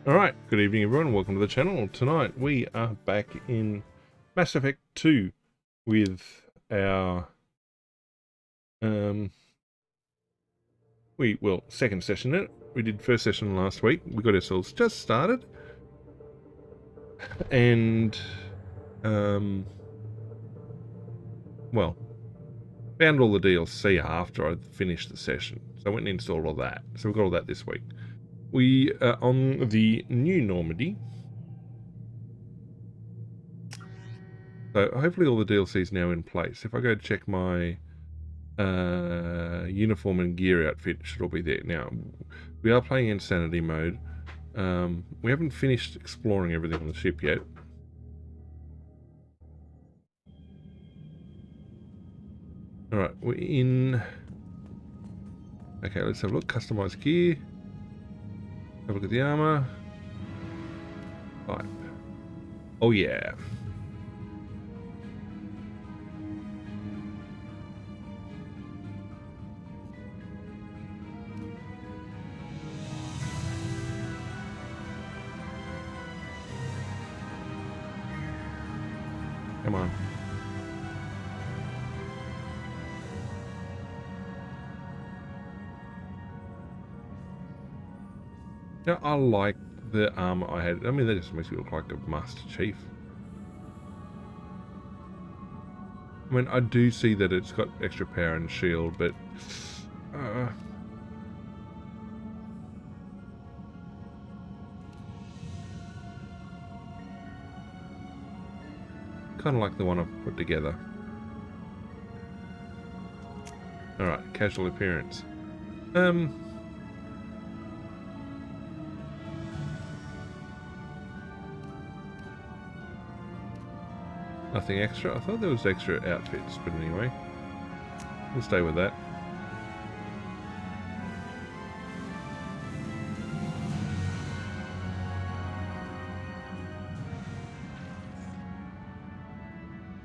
Alright, good evening everyone, welcome to the channel. Tonight we are back in Mass Effect 2 with our second session in it. We did first session last week. We got ourselves just started and found all the DLC after I finished the session. So I went and installed all that. So we got all that this week. We are on the new Normandy. So hopefully all the DLC is now in place. If I go to check my uniform and gear outfit, it should all be there. Now, we are playing Insanity mode. We haven't finished exploring everything on the ship yet. Alright, we're in... Okay, let's have a look. Customize gear. Have a look at the armor. Pipe. Oh yeah. Come on. Now, I like the armor I had. I mean, that just makes me look like a Master Chief. I mean, I do see that it's got extra power and shield, but... kind of like the one I've put together. Alright, casual appearance. Nothing extra? I thought there was extra outfits, but anyway. We'll stay with that.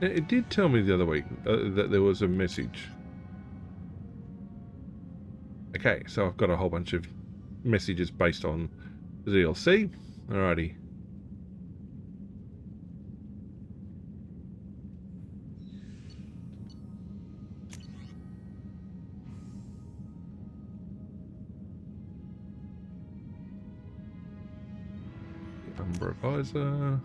It did tell me the other week that there was a message. Okay, so I've got a whole bunch of messages based on the DLC. Alrighty. Umbra visor.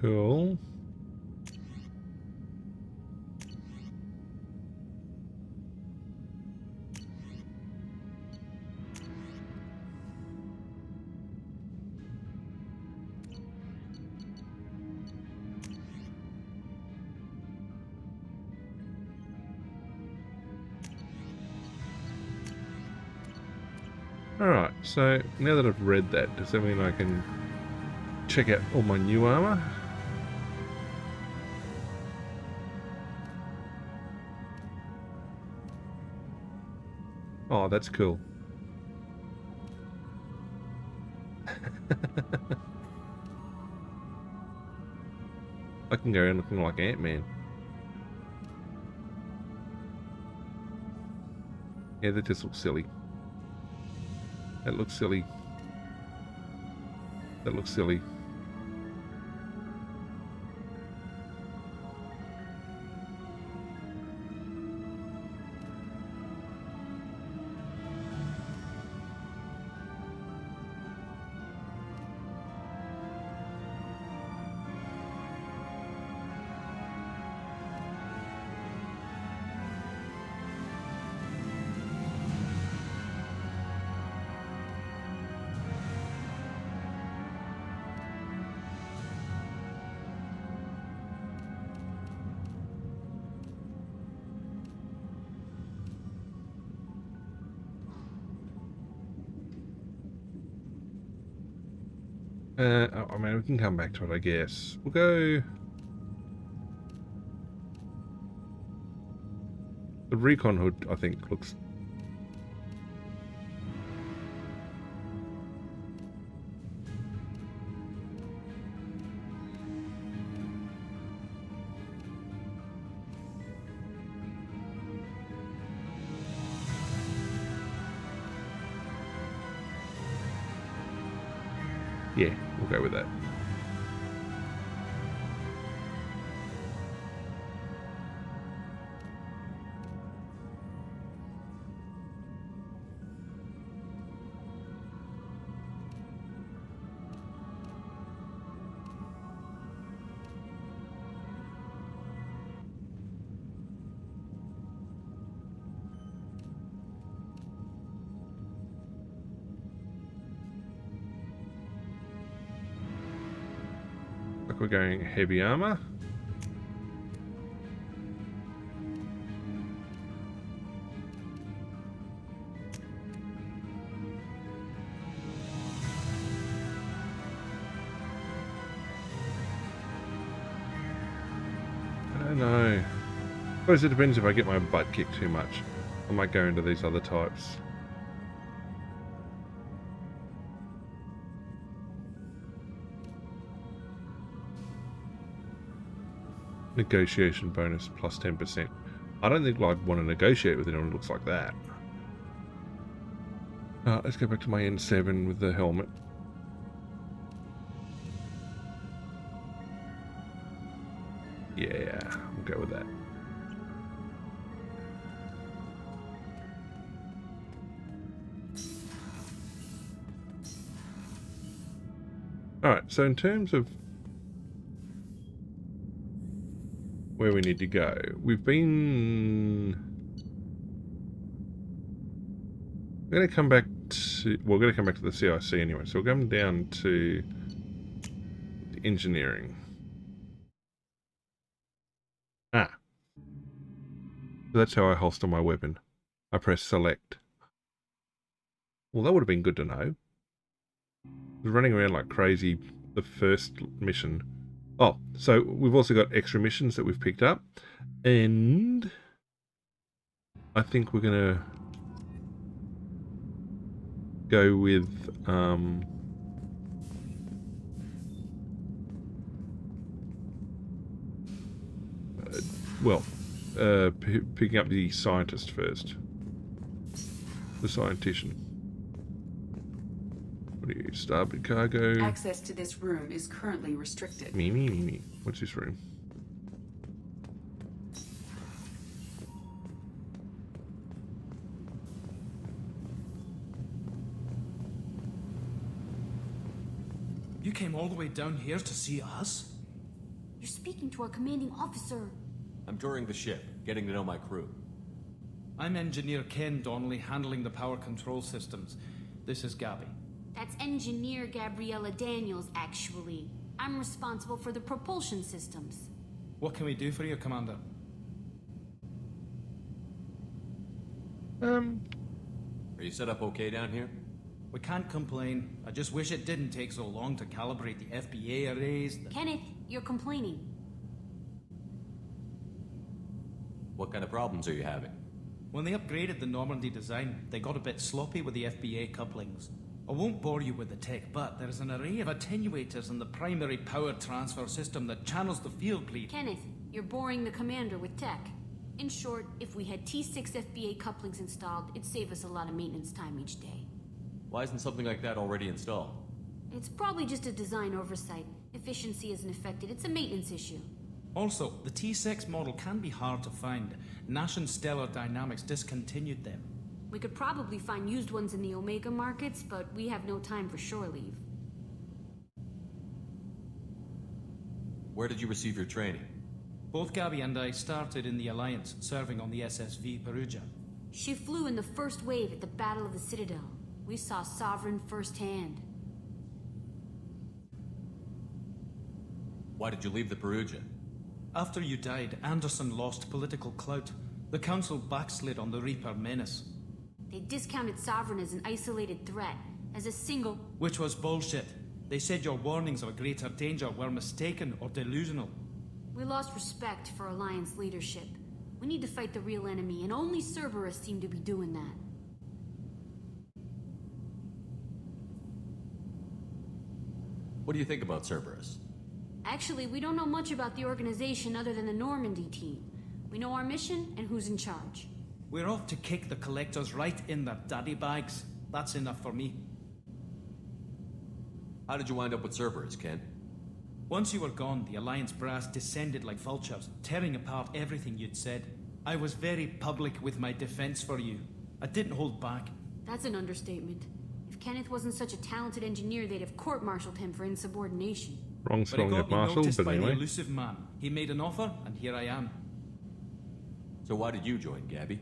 Cool. Alright, so now that I've read that, does that mean I can check out all my new armor? Oh, that's cool. I can go around looking like Ant-Man. Yeah, that just looks silly. That looks silly. That looks silly. I mean, we can come back to it, I guess. We'll go... The recon hood, I think, looks... Yeah, we'll go with that. We're going heavy armor. I don't know. I suppose it depends if I get my butt kicked too much. I might go into these other types. Negotiation bonus plus 10%. I don't think I'd want to negotiate with anyone who looks like that. Let's go back to my N7 with the helmet. Yeah, we'll go with that. Alright, so in terms of where we need to go, we've been... We're going to come back to... Well, we're going to come back to the CIC anyway, so we're going down to the engineering. Ah. So that's how I holster my weapon. I press select. Well, that would have been good to know. I was running around like crazy the first mission. Oh, so we've also got extra missions that we've picked up. And I think we're going to go with picking up the scientist first. The scientician. What are you, starboard cargo? Access to this room is currently restricted. Me. What's this room? You came all the way down here to see us? You're speaking to our commanding officer. I'm touring the ship, getting to know my crew. I'm Engineer Ken Donnelly, handling the power control systems. This is Gabby. That's Engineer Gabriella Daniels, actually. I'm responsible for the propulsion systems. What can we do for you, Commander? Are you set up okay down here? We can't complain. I just wish it didn't take so long to calibrate the FBA arrays. Kenneth, you're complaining. What kind of problems are you having? When they upgraded the Normandy design, they got a bit sloppy with the FBA couplings. I won't bore you with the tech, but there's an array of attenuators in the primary power transfer system that channels the field bleed. Kenneth, you're boring the commander with tech. In short, if we had T6 FBA couplings installed, it'd save us a lot of maintenance time each day. Why isn't something like that already installed? It's probably just a design oversight. Efficiency isn't affected, it's a maintenance issue. Also, the T6 model can be hard to find. Nash and Stellar Dynamics discontinued them. We could probably find used ones in the Omega markets, but we have no time for shore leave. Where did you receive your training? Both Gabby and I started in the Alliance, serving on the SSV Perugia. She flew in the first wave at the Battle of the Citadel. We saw Sovereign firsthand. Why did you leave the Perugia? After you died, Anderson lost political clout. The Council backslid on the Reaper menace. They discounted Sovereign as an isolated threat, as a single... Which was bullshit. They said your warnings of a greater danger were mistaken or delusional. We lost respect for Alliance leadership. We need to fight the real enemy, and only Cerberus seem to be doing that. What do you think about Cerberus? Actually, we don't know much about the organization other than the Normandy team. We know our mission and who's in charge. We're off to kick the Collectors right in their daddy bags. That's enough for me. How did you wind up with Cerberus, Ken? Once you were gone, the Alliance brass descended like vultures, tearing apart everything you'd said. I was very public with my defense for you. I didn't hold back. That's an understatement. If Kenneth wasn't such a talented engineer, they'd have court-martialed him for insubordination. Wrong But he spelling got of me Marshall, noticed but by the anyway. elusive man. He made an offer, and here I am. So why did you join, Gabby?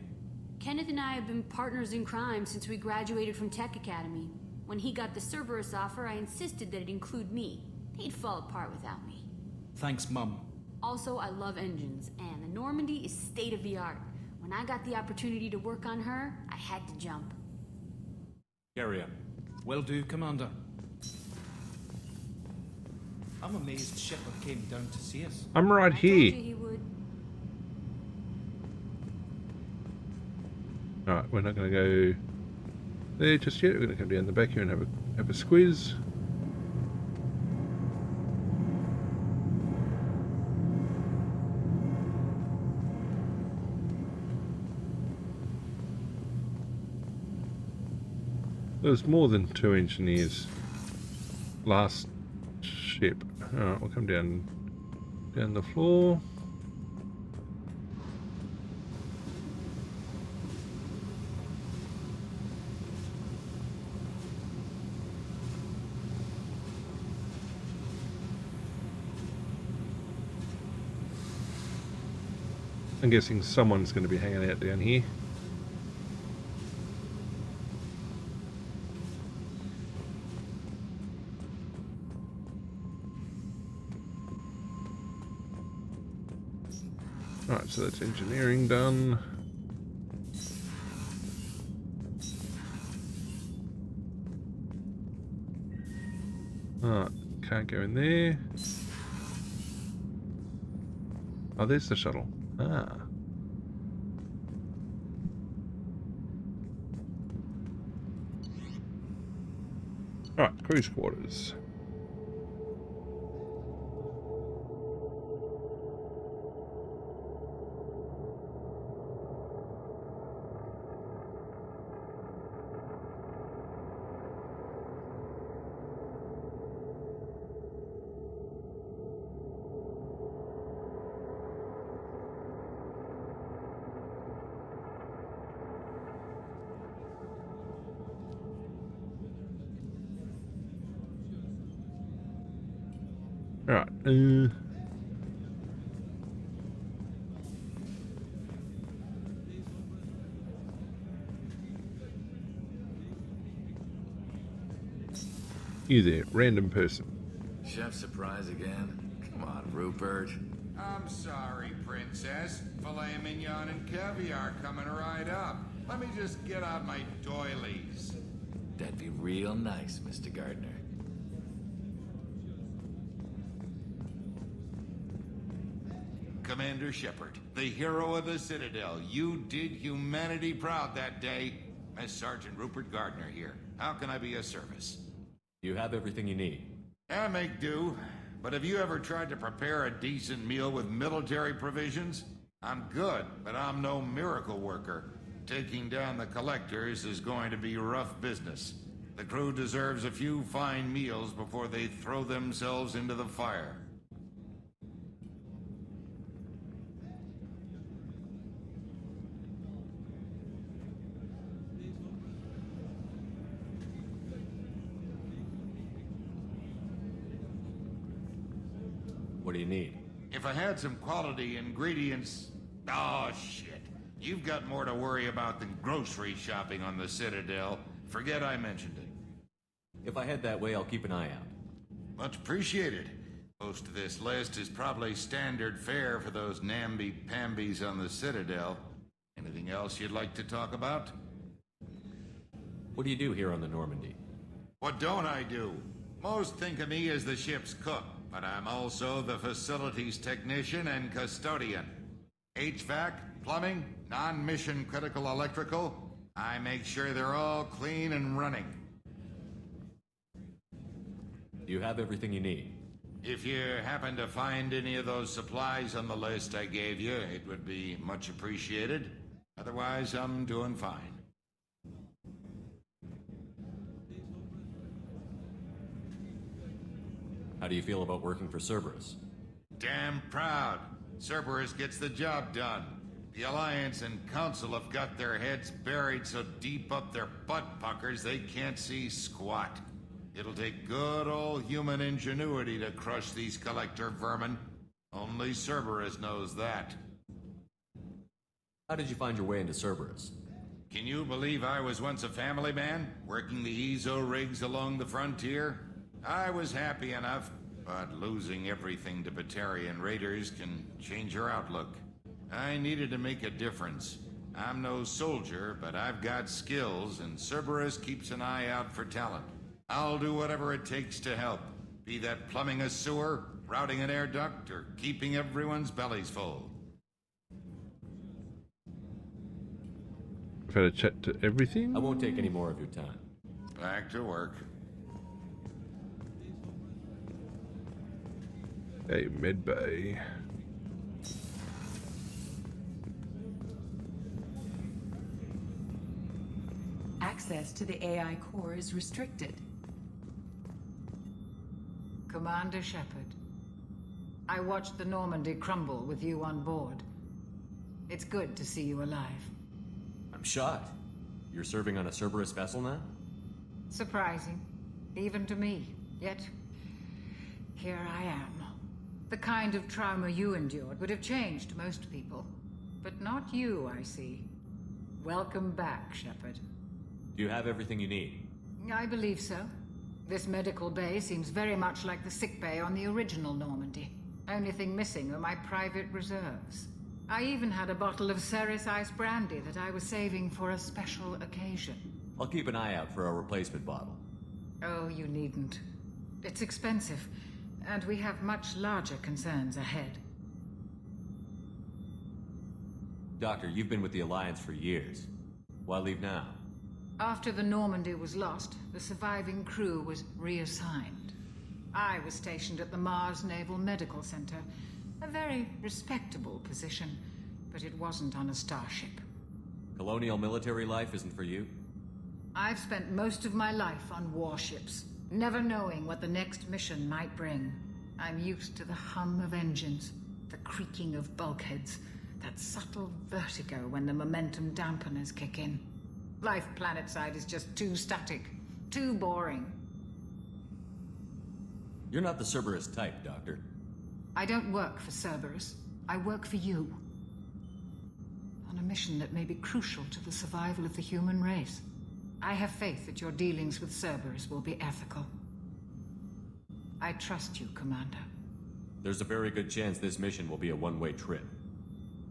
Kenneth and I have been partners in crime since we graduated from Tech Academy. When he got the Cerberus offer, I insisted that it include me. He'd fall apart without me. Thanks, Mum. Also, I love engines, and the Normandy is state-of-the-art. When I got the opportunity to work on her, I had to jump. Carry on. Will do, Commander. I'm amazed Shepard came down to see us. I'm right I told you here. he would. Alright, we're not going to go there just yet. We're going to come down the back here and have a squeeze. There's more than 2 engineers last ship. Alright, we'll come down the floor. I'm guessing someone's going to be hanging out down here. Alright, so that's engineering done. Alright, can't go in there. Oh, there's the shuttle. Ah. Alright, cruise quarters. Alright, you there, random person. Chef surprise again? Come on, Rupert. I'm sorry, Princess. Filet mignon and caviar coming right up. Let me just get out my doilies. That'd be real nice, Mr. Gardner. Commander Shepard, the hero of the Citadel. You did humanity proud that day. As Sergeant Rupert Gardner here. How can I be of service? You have everything you need. I make do. But have you ever tried to prepare a decent meal with military provisions? I'm good, but I'm no miracle worker. Taking down the Collectors is going to be rough business. The crew deserves a few fine meals before they throw themselves into the fire. What do you need? If I had some quality ingredients... Oh, shit. You've got more to worry about than grocery shopping on the Citadel. Forget I mentioned it. If I head that way, I'll keep an eye out. Much appreciated. Most of this list is probably standard fare for those namby-pambies on the Citadel. Anything else you'd like to talk about? What do you do here on the Normandy? What don't I do? Most think of me as the ship's cook, but I'm also the facilities technician and custodian. HVAC, plumbing, non-mission critical electrical, I make sure they're all clean and running. Do you have everything you need? If you happen to find any of those supplies on the list I gave you, it would be much appreciated. Otherwise, I'm doing fine. How do you feel about working for Cerberus? Damn proud. Cerberus gets the job done. The Alliance and Council have got their heads buried so deep up their butt puckers they can't see squat. It'll take good old human ingenuity to crush these collector vermin. Only Cerberus knows that. How did you find your way into Cerberus? Can you believe I was once a family man, working the EZO rigs along the frontier? I was happy enough, but losing everything to Batarian raiders can change your outlook. I needed to make a difference. I'm no soldier, but I've got skills, and Cerberus keeps an eye out for talent. I'll do whatever it takes to help, be that plumbing a sewer, routing an air duct, or keeping everyone's bellies full. I've had a chat to everything. I won't take any more of your time. Back to work. Hey, medbay. Access to the AI core is restricted. Commander Shepard, I watched the Normandy crumble with you on board. It's good to see you alive. I'm shocked. You're serving on a Cerberus vessel now? Surprising, even to me. Yet, here I am. The kind of trauma you endured would have changed most people. But not you, I see. Welcome back, Shepard. Do you have everything you need? I believe so. This medical bay seems very much like the sick bay on the original Normandy. Only thing missing are my private reserves. I even had a bottle of Ceres Ice brandy that I was saving for a special occasion. I'll keep an eye out for a replacement bottle. Oh, you needn't. It's expensive, and we have much larger concerns ahead. Doctor, you've been with the Alliance for years. Why leave now? After the Normandy was lost, the surviving crew was reassigned. I was stationed at the Mars Naval Medical Center, a very respectable position, but it wasn't on a starship. Colonial military life isn't for you? I've spent most of my life on warships, never knowing what the next mission might bring. I'm used to the hum of engines, the creaking of bulkheads, that subtle vertigo when the momentum dampeners kick in. Life planetside is just too static, too boring. You're not the Cerberus type, Doctor. I don't work for Cerberus. I work for you. On a mission that may be crucial to the survival of the human race. I have faith that your dealings with Cerberus will be ethical. I trust you, Commander. There's a very good chance this mission will be a one-way trip.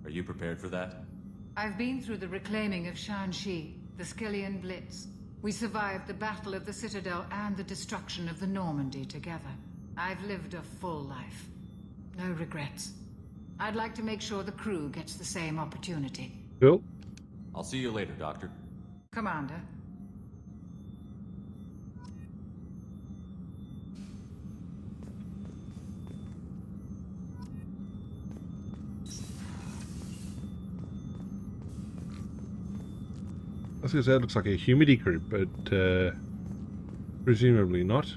Are you prepared for that? I've been through the reclaiming of Shanxi, the Skillian Blitz. We survived the Battle of the Citadel and the destruction of the Normandy together. I've lived a full life. No regrets. I'd like to make sure the crew gets the same opportunity. Cool. I'll see you later, Doctor. Commander. I was going to say it looks like a humidity group, but presumably not.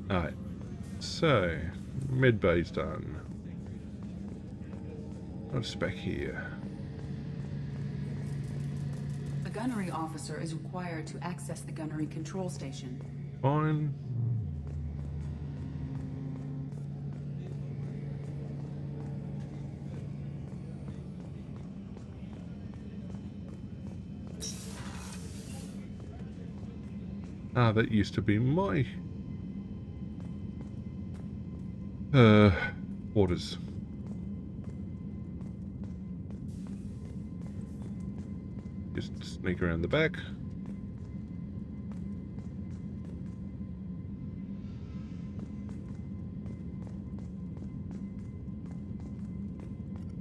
Alright, so medbay's done. What's back here? The gunnery officer is required to access the gunnery control station. Fine. Ah, that used to be my orders. Just sneak around the back.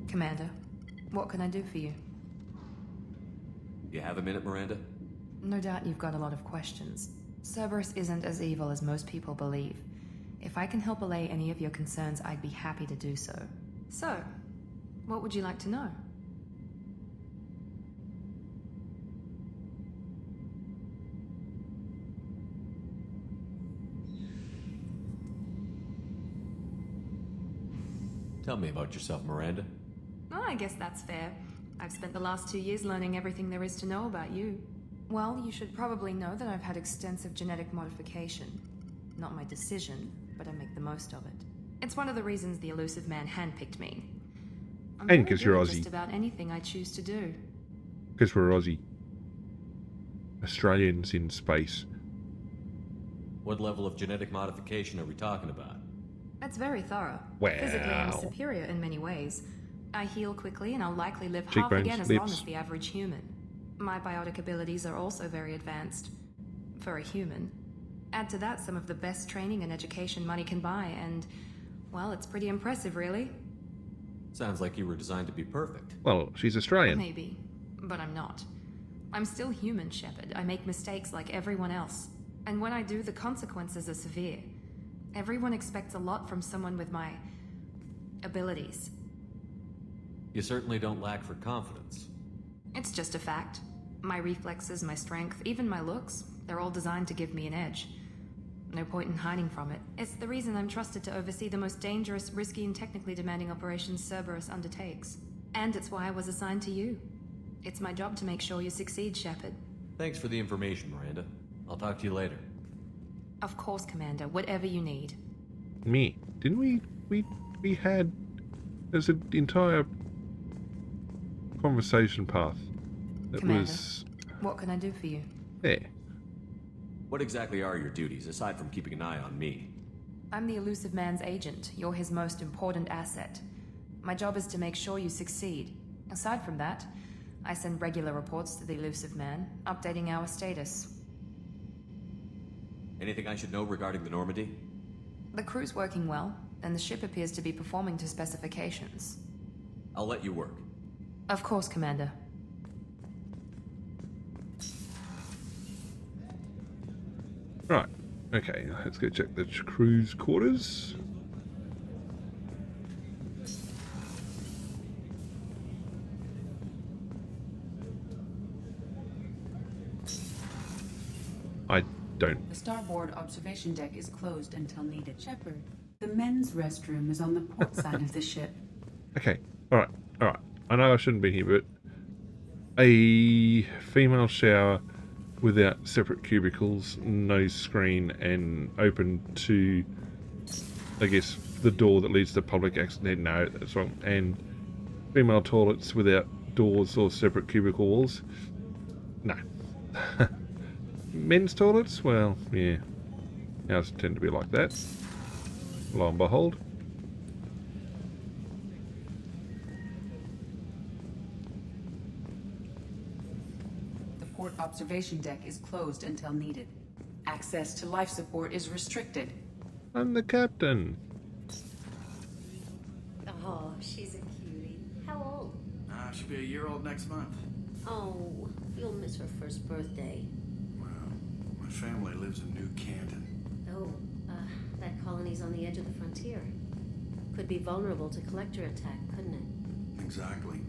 Commander, what can I do for you? You have a minute, Miranda? No doubt you've got a lot of questions. Cerberus isn't as evil as most people believe. If I can help allay any of your concerns, I'd be happy to do so. So, what would you like to know? Tell me about yourself, Miranda. Oh, I guess that's fair. I've spent the last 2 years learning everything there is to know about you. Well, you should probably know that I've had extensive genetic modification. Not my decision, but I make the most of it. It's one of the reasons the elusive man handpicked me. I'm And very 'cause you're good at Aussie. just about anything I choose to do. Because we're Aussie. Australians in space. What level of genetic modification are we talking about? That's very thorough. Wow. Physically, I'm superior in many ways. I heal quickly, and I'll likely live half Cheekbones, again as long lips. as the average human. My biotic abilities are also very advanced. For a human. Add to that some of the best training and education money can buy, and, well, it's pretty impressive, really. Sounds like you were designed to be perfect. Well, she's Australian. Maybe, but I'm not. I'm still human, Shepard. I make mistakes like everyone else. And when I do, the consequences are severe. Everyone expects a lot from someone with my abilities. You certainly don't lack for confidence. It's just a fact. My reflexes, my strength, even my looks, they're all designed to give me an edge. No point in hiding from it. It's the reason I'm trusted to oversee the most dangerous, risky, and technically demanding operations Cerberus undertakes. And it's why I was assigned to you. It's my job to make sure you succeed, Shepard. Thanks for the information, Miranda. I'll talk to you later. Of course, Commander, whatever you need. Me. Didn't we had... There's an entire conversation path that Commander, was what can I do for you? there. What exactly are your duties, aside from keeping an eye on me? I'm the elusive man's agent. You're his most important asset. My job is to make sure you succeed. Aside from that, I send regular reports to the elusive man, updating our status. Anything I should know regarding the Normandy? The crew's working well, and the ship appears to be performing to specifications. I'll let you work. Of course, Commander. Right. Okay, let's go check the crew's quarters. I don't. The starboard observation deck is closed until needed. Shepard, the men's restroom is on the port side of the ship. Okay, alright, alright. I know I shouldn't be here, but a female shower without separate cubicles, no screen, and open to, I guess, the door that leads to public access. No, that's wrong. And female toilets without doors or separate cubicle walls. No. Men's toilets? Well, yeah. Ours tend to be like that. Lo and behold. The port observation deck is closed until needed. Access to life support is restricted. I'm the captain. Oh, she's a cutie. How old? She'll be a year old next month. Oh, you'll miss her first birthday. Wow. My family lives in New Canton. Oh, that colony's on the edge of the frontier. Could be vulnerable to collector attack, couldn't it? Exactly.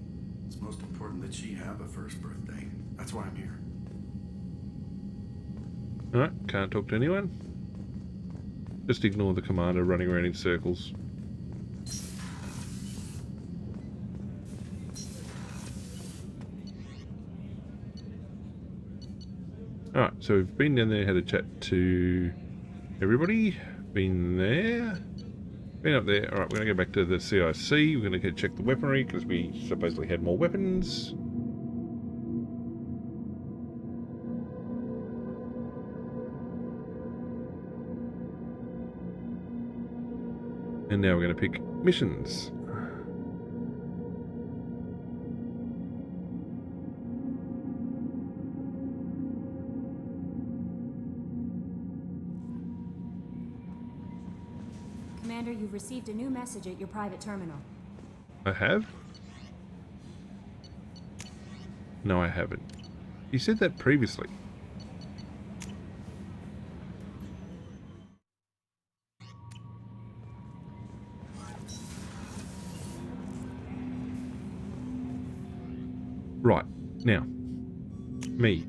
It's most important that she have a first birthday. That's why I'm here. Alright, can't talk to anyone. Just ignore the commander running around in circles. Alright, so we've been down there, had a chat to everybody. Been there. Been up there. Alright, we're going to go back to the CIC. We're going to go check the weaponry because we supposedly had more weapons. And now we're going to pick missions. Commander, you've received a new message at your private terminal. I have? No, I haven't. You said that previously. Right, now, me.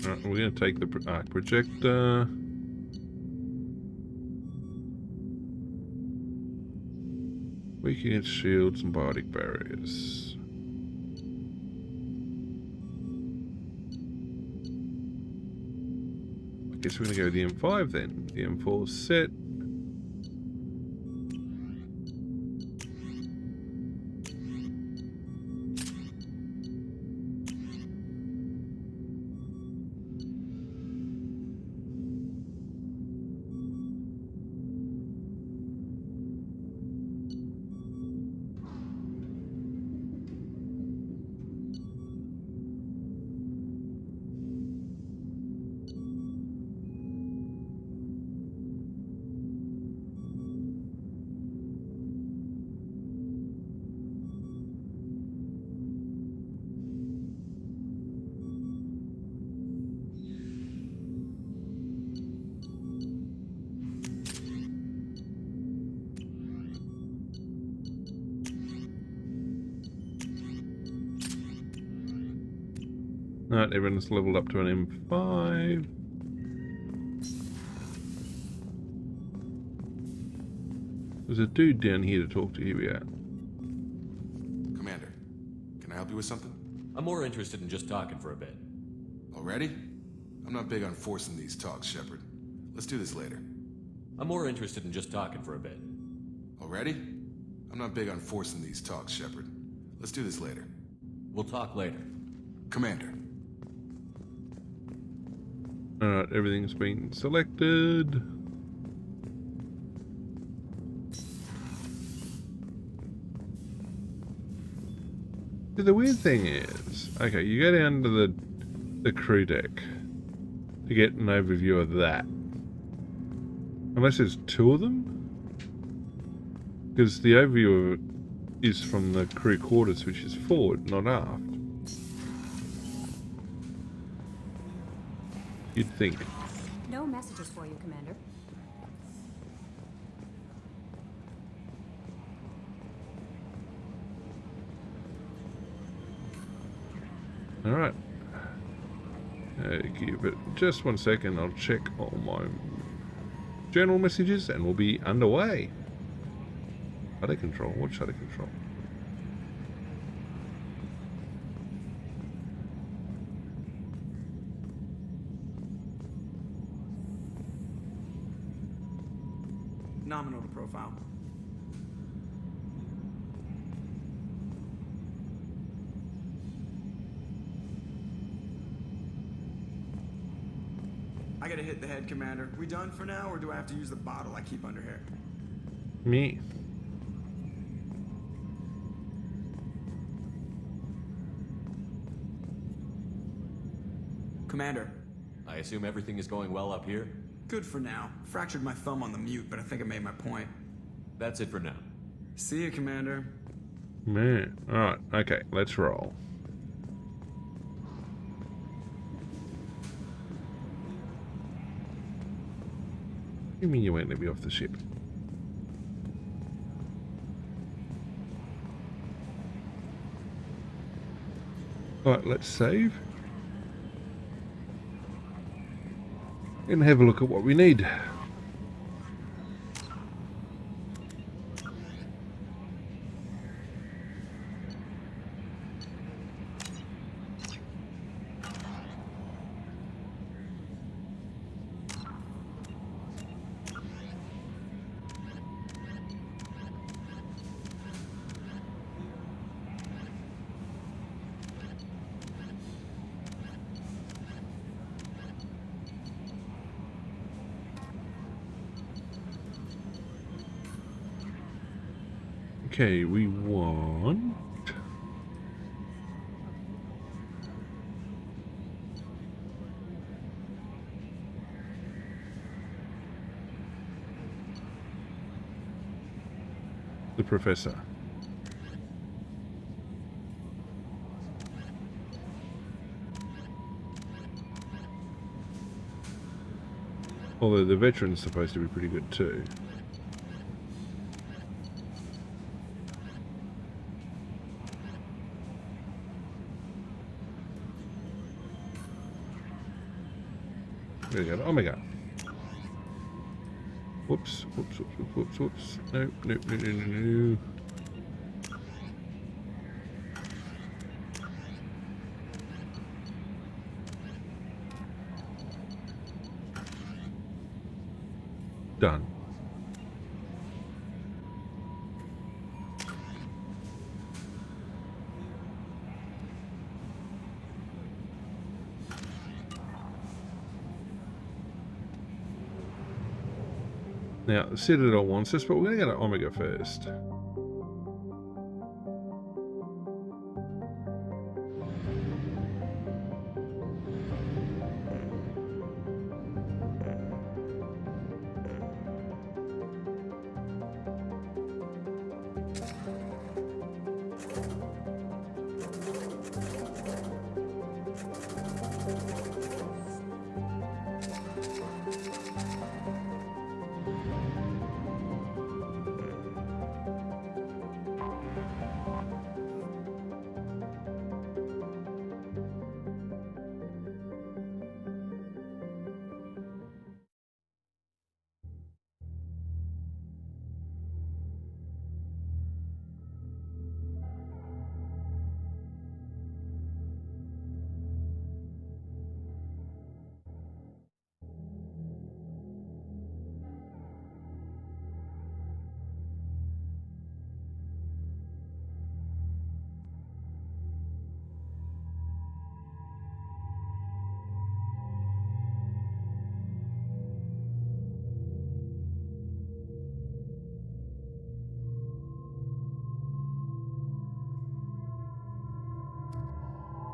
Alright, we're going to take the arc projector. Weak against shields and biotic barriers. I guess we're going to go with the M5 then. The M4 is set. Alright, everyone's leveled up to an M5. There's a dude down here to talk to. Here we are. Commander, can I help you with something? I'm more interested in just talking for a bit. Already? I'm not big on forcing these talks, Shepard. Let's do this later. I'm more interested in just talking for a bit. Already? I'm not big on forcing these talks, Shepard. Let's do this later. We'll talk later. Commander. Alright, everything's been selected. See, the weird thing is, okay, you go down to the crew deck to get an overview of that. Unless there's two of them? Because the overview of it is from the crew quarters, which is forward, not aft. You'd think. No messages for you, Commander. Alright. Give it just 1 second. I'll check all my journal messages and we'll be underway. Shutter control. What shutter control? Nominal to profile. I gotta hit the head, Commander. We done for now, or do I have to use the bottle I keep under here? Me. Commander. I assume everything is going well up here? Good for now. Fractured my thumb on the mute, but I think I made my point. That's it for now. See you, Commander. Man. Alright, okay, let's roll. What do you mean you won't let me off the ship? Alright, let's save. And have a look at what we need. Okay, we want... the professor. Although the veteran's supposed to be pretty good too. There we go. Omega. Whoops, whoops, whoops, whoops, whoops, whoops. No, no, no, no, no, no. Done. Now, the Citadel wants us, but we're going to go to Omega first.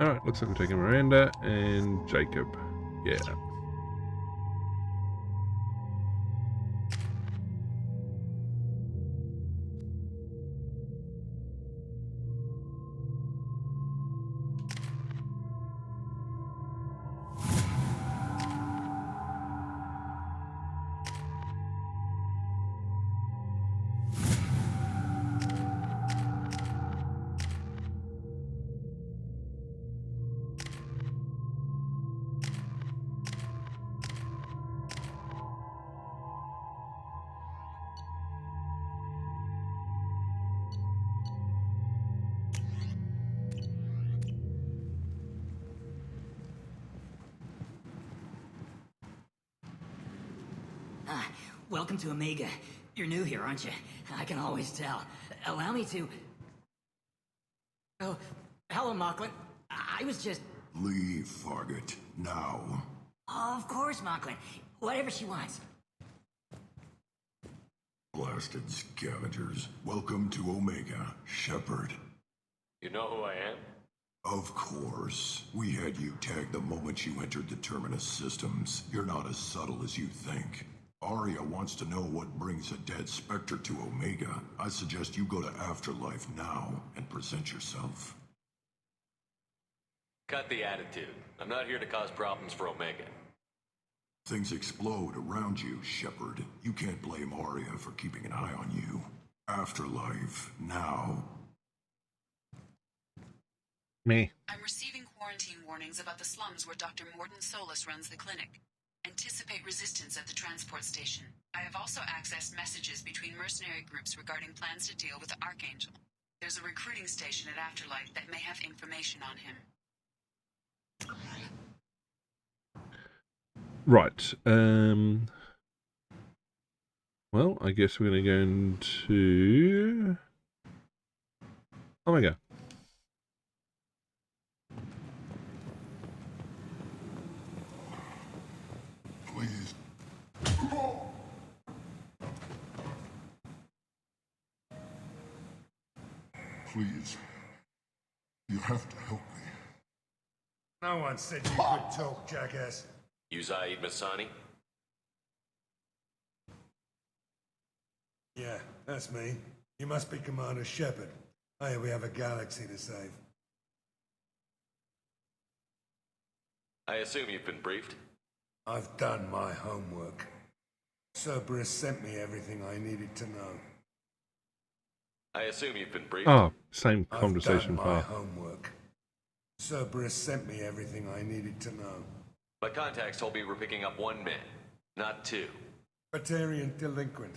Alright, looks like we're taking Miranda and Jacob. Yeah. Welcome to Omega. You're new here, aren't you? I can always tell. Allow me to... Oh, hello, Mocklin. I was just... Leave, Fargate. Now. Oh, of course, Mocklin. Whatever she wants. Blasted scavengers. Welcome to Omega, Shepard. You know who I am? Of course. We had you tagged the moment you entered the Terminus systems. You're not as subtle as you think. Arya wants to know what brings a dead Spectre to Omega. I suggest you go to Afterlife now and present yourself. Cut the attitude. I'm not here to cause problems for Omega. Things explode around you, Shepard. You can't blame Arya for keeping an eye on you. Afterlife, now. Me. I'm receiving quarantine warnings about the slums where Dr. Morden Solus runs the clinic. Anticipate resistance at the transport station. I have also accessed messages between mercenary groups regarding plans to deal with the Archangel. There's a recruiting station at Afterlife that may have information on him. Right. Well, I guess we're going to go into Omega. Please. Please. You have to help me. No one said you could talk, jackass. You Zaid Masani? Yeah, that's me. You must be Commander Shepard. Hey, we have a galaxy to save. I assume you've been briefed? I've done my homework. Cerberus sent me everything I needed to know. I assume you've been briefed? Oh, same conversation I've done my path. homework. Cerberus sent me everything I needed to know. My contacts told me we're picking up 1 man, not 2. Batarian delinquent.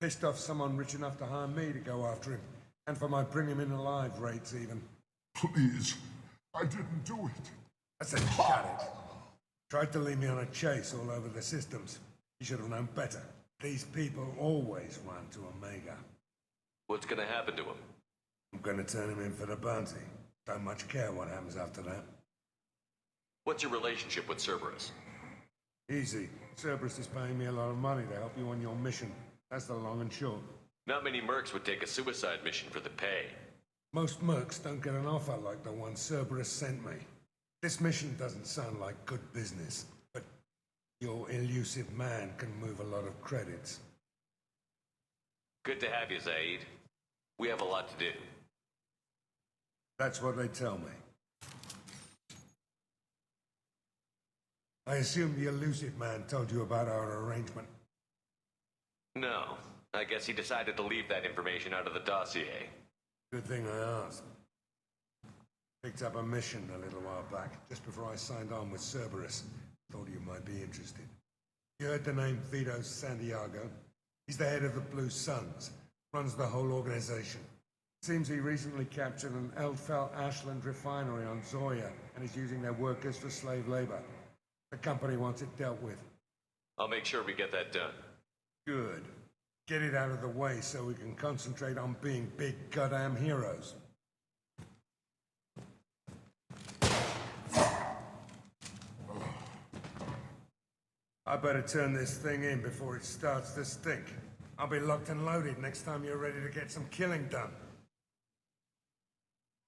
Pissed off someone rich enough to hire me to go after him. And for my bring him in alive rates even. Please. I didn't do it. I said shut it. Tried to lead me on a chase all over the systems. You should have known better. These people always run to Omega. What's gonna happen to him? I'm gonna turn him in for the bounty. Don't much care what happens after that. What's your relationship with Cerberus? Easy. Cerberus is paying me a lot of money to help you on your mission. That's the long and short. Not many mercs would take a suicide mission for the pay. Most mercs don't get an offer like the one Cerberus sent me. This mission doesn't sound like good business, but your elusive man can move a lot of credits. Good to have you, Zaid. We have a lot to do. That's what they tell me. I assume the elusive man told you about our arrangement. No. I guess he decided to leave that information out of the dossier. Good thing I asked. Picked up a mission a little while back, just before I signed on with Cerberus. Thought you might be interested. You heard the name Vito Santiago? He's the head of the Blue Suns. Runs the whole organization. Seems he recently captured an Eldfell Ashland refinery on Zoya and is using their workers for slave labor. The company wants it dealt with. I'll make sure we get that done. Good. Get it out of the way so we can concentrate on being big goddamn heroes. I better turn this thing in before it starts to stink. I'll be locked and loaded next time you're ready to get some killing done.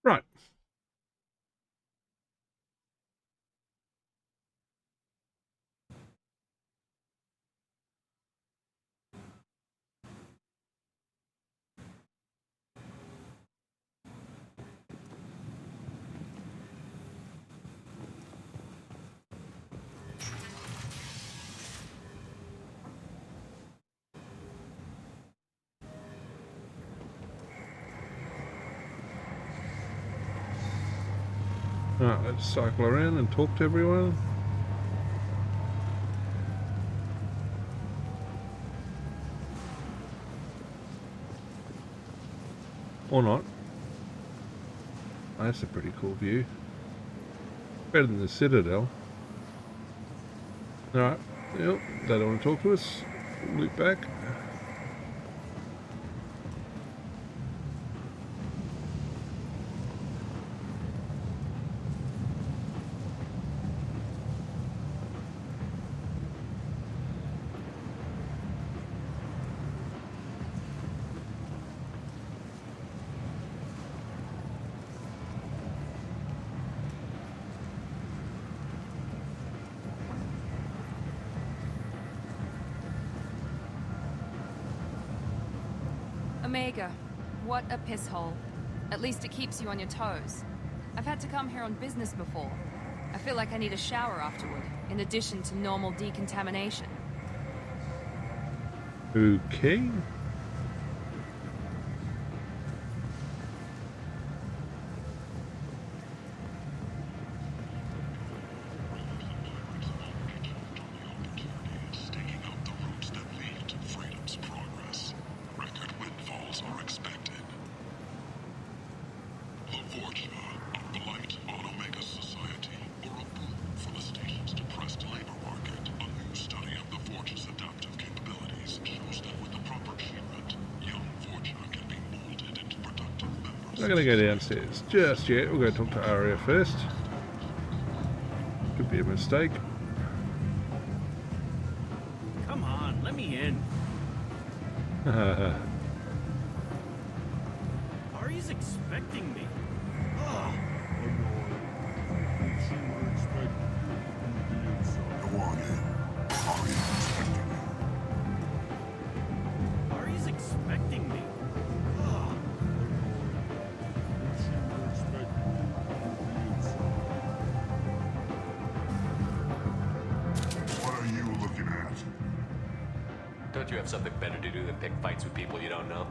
Right. Alright, let's cycle around and talk to everyone. Or not. That's a pretty cool view. Better than the Citadel. Alright, yep, they don't want to talk to us. Loop back. Omega, what a piss hole. At least it keeps you on your toes. I've had to come here on business before. I feel like I need a shower afterward, in addition to normal decontamination. Okay. We're not going to go downstairs just yet. We'll go talk to Aria first. Could be a mistake. Come on, let me in. Aria's expecting me? Go on in. Aria's expecting you. Ari's expecting me. What are you looking at? Don't you have something better to do than pick fights with people you don't know?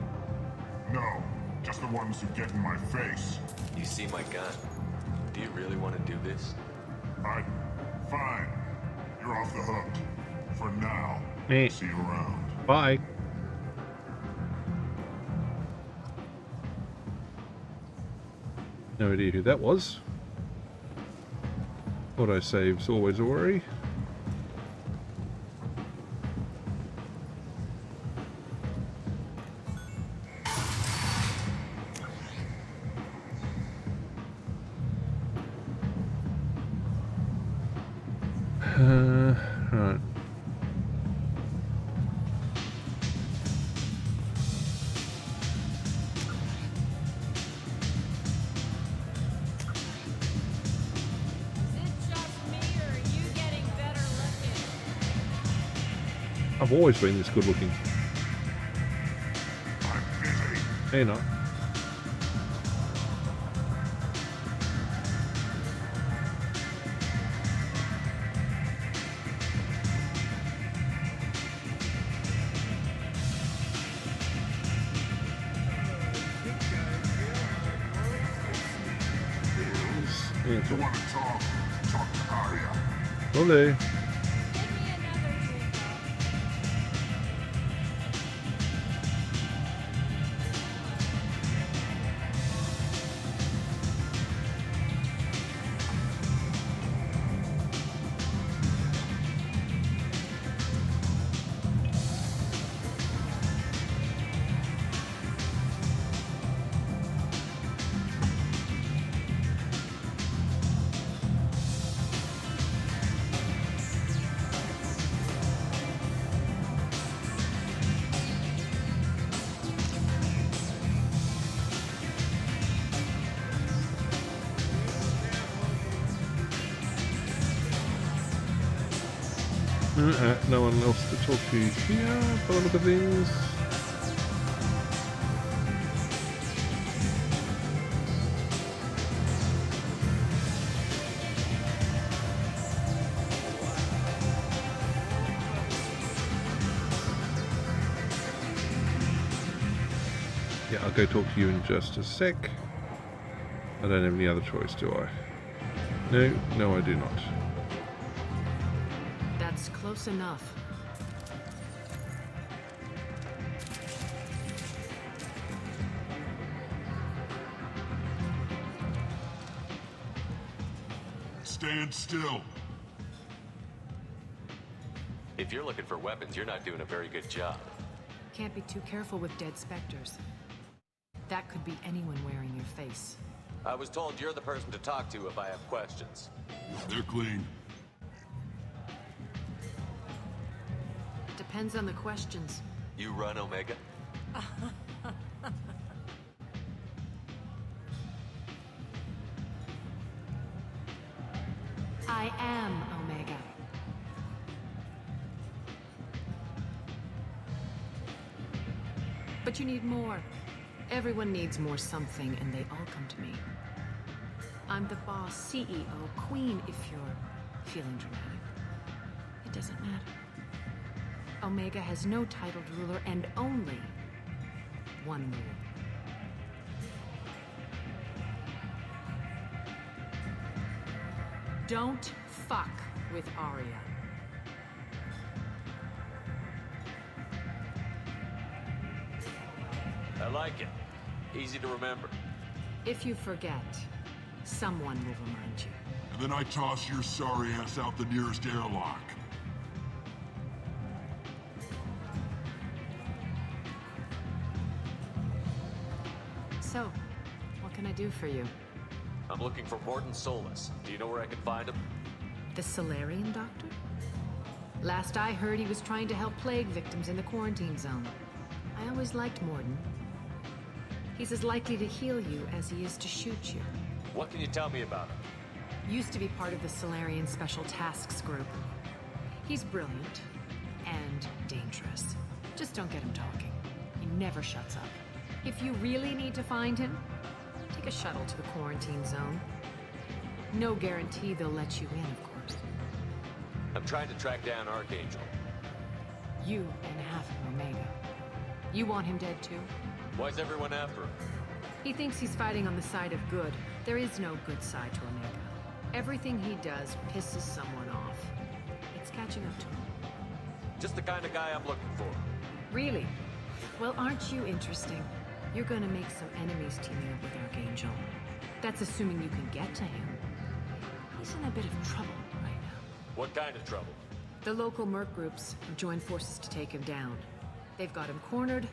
No, just the ones who get in my face. You see my gun. Do you really want to do this? Fine. You're off the hook. For now. See you around. Bye. No idea who that was. Autosave's always a worry. Right. I've always been this good looking. I'm busy. Hey, not. If you want to talk to Aria. Ole. No one else to talk to here, by the look of things. Yeah, I'll go talk to you in just a sec. I don't have any other choice, do I? No, I do not. That's close enough. Stand still. If you're looking for weapons, you're not doing a very good job. Can't be too careful with dead specters. That could be anyone wearing your face. I was told you're the person to talk to if I have questions. They're clean. Depends on the questions. You run, Omega? I am Omega. But you need more. Everyone needs more something, and they all come to me. I'm the boss, CEO, queen, if you're feeling dramatic. It doesn't matter. Omega has no titled ruler and only one rule. Don't fuck with Aria. I like it. Easy to remember. If you forget, someone will remind you. And then I toss your sorry ass out the nearest airlock. So, what can I do for you? I'm looking for Morton Solus. Do you know where I can find him? The Solarian doctor? Last I heard, he was trying to help plague victims in the quarantine zone. I always liked Morden. He's as likely to heal you as he is to shoot you. What can you tell me about him? Used to be part of the Solarian Special Tasks Group. He's brilliant and dangerous. Just don't get him talking. He never shuts up. If you really need to find him, take a shuttle to the quarantine zone. No guarantee they'll let you in, of course. I'm trying to track down Archangel. You and half of Omega. You want him dead too? Why is everyone after him? He thinks he's fighting on the side of good. There is no good side to Omega. Everything he does pisses someone off. It's catching up to him. Just the kind of guy I'm looking for. Really? Well, aren't you interesting? You're gonna make some enemies teaming up with Archangel. That's assuming you can get to him. He's in a bit of trouble right now. What kind of trouble? The local merc groups have joined forces to take him down. They've got him cornered,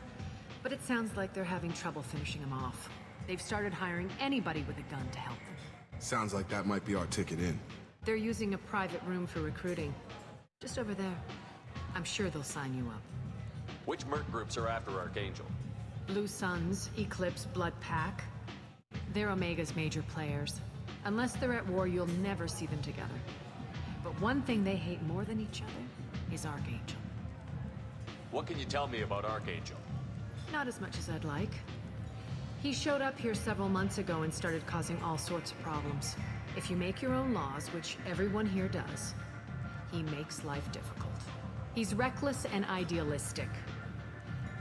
but it sounds like they're having trouble finishing him off. They've started hiring anybody with a gun to help them. Sounds like that might be our ticket in. They're using a private room for recruiting. Just over there. I'm sure they'll sign you up. Which merc groups are after Archangel? Blue Suns, Eclipse, Blood Pack. They're Omega's major players. Unless they're at war, you'll never see them together. But one thing they hate more than each other is Archangel. What can you tell me about Archangel? Not as much as I'd like. He showed up here several months ago and started causing all sorts of problems. If you make your own laws, which everyone here does, he makes life difficult. He's reckless and idealistic.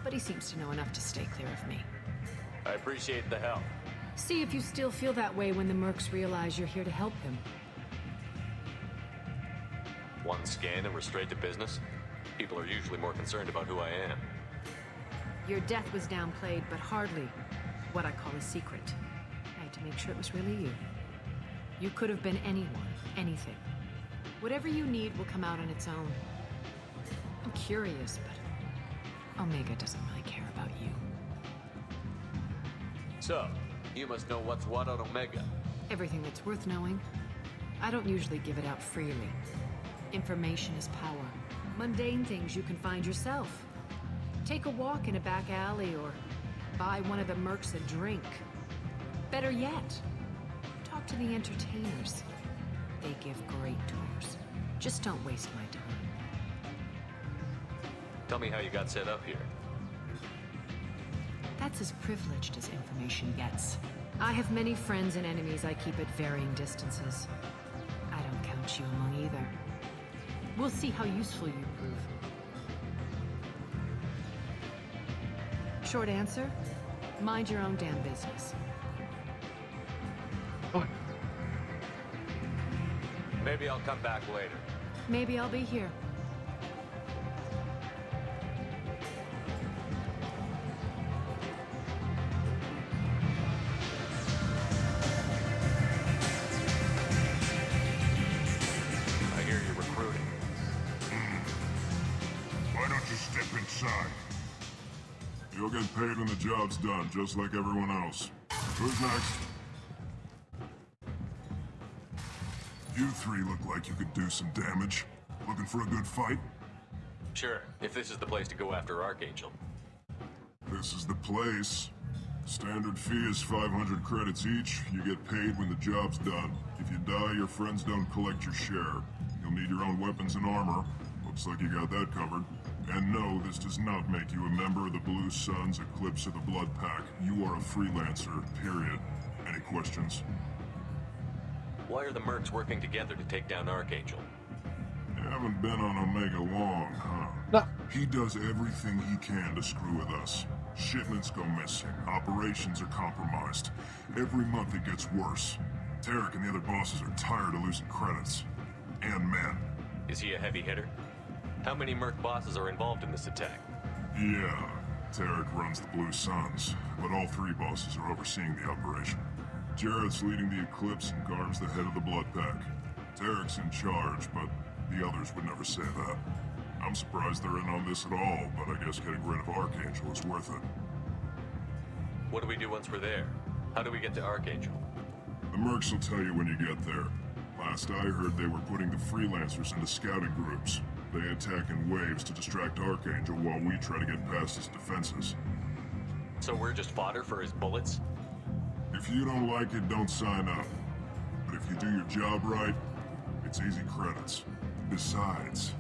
But he seems to know enough to stay clear of me. I appreciate the help. See if you still feel that way when the mercs realize you're here to help him. One scan and we're straight to business? People are usually more concerned about who I am. Your death was downplayed, but hardly what I call a secret. I had to make sure it was really you. You could have been anyone, anything. Whatever you need will come out on its own. I'm curious, but Omega doesn't really care about you. So, you must know what's what on Omega. Everything that's worth knowing. I don't usually give it out freely. Information is power. Mundane things you can find yourself. Take a walk in a back alley or buy one of the mercs a drink. Better yet, talk to the entertainers. They give great tours. Just don't waste my time. Tell me how you got set up here. That's as privileged as information gets. I have many friends and enemies I keep at varying distances. I don't count you among either. We'll see how useful you prove. Short answer, mind your own damn business. Maybe I'll come back later. Maybe I'll be here. I hear you're recruiting. Why don't you step inside? You'll get paid when the job's done, just like everyone else. Who's next? You three look like you could do some damage. Looking for a good fight? Sure, if this is the place to go after Archangel. This is the place. Standard fee is 500 credits each. You get paid when the job's done. If you die, your friends don't collect your share. You'll need your own weapons and armor. Looks like you got that covered. And no, this does not make you a member of the Blue Suns, Eclipse, or the Blood Pack. You are a freelancer, period. Any questions? Why are the mercs working together to take down Archangel? You haven't been on Omega long, huh? No. He does everything he can to screw with us. Shipments go missing. Operations are compromised. Every month it gets worse. Tarek and the other bosses are tired of losing credits. And men. Is he a heavy hitter? How many merc bosses are involved in this attack? Yeah, Tarek runs the Blue Suns, but all three bosses are overseeing the operation. Jarrett's leading the Eclipse and Garm's the head of the Blood Pack. Tarek's in charge, but the others would never say that. I'm surprised they're in on this at all, but I guess getting rid of Archangel is worth it. What do we do once we're there? How do we get to Archangel? The mercs will tell you when you get there. Last I heard, they were putting the freelancers into scouting groups. They attack in waves to distract Archangel while we try to get past his defenses. So we're just fodder for his bullets? If you don't like it, don't sign up. But if you do your job right, it's easy credits. Besides,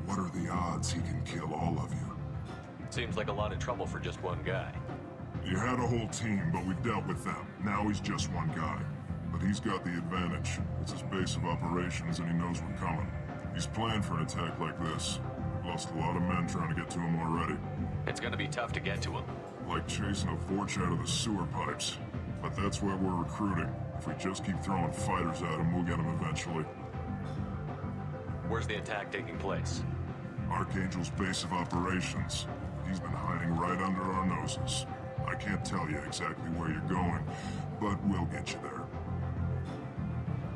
what are the odds he can kill all of you? Seems like a lot of trouble for just one guy. You had a whole team, but we've dealt with them. Now he's just one guy. But he's got the advantage. It's his base of operations and he knows we're coming. He's planned for an attack like this. Lost a lot of men trying to get to him already. It's gonna be tough to get to him. Like chasing a Vorch out of the sewer pipes. But that's where we're recruiting. If we just keep throwing fighters at him, we'll get him eventually. Where's the attack taking place? Archangel's base of operations. He's been hiding right under our noses. I can't tell you exactly where you're going, but we'll get you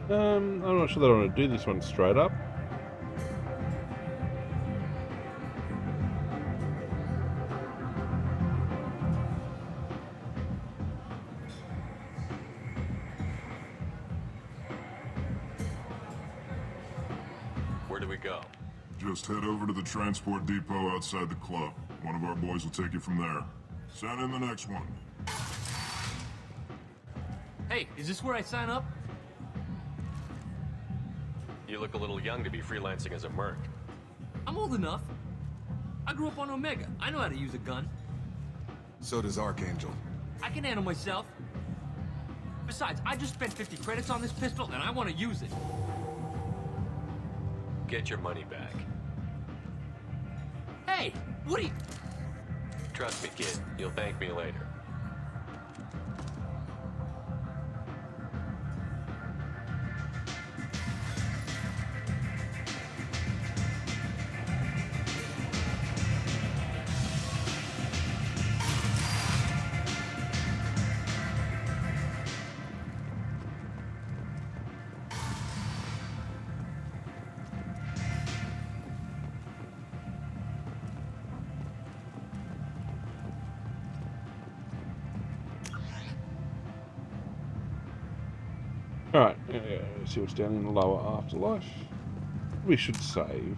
there. I'm not sure that I want to do this one straight up. Where do we go? Just head over to the transport depot outside the club. One of our boys will take you from there. Send in the next one. Hey, is this where I sign up? You look a little young to be freelancing as a merc. I'm old enough. I grew up on Omega. I know how to use a gun. So does Archangel. I can handle myself. Besides, I just spent 50 credits on this pistol, and I want to use it. Get your money back. Hey, what are you... Trust me, kid. You'll thank me later. Alright, see what's down in the lower afterlife. We should save.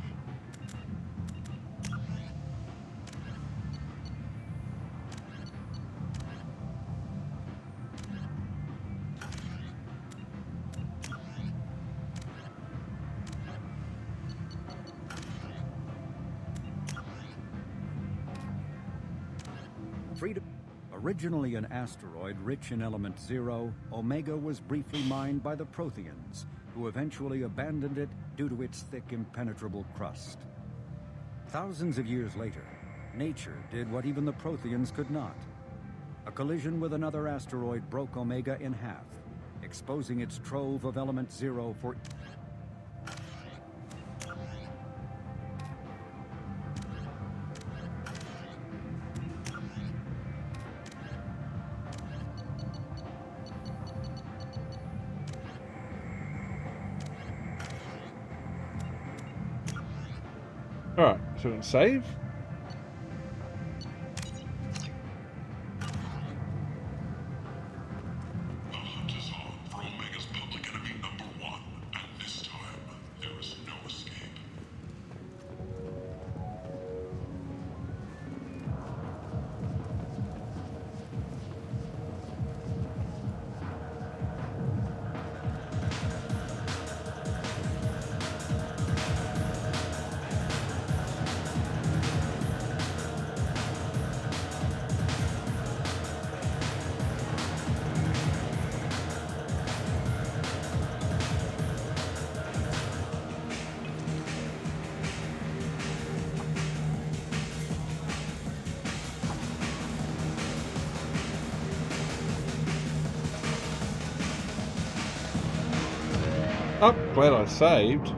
Freedom. Originally an asteroid rich in element zero, Omega was briefly mined by the Protheans, who eventually abandoned it due to its thick, impenetrable crust. Thousands of years later, nature did what even the Protheans could not. A collision with another asteroid broke Omega in half, exposing its trove of element zero for... Alright, so we're going to save. Oh, glad I saved.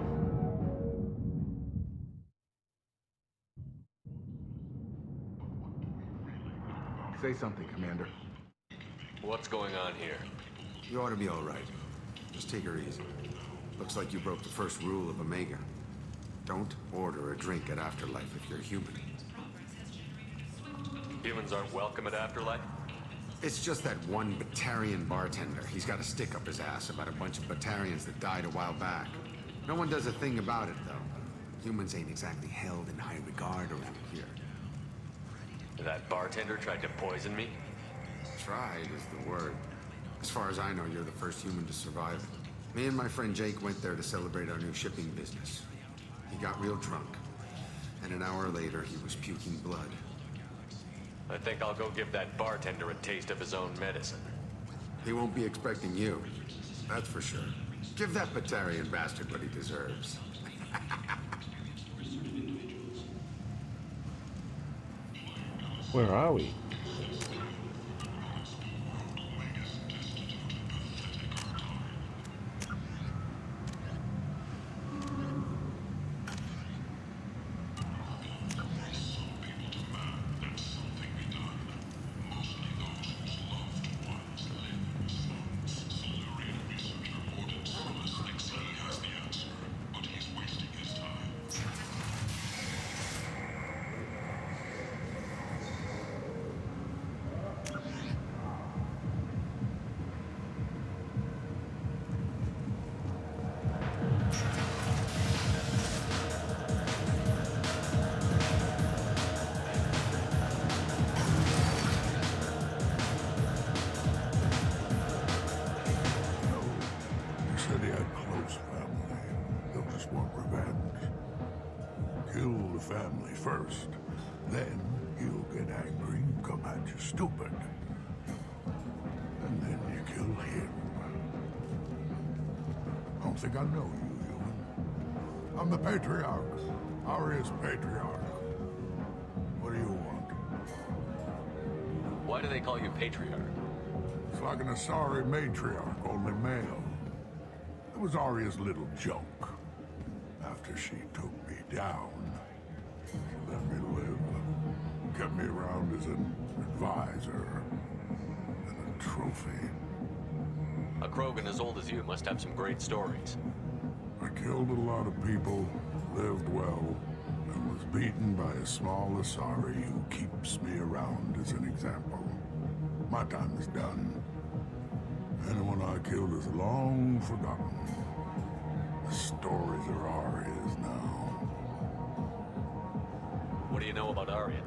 Say something, Commander. What's going on here? You ought to be all right. Just take her easy. Looks like you broke the first rule of Omega. Don't order a drink at Afterlife if you're human. Humans aren't welcome at Afterlife? It's just that one Batarian bartender. He's got a stick up his ass about a bunch of Batarians that died a while back. No one does a thing about it, though. Humans ain't exactly held in high regard around here. That bartender tried to poison me? Tried is the word. As far as I know, you're the first human to survive. Me and my friend Jake went there to celebrate our new shipping business. He got real drunk, and an hour later he was puking blood. I think I'll go give that bartender a taste of his own medicine. He won't be expecting you, that's for sure. Give that Batarian bastard what he deserves. Where are we? Family first, then you'll get angry and come at you stupid. And then you kill him. I don't think I know you, human. I'm the Patriarch. Aria's Patriarch. What do you want? Why do they call you Patriarch? It's like an Asari matriarch, only male. It was Aria's little joke. After she took me down, she let me live, kept me around as an advisor and a trophy. A Krogan as old as you must have some great stories. I killed a lot of people, lived well, and was beaten by a small Asari who keeps me around as an example. My time is done. Anyone I killed is long forgotten. The stories are Aria's now. What do you know about Arya?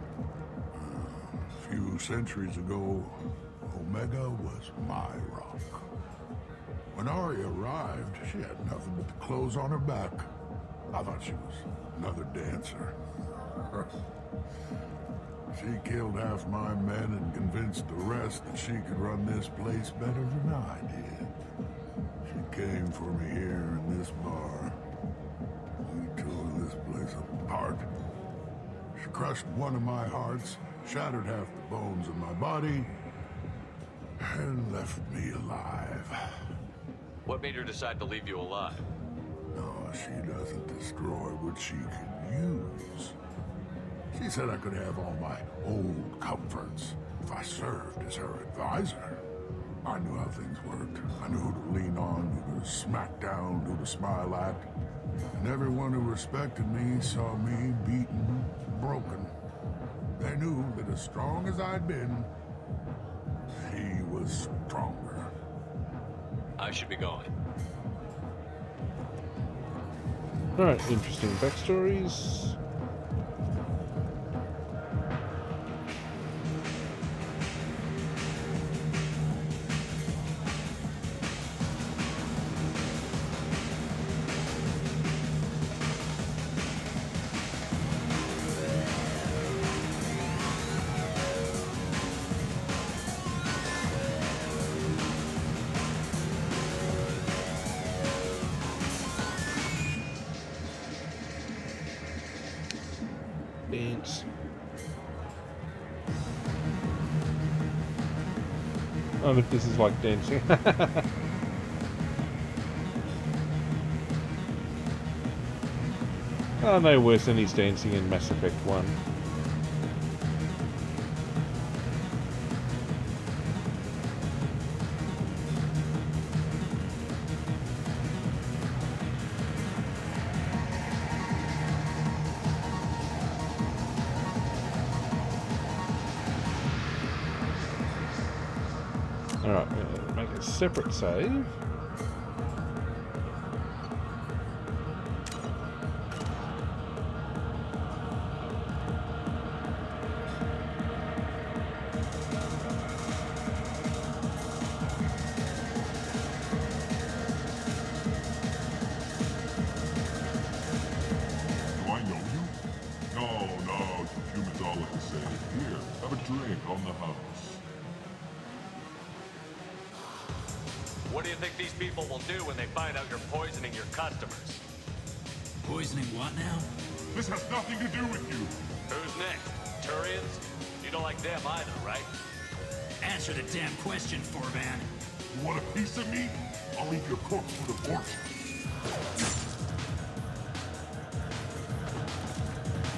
A few centuries ago, Omega was my rock. When Arya arrived, she had nothing but the clothes on her back. I thought she was another dancer. She killed half my men and convinced the rest that she could run this place better than I did. She came for me here in this bar. We tore this place apart. She crushed one of my hearts, shattered half the bones in my body, and left me alive. What made her decide to leave you alive? No, she doesn't destroy what she can use. She said I could have all my old comforts if I served as her advisor. I knew how things worked. I knew who to lean on, who to smack down, who to smile at. And everyone who respected me saw me beaten, broken. They knew that as strong as I'd been, she was stronger. I should be going. Alright, interesting backstories. Dance. Oh, look, this is like dancing. Oh, no worse than he's dancing in Mass Effect 1. Alright, I'm going to make a separate save. What do you think these people will do when they find out you're poisoning your customers? Poisoning what now? This has nothing to do with you. Who's next? Turians? You don't like them either, right? Answer the damn question, Forvan. You want a piece of me? I'll leave your corpse for the force.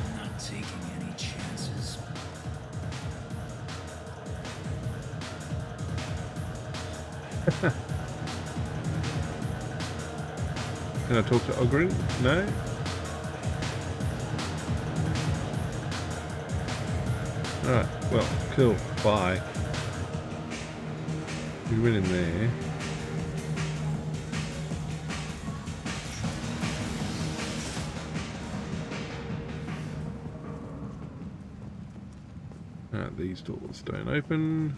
I'm not taking any chances. Can I talk to Ogrin? No? Alright, well, cool. Bye. We went in there. Alright, these doors don't open.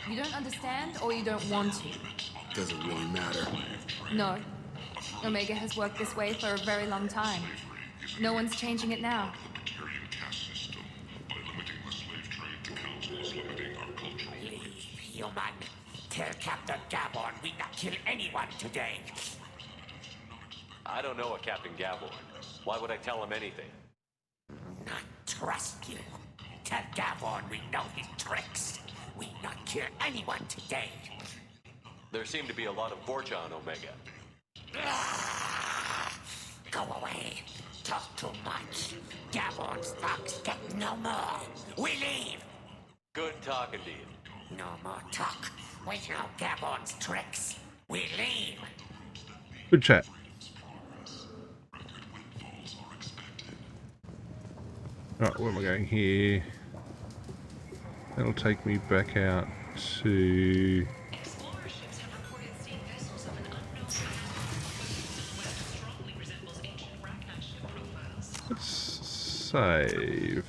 You don't understand, or you don't want to? Doesn't really matter. No. Omega has worked this way for a very long time. No one's changing it now. Human, tell Captain Gaborn we not kill anyone today. I don't know a Captain Gaborn. Why would I tell him anything? Not trust you. Tell Gaborn we know his tricks. We not kill anyone today. There seem to be a lot of Vorcha on Omega. Go away. Talk too much. Gaborn's thugs get no more. We leave. Good talking to you. No more talk. We know Gaborn's tricks. We leave. Good chat. Alright, where am I going here? That'll take me back out to... Let's save.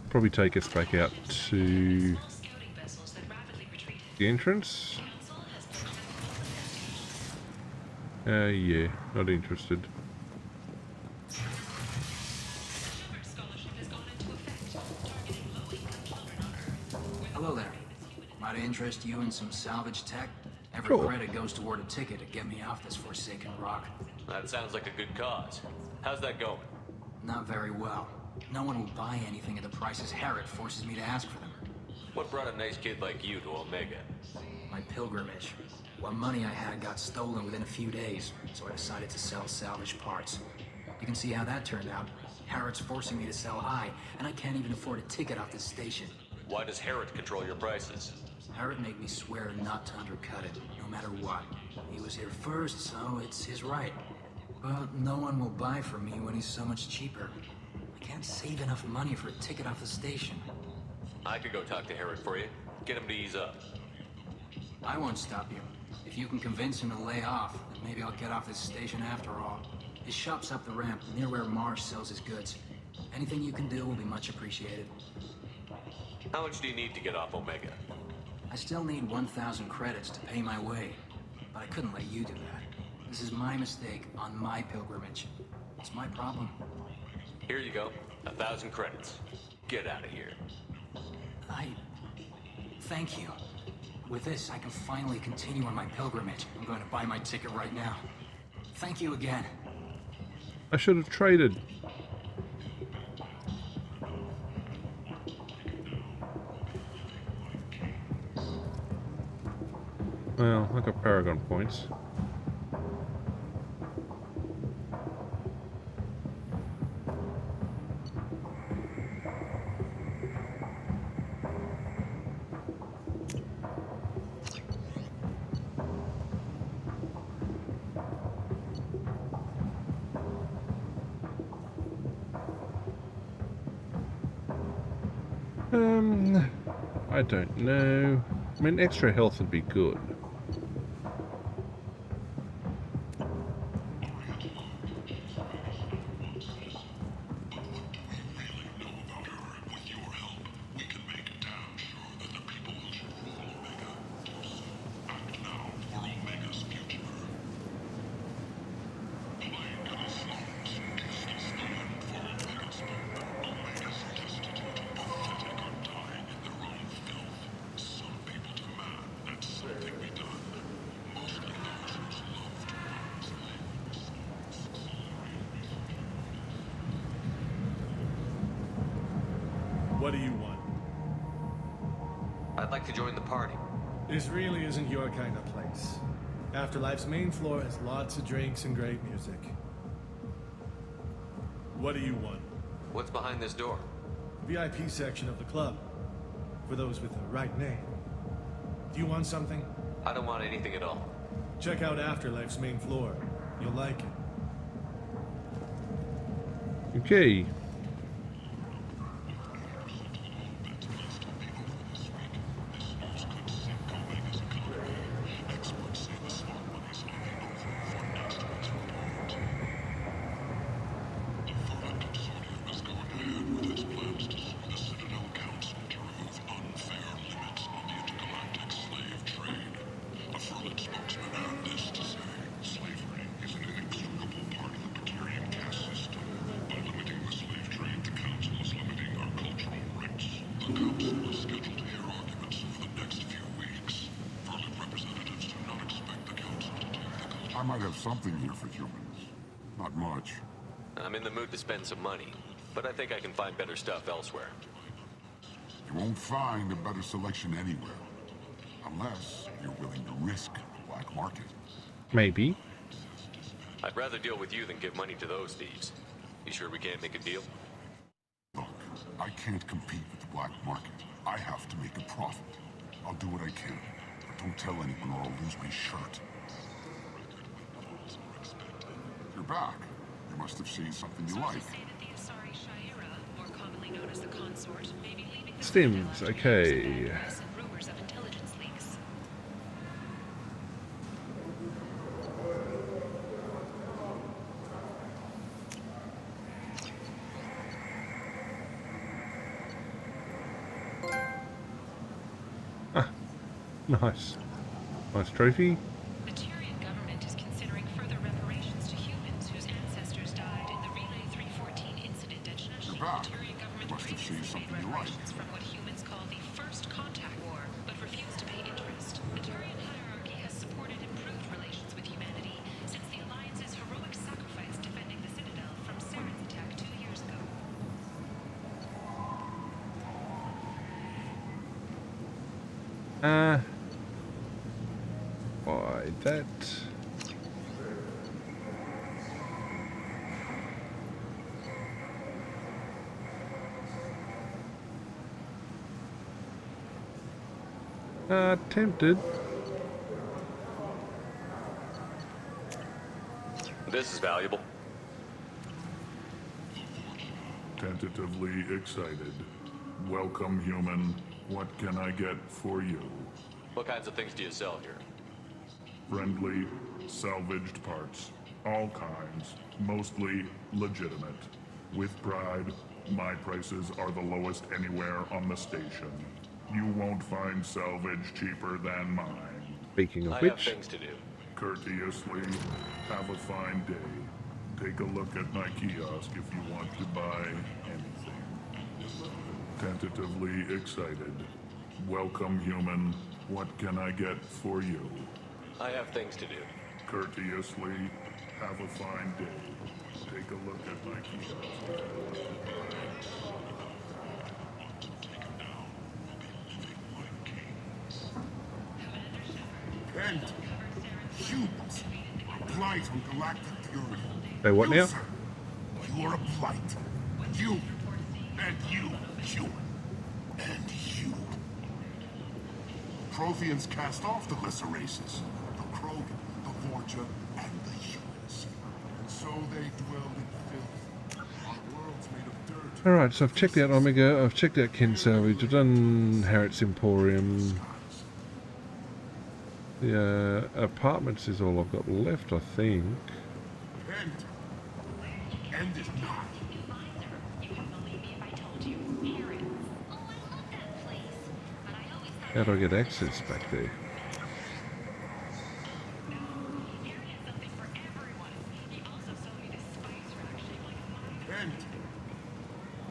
Probably take us back out to the entrance. Yeah, not interested. Hello there. Might I interest you in some salvage tech? Every Sure. credit goes toward a ticket to get me off this forsaken rock. That sounds like a good cause. How's that going? Not very well. No one will buy anything at the prices Herod forces me to ask for them. What brought a nice kid like you to Omega? My pilgrimage. What money I had got stolen within a few days, so I decided to sell salvage parts. You can see how that turned out. Herod's forcing me to sell high, and I can't even afford a ticket off this station. Why does Herod control your prices? Herod made me swear not to undercut it, no matter what. He was here first, so it's his right. But no one will buy from me when he's so much cheaper. I can't save enough money for a ticket off the station. I could go talk to Herod for you. Get him to ease up. I won't stop you. If you can convince him to lay off, then maybe I'll get off this station after all. His shop's up the ramp, near where Marsh sells his goods. Anything you can do will be much appreciated. How much do you need to get off Omega? I still need 1,000 credits to pay my way, but I couldn't let you do that. This is my mistake on my pilgrimage. It's my problem. Here you go. 1,000 credits. Get out of here. Thank you. With this, I can finally continue on my pilgrimage. I'm going to buy my ticket right now. Thank you again. I should have traded. Well, I got Paragon points. I don't know. I mean, extra health would be good. What do you want? I'd like to join the party. This really isn't your kind of place. Afterlife's main floor has lots of drinks and great music. What do you want? What's behind this door? VIP section of the club. For those with the right name. Do you want something? I don't want anything at all. Check out Afterlife's main floor. You'll like it. Okay. I might have something here for humans. Not much. I'm in the mood to spend some money, but I think I can find better stuff elsewhere. You won't find a better selection anywhere. Unless you're willing to risk the black market. Maybe. I'd rather deal with you than give money to those thieves. You sure we can't make a deal? Look, I can't compete with the black market. I have to make a profit. I'll do what I can, but don't tell anyone or I'll lose my shirt. You're back. You must have seen something you like. Stims, okay. Ah, nice. Nice trophy. The Tyrian government is considering further reparations to humans whose ancestors died in the Relay 314 incident at Shep. The Tyrian government previously made reparations from what humans call the First Contact War, but refused to pay interest. The Tyrian hierarchy has supported improved relations with humanity since the Alliance's heroic sacrifice defending the Citadel from Saren's attack 2 years ago. Why that? Tempted. This is valuable. Tentatively excited. Welcome, human. What can I get for you? What kinds of things do you sell here? Friendly, salvaged parts. All kinds. Mostly legitimate. With pride, my prices are the lowest anywhere on the station. You won't find salvage cheaper than mine. Speaking of I which... have things to do. Courteously, have a fine day. Take a look at my kiosk if you want to buy anything. Tentatively excited. Welcome, human. What can I get for you? I have things to do. Courteously, have a fine day. Take a look at my kiosk. And humans are a blight on galactic purity. Hey, what now? Sir, you are a blight. You, and you, human. And you. Protheans cast off the lesser races. The Krogan, the Vorja, and the humans. And so they dwell in filth. On worlds made of dirt Alright, so I've checked out Omega, I've checked out Ken Salvage, I've done Harriet's Emporium. The apartments is all I've got left, I think. End it not. How do I get access back there? End.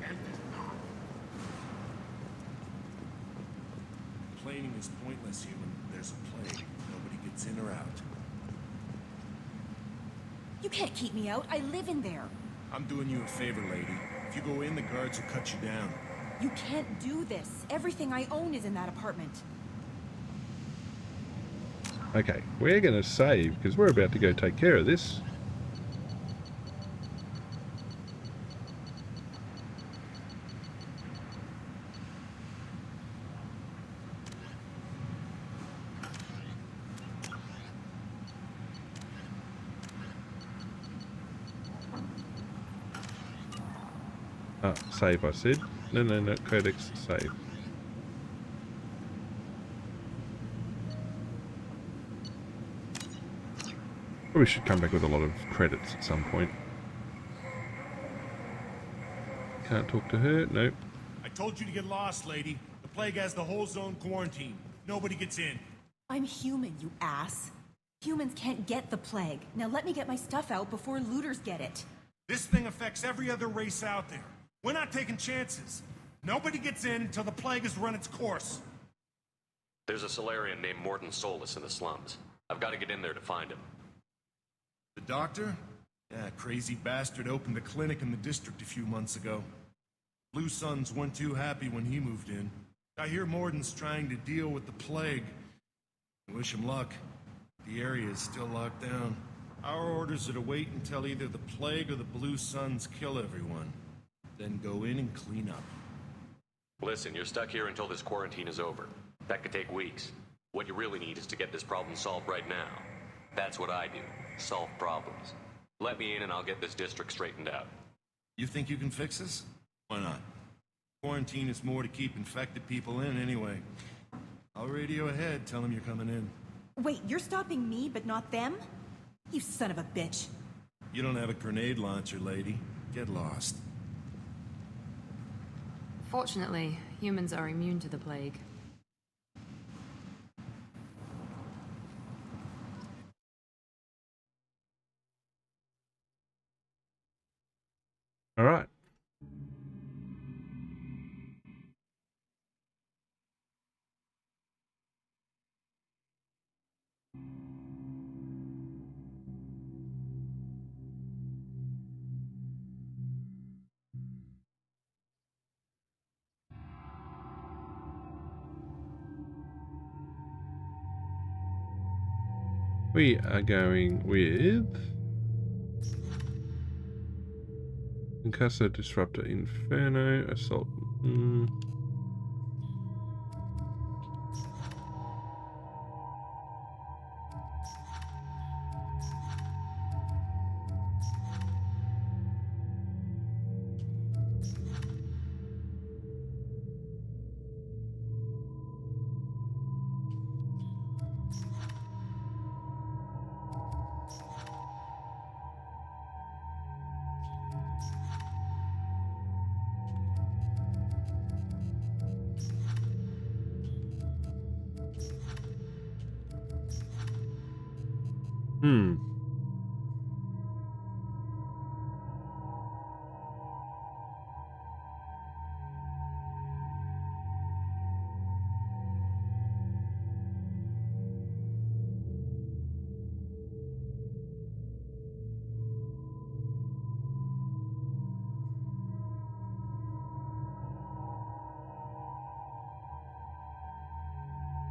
End it not. Complaining is pointless, human. There's a plague. Nobody gets in or out. You can't keep me out. I live in there. I'm doing you a favor, lady. If you go in, the guards will cut you down. You can't do this. Everything I own is in that apartment. Okay, we're going to save because we're about to go take care of this. Ah, save I said. No, codex, save. Probably should come back with a lot of credits at some point. Can't talk to her, nope. I told you to get lost, lady. The plague has the whole zone quarantined. Nobody gets in. I'm human, you ass. Humans can't get the plague. Now let me get my stuff out before looters get it. This thing affects every other race out there. We're not taking chances. Nobody gets in until the plague has run its course. There's a Solarian named Morton Solus in the slums. I've got to get in there to find him. The doctor? Yeah, crazy bastard opened a clinic in the district a few months ago. Blue Suns weren't too happy when he moved in. I hear Morton's trying to deal with the plague. I wish him luck. The area is still locked down. Our orders are to wait until either the plague or the Blue Suns kill everyone. Then go in and clean up. Listen, you're stuck here until this quarantine is over. That could take weeks. What you really need is to get this problem solved right now. That's what I do. Solve problems. Let me in and I'll get this district straightened out. You think you can fix this? Why not? Quarantine is more to keep infected people in anyway. I'll radio ahead, tell them you're coming in. Wait, you're stopping me, but not them? You son of a bitch. You don't have a grenade launcher, lady. Get lost. Fortunately, humans are immune to the plague. All right. We are going with Incasso, Disruptor, Inferno, Assault.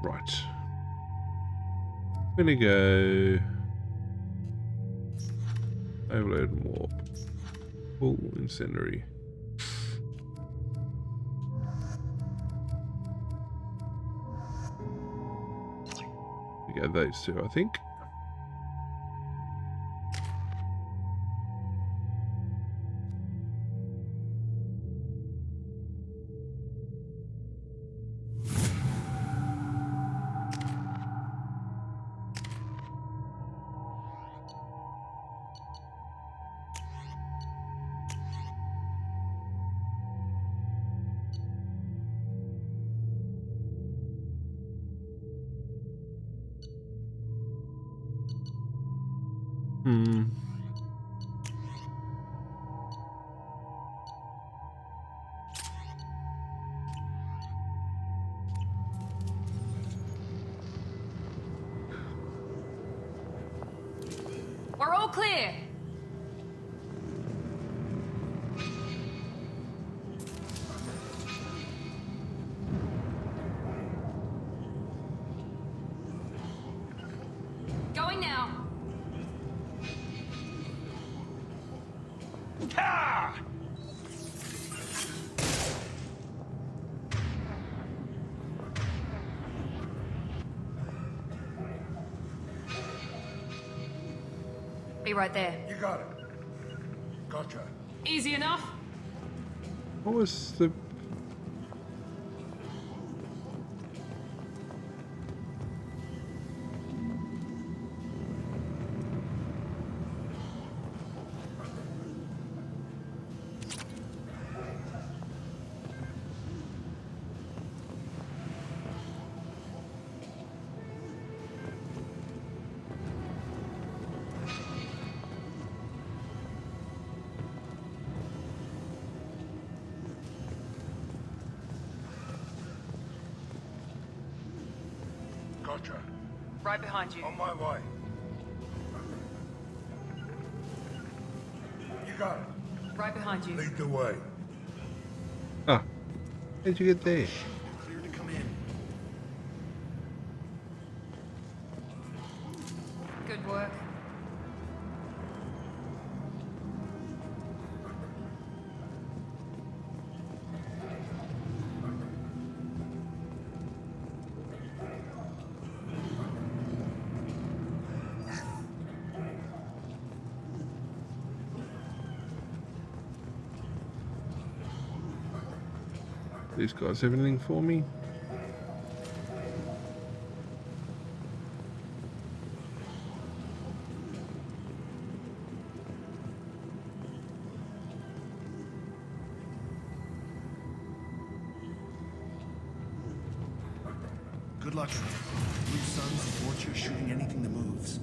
Right. I'm gonna go overload and warp. Oh, incendiary. We got those two, I think. We're all clear. Going now. Be right there. You got it. Gotcha. Easy enough? What was the... Gotcha. Right behind you. On my way. You got it. Right behind you. Lead the way. Ah, how'd you get there? Clear to come in. Good work. These guys have anything for me? Good luck. Blue Suns support you shooting anything that moves.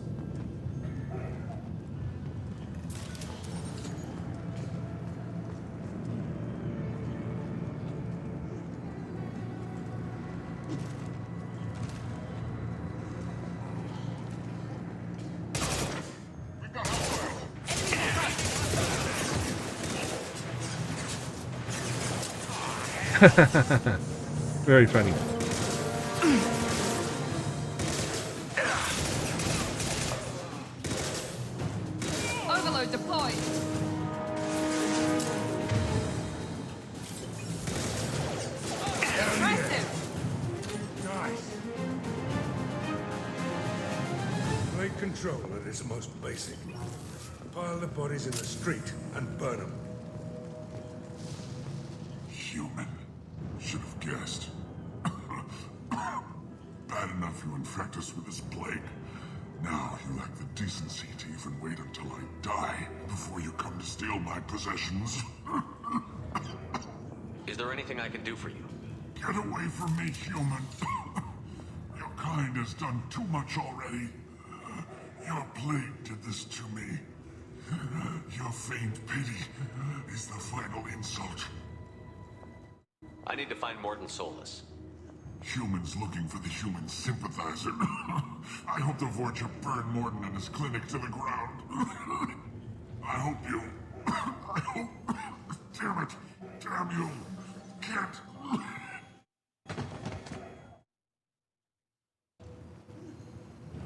Very funny. Overload deployed. Impressive. Nice. Blade control at its most basic. Pile the bodies in the street and burn them. Human. Should have guessed. Bad enough you infect us with this plague. Now you lack the decency to even wait until I die before you come to steal my possessions. Is there anything I can do for you? Get away from me, human. Your kind has done too much already. Your plague did this to me. Your feigned pity is the final insult. I need to find Morton Solus. Humans looking for the human sympathizer. I hope the Vorcha burn Morton and his clinic to the ground. I hope you... I hope... Damn it. Damn you. Can't...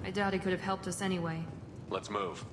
I doubt he could have helped us anyway. Let's move.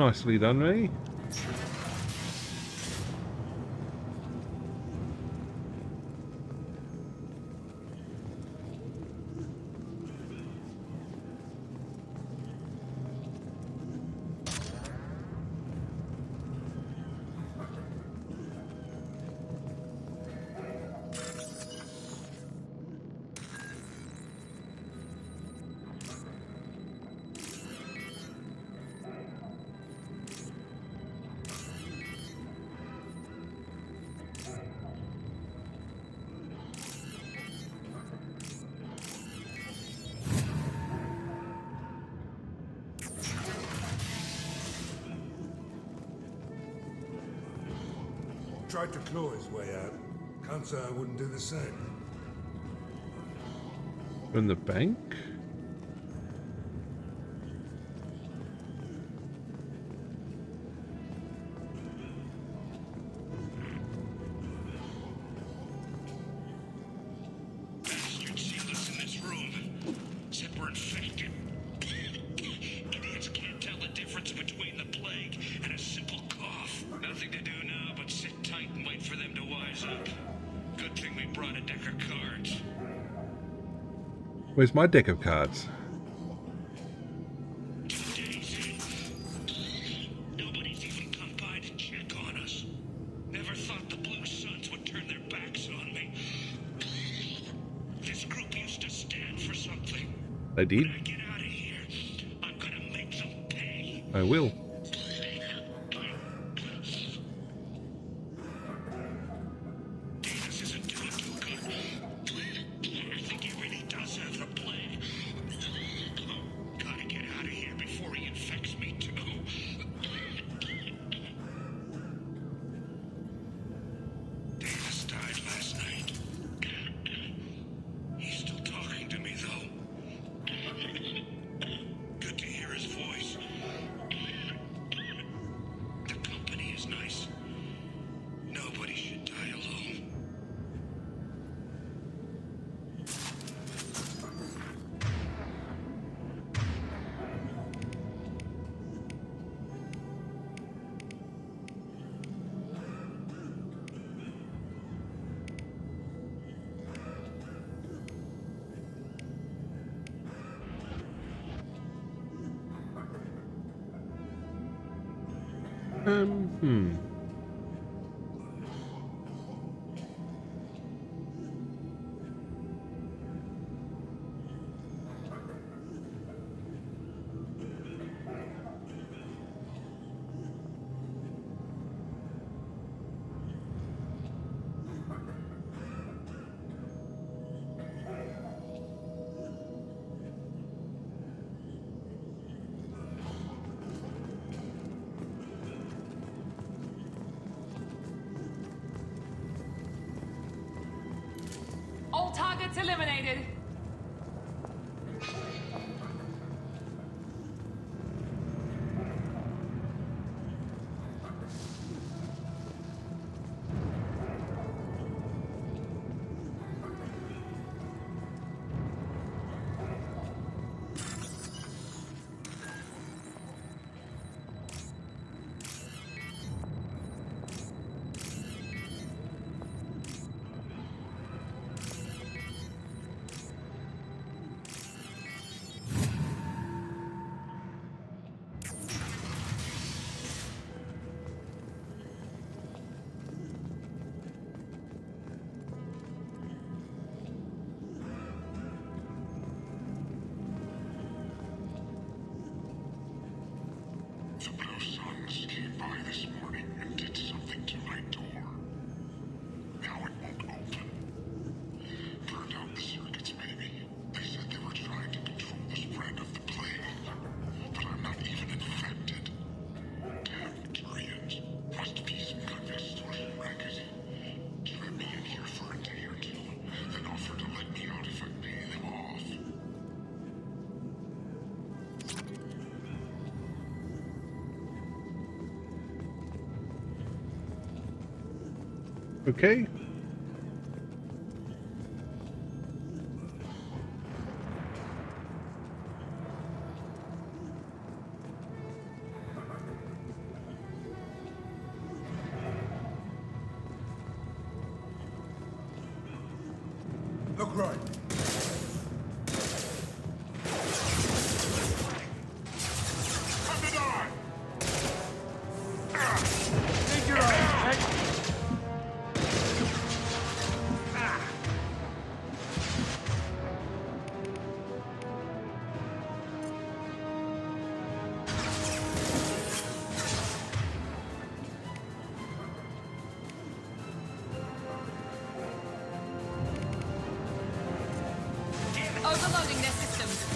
Nicely done, me. Tried to claw his way out. Can't say I wouldn't do the same. From the bank? Bastards sealed us in this room. Said we're infected. Idiots can't tell the difference between the plague and a simple cough. Nothing to do now but sit tight and wait for them to wise up. Good thing we brought a deck of cards. Where's my deck of cards? Nobody's even come by to check on us. Never thought the Blue Suns would turn their backs on me. This group used to stand for something. They did. When I get out of here, I'm gonna make them pay. I will. Davis isn't doing too good. I think he really does have the plague. Gotta get out of here before he infects me too. Davis died last night. He's still talking to me though. Good to hear his voice. The company is nice. Nobody should die alone. Hmm. All targets eliminated. The Blue Suns came by this morning and did something to my door. Now it won't open. Burned out the circuits, maybe. They said they were trying to control the spread of the plague. But I'm not even infected. Damn Turians. Must be some kind of extortion racket. Kept me in here for a day or two, then offered to let me out if I pay them off. Okay. Look right. Come to die! Take your eyes, Jake. Overloading their systems.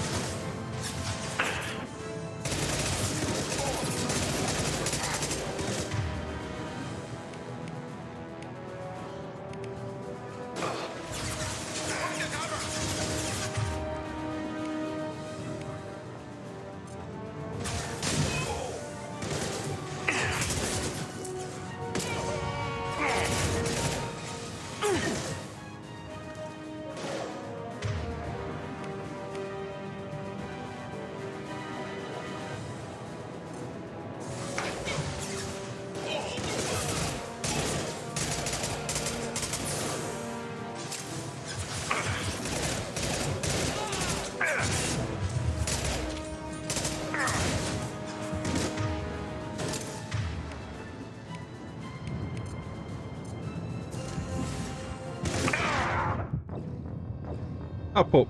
Up, up.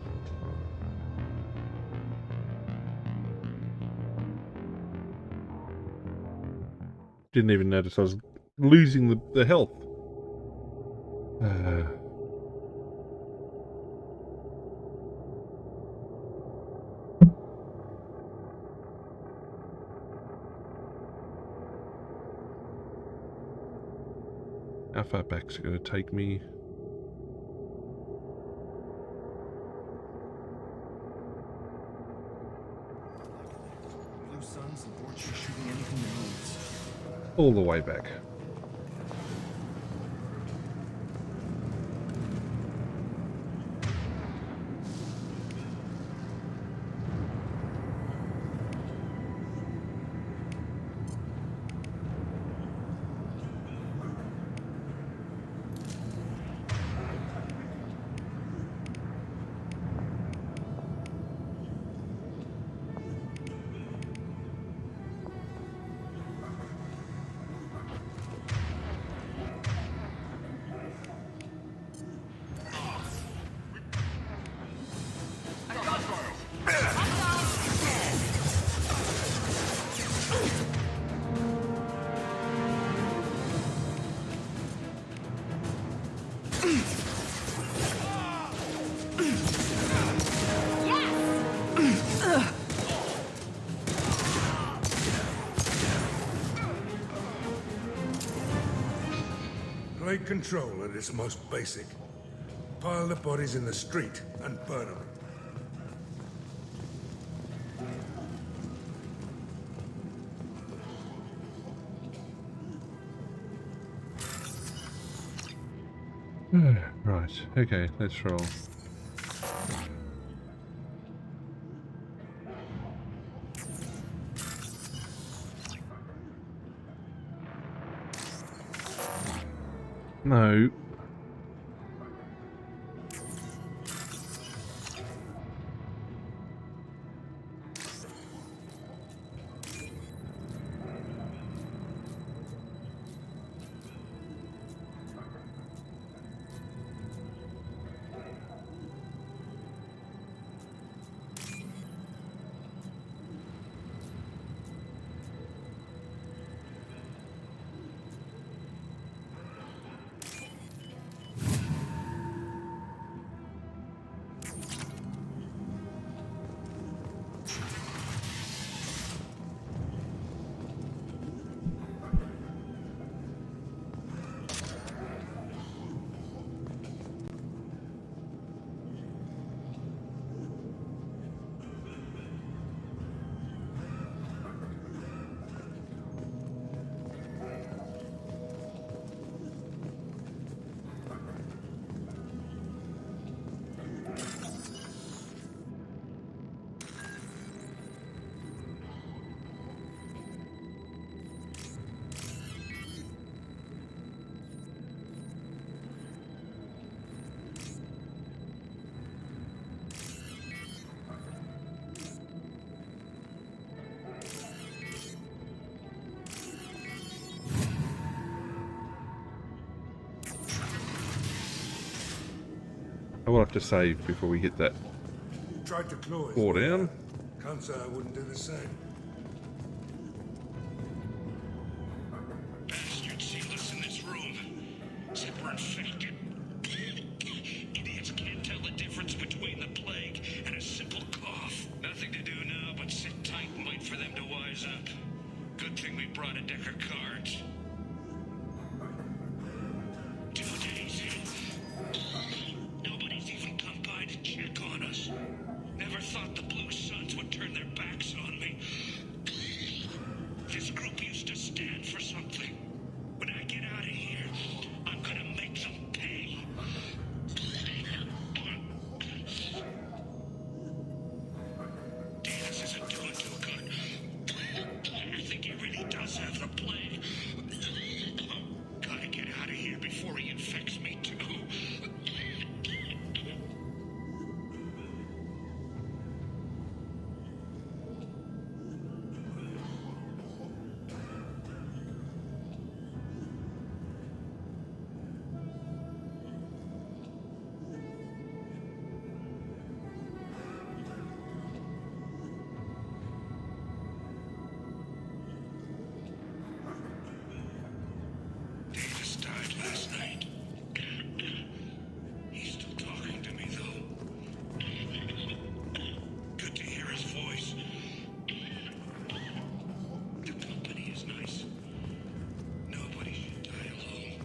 Didn't even notice I was losing the health. How far back is it going to take me? Blue Suns and Borch are shooting anything that moves. All the way back. Plague control at its most basic. Pile the bodies in the street and burn them. Right, okay, let's roll. No. I will have to save before we hit that Tried to claw his floor way down. out. Can't say I wouldn't do the same. Bastards sealed us in this room. Said we're infected. Idiots can't tell the difference between the plague and a simple cough. Nothing to do now but sit tight and wait for them to wise up. Good thing we brought a deck of cards. 2 days in. Nobody's even come by to check on us. Never thought the Blue Suns would turn their backs on me. This group used to stand for something. When I get out of here, I'm gonna make them pay. Davis isn't doing too good. I think he really does have the plague. Gotta get out of here before he infects me too. Davis died last night. He's still talking to me, though. Good to hear his voice. The company is nice. Nobody should die alone.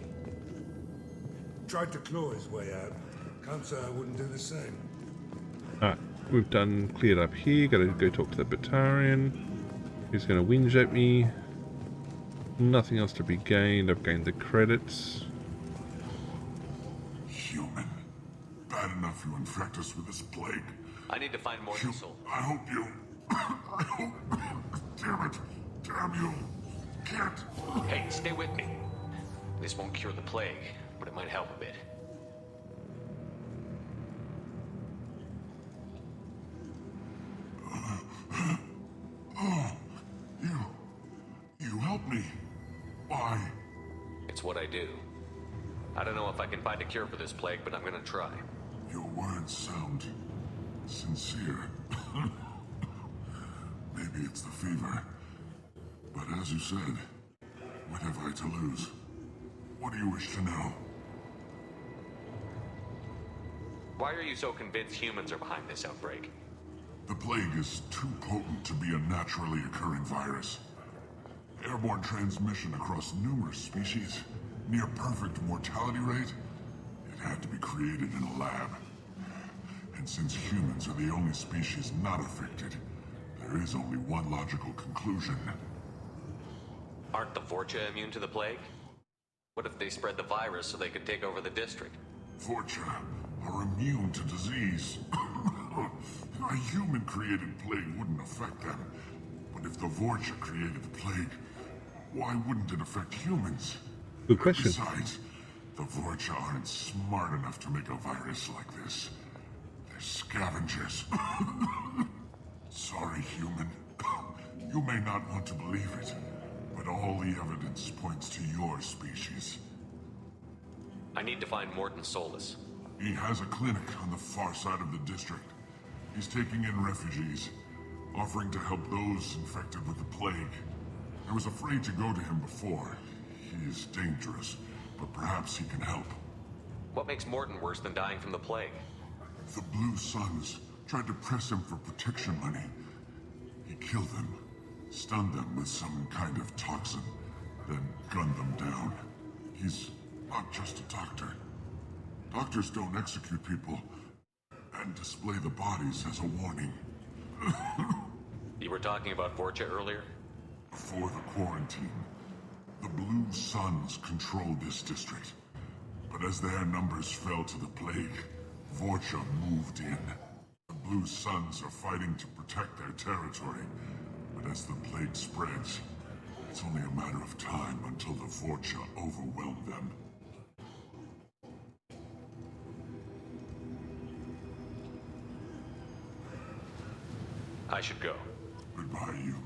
Tried to claw his way out. Can't say I wouldn't do the same. Alright, we've done cleared up here. Gotta go talk to the Batarian. He's gonna whinge at me. Nothing else to be gained. I've gained the credits. Human. Bad enough you infect us with this plague. I need to find more Soul. I hope you... I hope... Damn it. Damn you. Can't... Hey, stay with me. This won't cure the plague, but it might help a bit. Oh, you helped me. Why? It's what I do. I don't know if I can find a cure for this plague, but I'm gonna try. Your words sound sincere. Maybe it's the fever. But as you said, what have I to lose? What do you wish to know? Why are you so convinced humans are behind this outbreak? The plague is too potent to be a naturally occurring virus. Airborne transmission across numerous species, near perfect mortality rate. It had to be created in a lab. And since humans are the only species not affected, there is only one logical conclusion. Aren't the Vorcha immune to the plague? What if they spread the virus so they could take over the district? Vorcha are immune to disease. A human-created plague wouldn't affect them. But if the Vorcha created the plague, why wouldn't it affect humans? Good question. Besides, the Vorcha aren't smart enough to make a virus like this. They're scavengers. Sorry, human. You may not want to believe it, but all the evidence points to your species. I need to find Morton Solus. He has a clinic on the far side of the district. He's taking in refugees, offering to help those infected with the plague. I was afraid to go to him before. He is dangerous, but perhaps he can help. What makes Morton worse than dying from the plague? The Blue Suns tried to press him for protection money. He killed them, stunned them with some kind of toxin, then gunned them down. He's not just a doctor. Doctors don't execute people and display the bodies as a warning. You were talking about Vorcha earlier? Before the quarantine, the Blue Suns controlled this district. But as their numbers fell to the plague, Vorcha moved in. The Blue Suns are fighting to protect their territory. But as the plague spreads, it's only a matter of time until the Vorcha overwhelm them. I should go. Goodbye, human.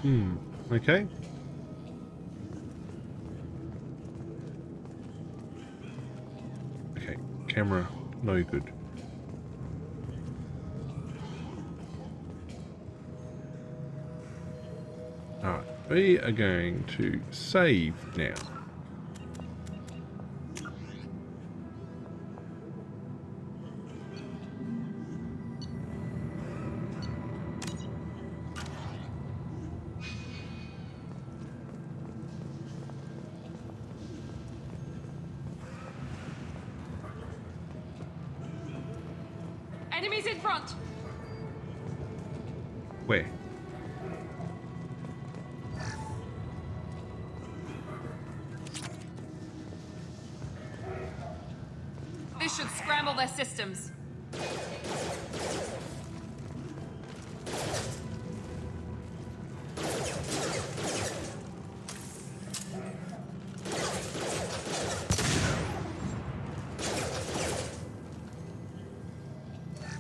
Okay. Okay, camera, no good. Alright, we are going to save now. Enemies in front! Where? This should scramble their systems.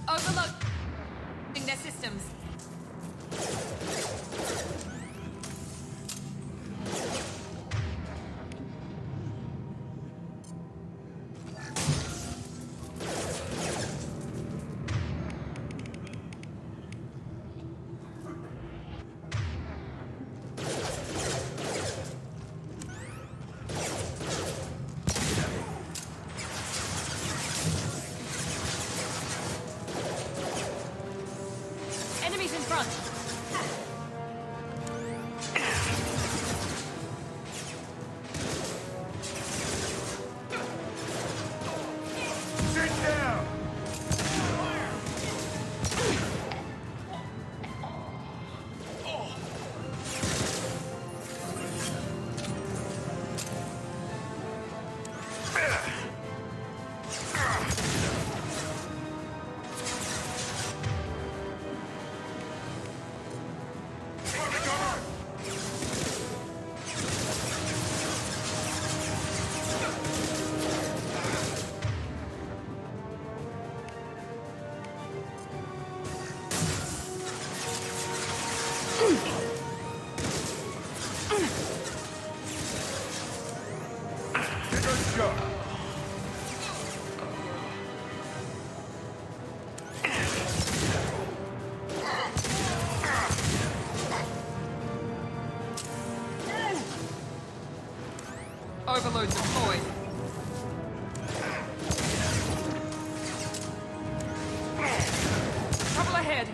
Overloading their systems. Enemies in front. Sit down! Good shot. Overload deployed. Trouble ahead.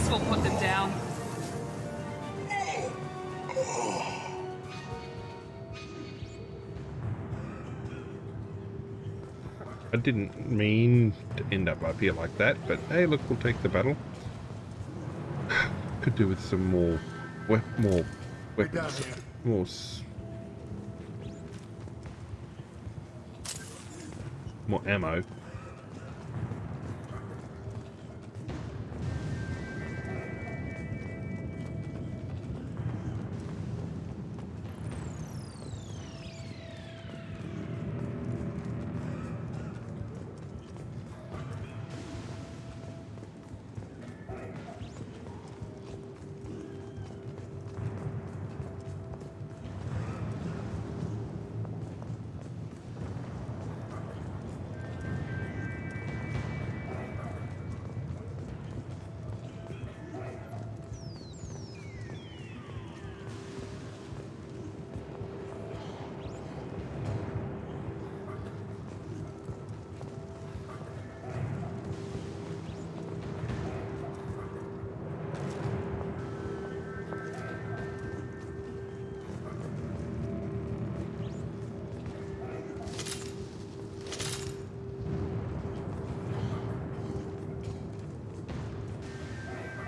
This will put them down. I didn't mean to end up here like that, but hey, look, we'll take the battle. Could do with some more weapons, more ammo.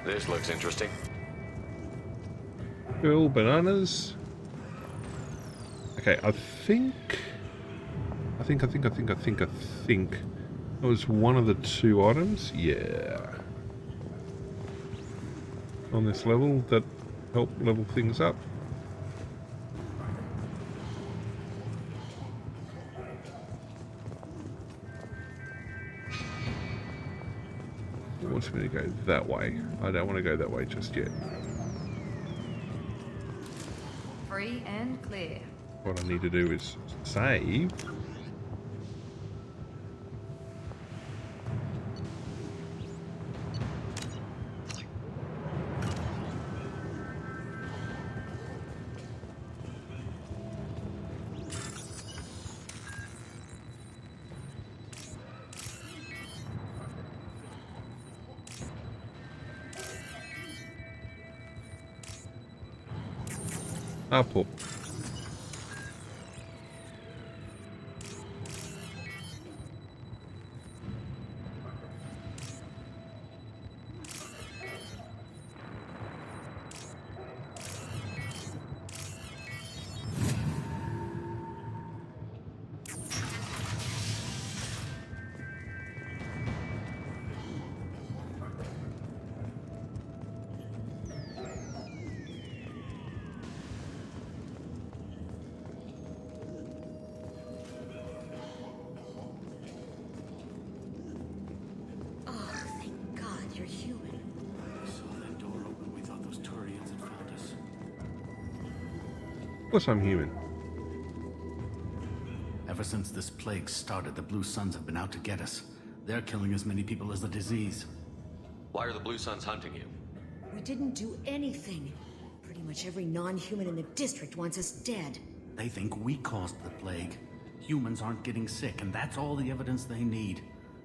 This looks interesting. Cool, bananas. Okay, I think that was one of the 2 items. Yeah. On this level that help level things up. It wants me to go that way. I don't want to go that way just yet. Free and clear. What I need to do is save. Up. Of course I'm human. Ever since this plague started, the Blue Suns have been out to get us. They're killing as many people as the disease. Why are the Blue Suns hunting you? We didn't do anything. Pretty much every non-human in the district wants us dead. They think we caused the plague. Humans aren't getting sick, and that's all the evidence they need.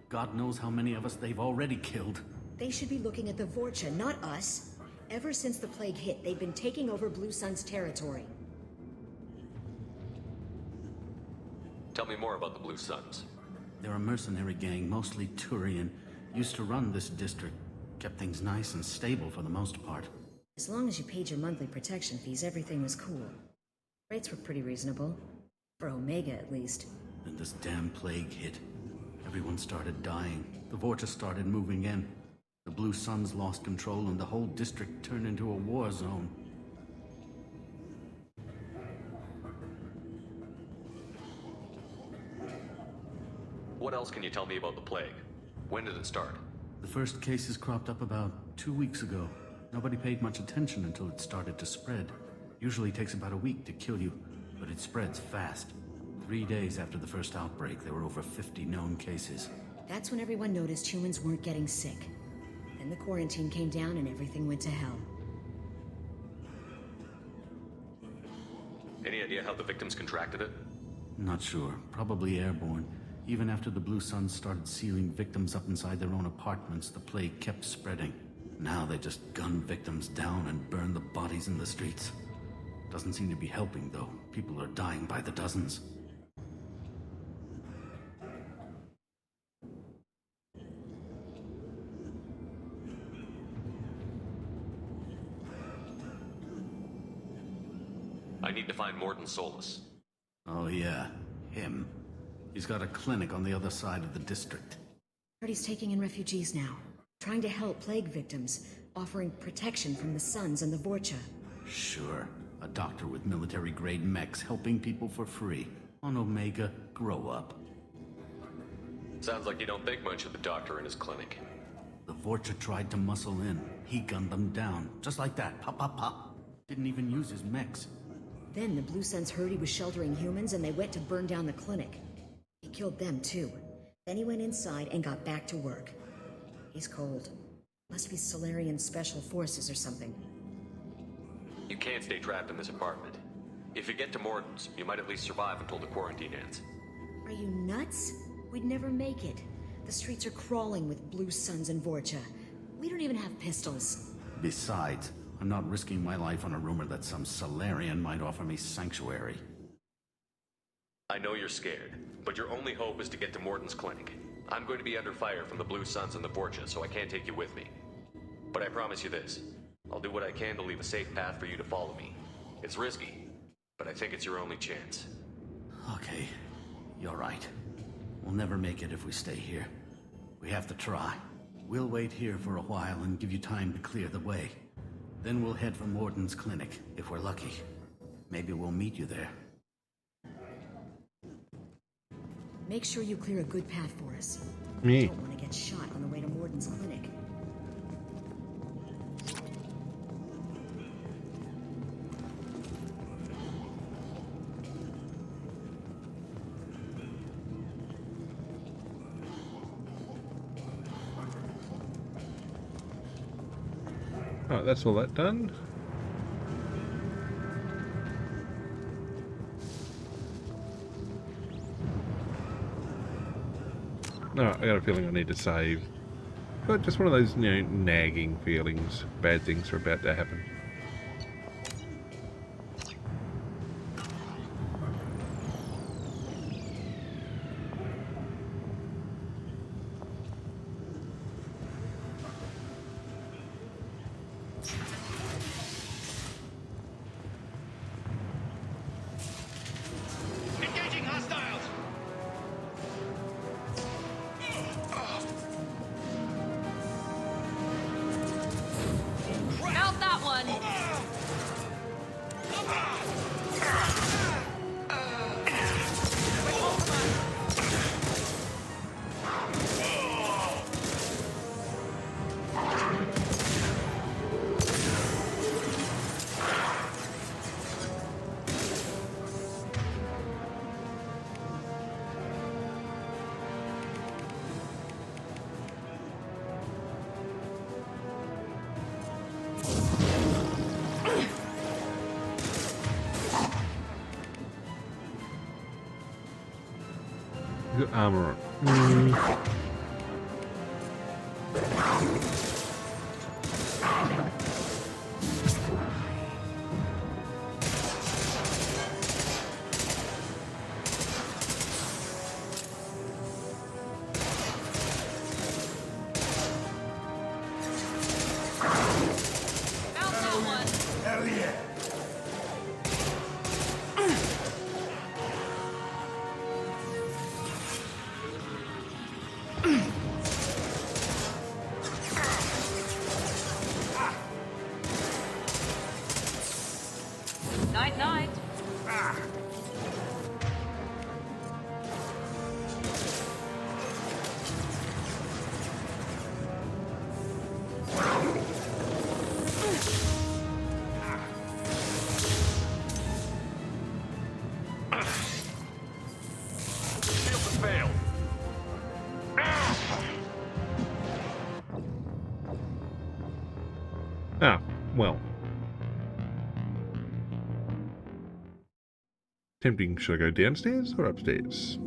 God knows how many of us they've already killed. They should be looking at the Vorcha, not us. Ever since the plague hit, they've been taking over Blue Sun's territory. Tell me more about the Blue Suns. They're a mercenary gang, mostly Turian. Used to run this district. Kept things nice and stable for the most part. As long as you paid your monthly protection fees, everything was cool. Rates were pretty reasonable. For Omega, at least. Then this damn plague hit. Everyone started dying. The Vorcha started moving in. The Blue Suns lost control and the whole district turned into a war zone. What else can you tell me about the plague? When did it start? The first cases cropped up about 2 weeks ago. Nobody paid much attention until it started to spread. Usually takes about a week to kill you, but it spreads fast. 3 days after the first outbreak, there were over 50 known cases. That's when everyone noticed humans weren't getting sick. Then the quarantine came down and everything went to hell. Any idea how the victims contracted it? Not sure. Probably airborne. Even after the Blue Suns started sealing victims up inside their own apartments, the plague kept spreading. Now they just gun victims down and burn the bodies in the streets. Doesn't seem to be helping, though. People are dying by the dozens. I need to find Morden Solus. Oh yeah, him. He's got a clinic on the other side of the district. Heard he's taking in refugees now. Trying to help plague victims. Offering protection from the Suns and the Vorcha. Sure. A doctor with military-grade mechs helping people for free. On Omega, grow up. Sounds like you don't think much of the doctor in his clinic. The Vorcha tried to muscle in. He gunned them down. Just like that. Pop, pop, pop. Didn't even use his mechs. Then the Blue Suns heard he was sheltering humans and they went to burn down the clinic. He killed them too. Then he went inside and got back to work. He's cold. Must be Solarian Special Forces or something. You can't stay trapped in this apartment. If you get to Morden's, you might at least survive until the quarantine ends. Are you nuts? We'd never make it. The streets are crawling with Blue Suns and Vorcha. We don't even have pistols. Besides, I'm not risking my life on a rumor that some Solarian might offer me sanctuary. I know you're scared, but your only hope is to get to Morden's clinic. I'm going to be under fire from the Blue Suns and the Vorcha, so I can't take you with me. But I promise you this. I'll do what I can to leave a safe path for you to follow me. It's risky, but I think it's your only chance. Okay, you're right. We'll never make it if we stay here. We have to try. We'll wait here for a while and give you time to clear the way. Then we'll head for Morden's clinic, if we're lucky. Maybe we'll meet you there. Make sure you clear a good path for us. Me. Don't want to get shot on the way to Morden's clinic. Alright, that's all that done. Alright, I got a feeling I need to save. But just one of those, nagging feelings. Bad things are about to happen. Engaging hostiles! Mount that one! Good armor on. Mount that one! Hell yeah! Night, night. Shield has failed. Ah, well. Tempting, should I go downstairs or upstairs?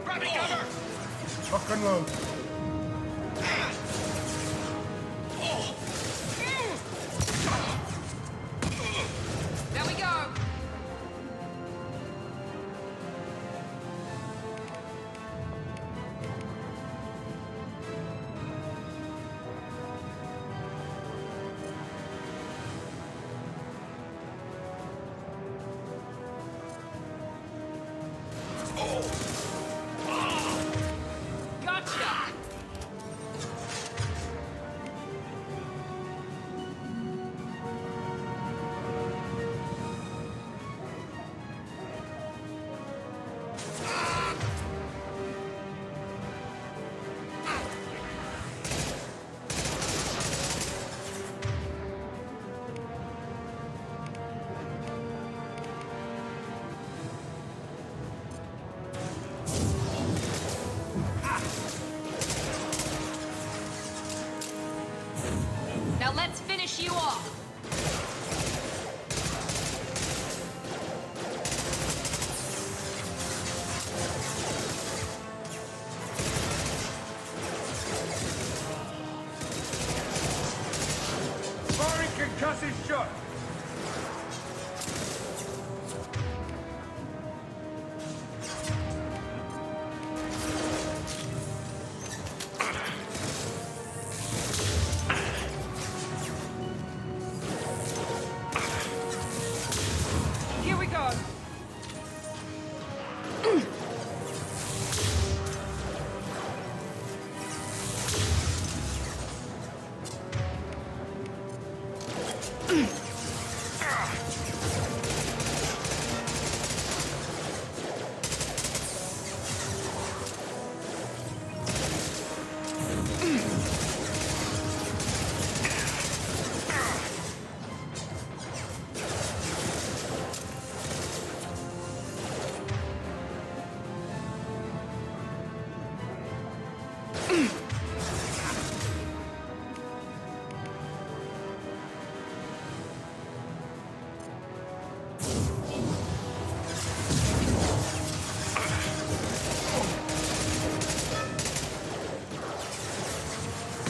Grabbing cover! Lock and load. There we go! Gotcha! Now let's finish you off. Firing concussive shot! Here we go.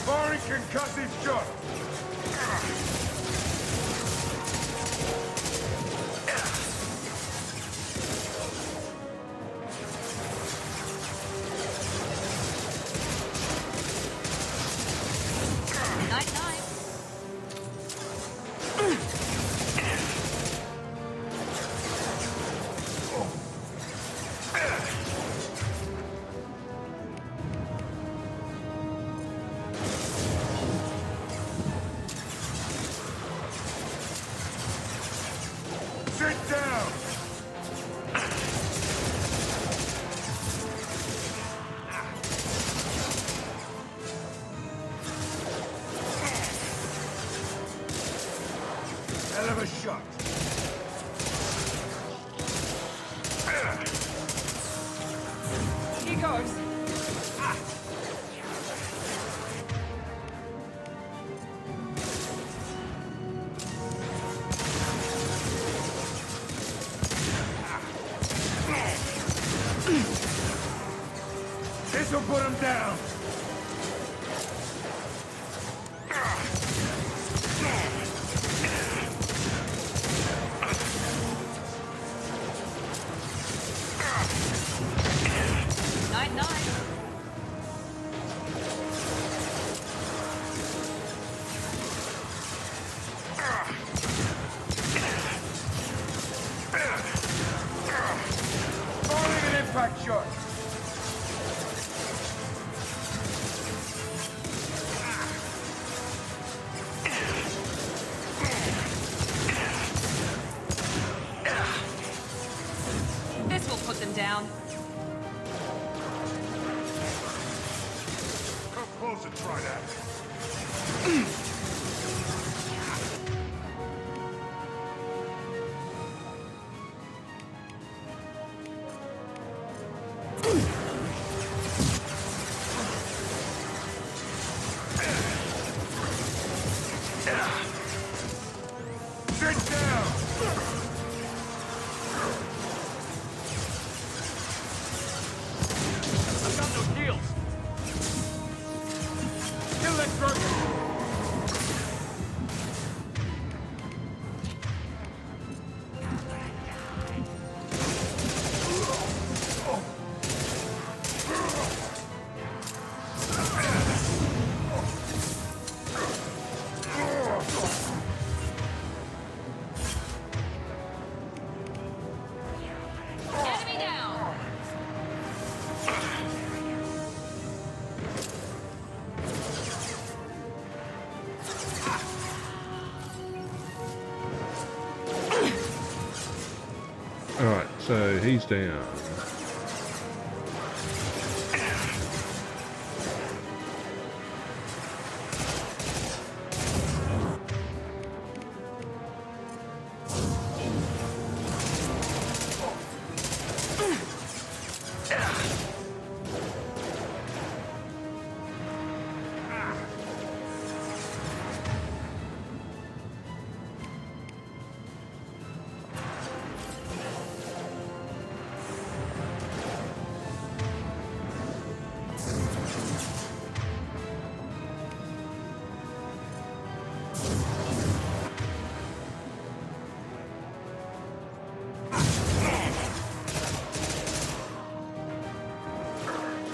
Firing concussive shot! Night, night. Sit down! Hell of a shot! Here goes. This'll put him down! Night, night. Firing an impact shot! This will put them down. Come close and try that. Sit down! I've got no shields. Kill that drug! Enemy down. Alright, so he's down.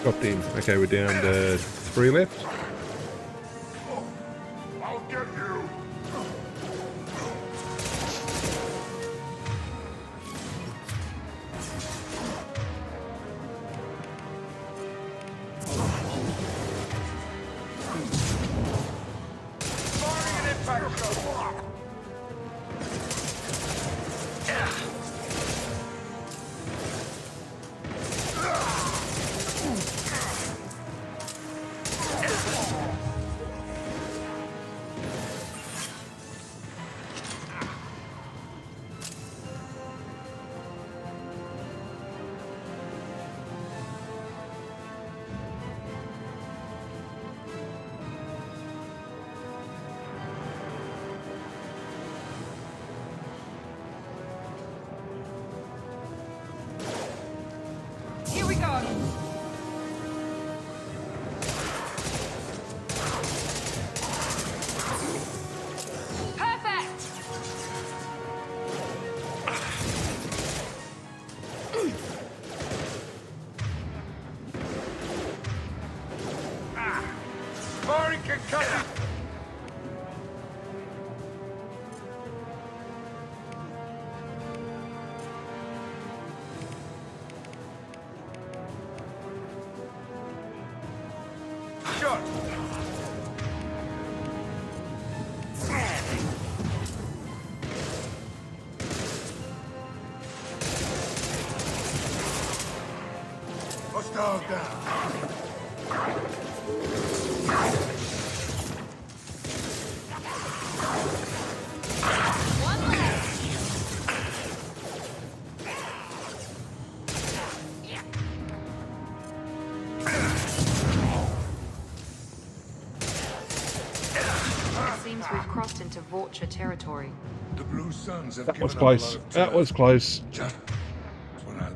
Dropped him. Okay, we're down to 3 left. I'll get you! Here we go. Perfect. Firing concussion! Shot! Hostile down. Seems we've crossed into Vorcha territory. The Blue Suns have That was given up a close. lot of That was close. Just when I...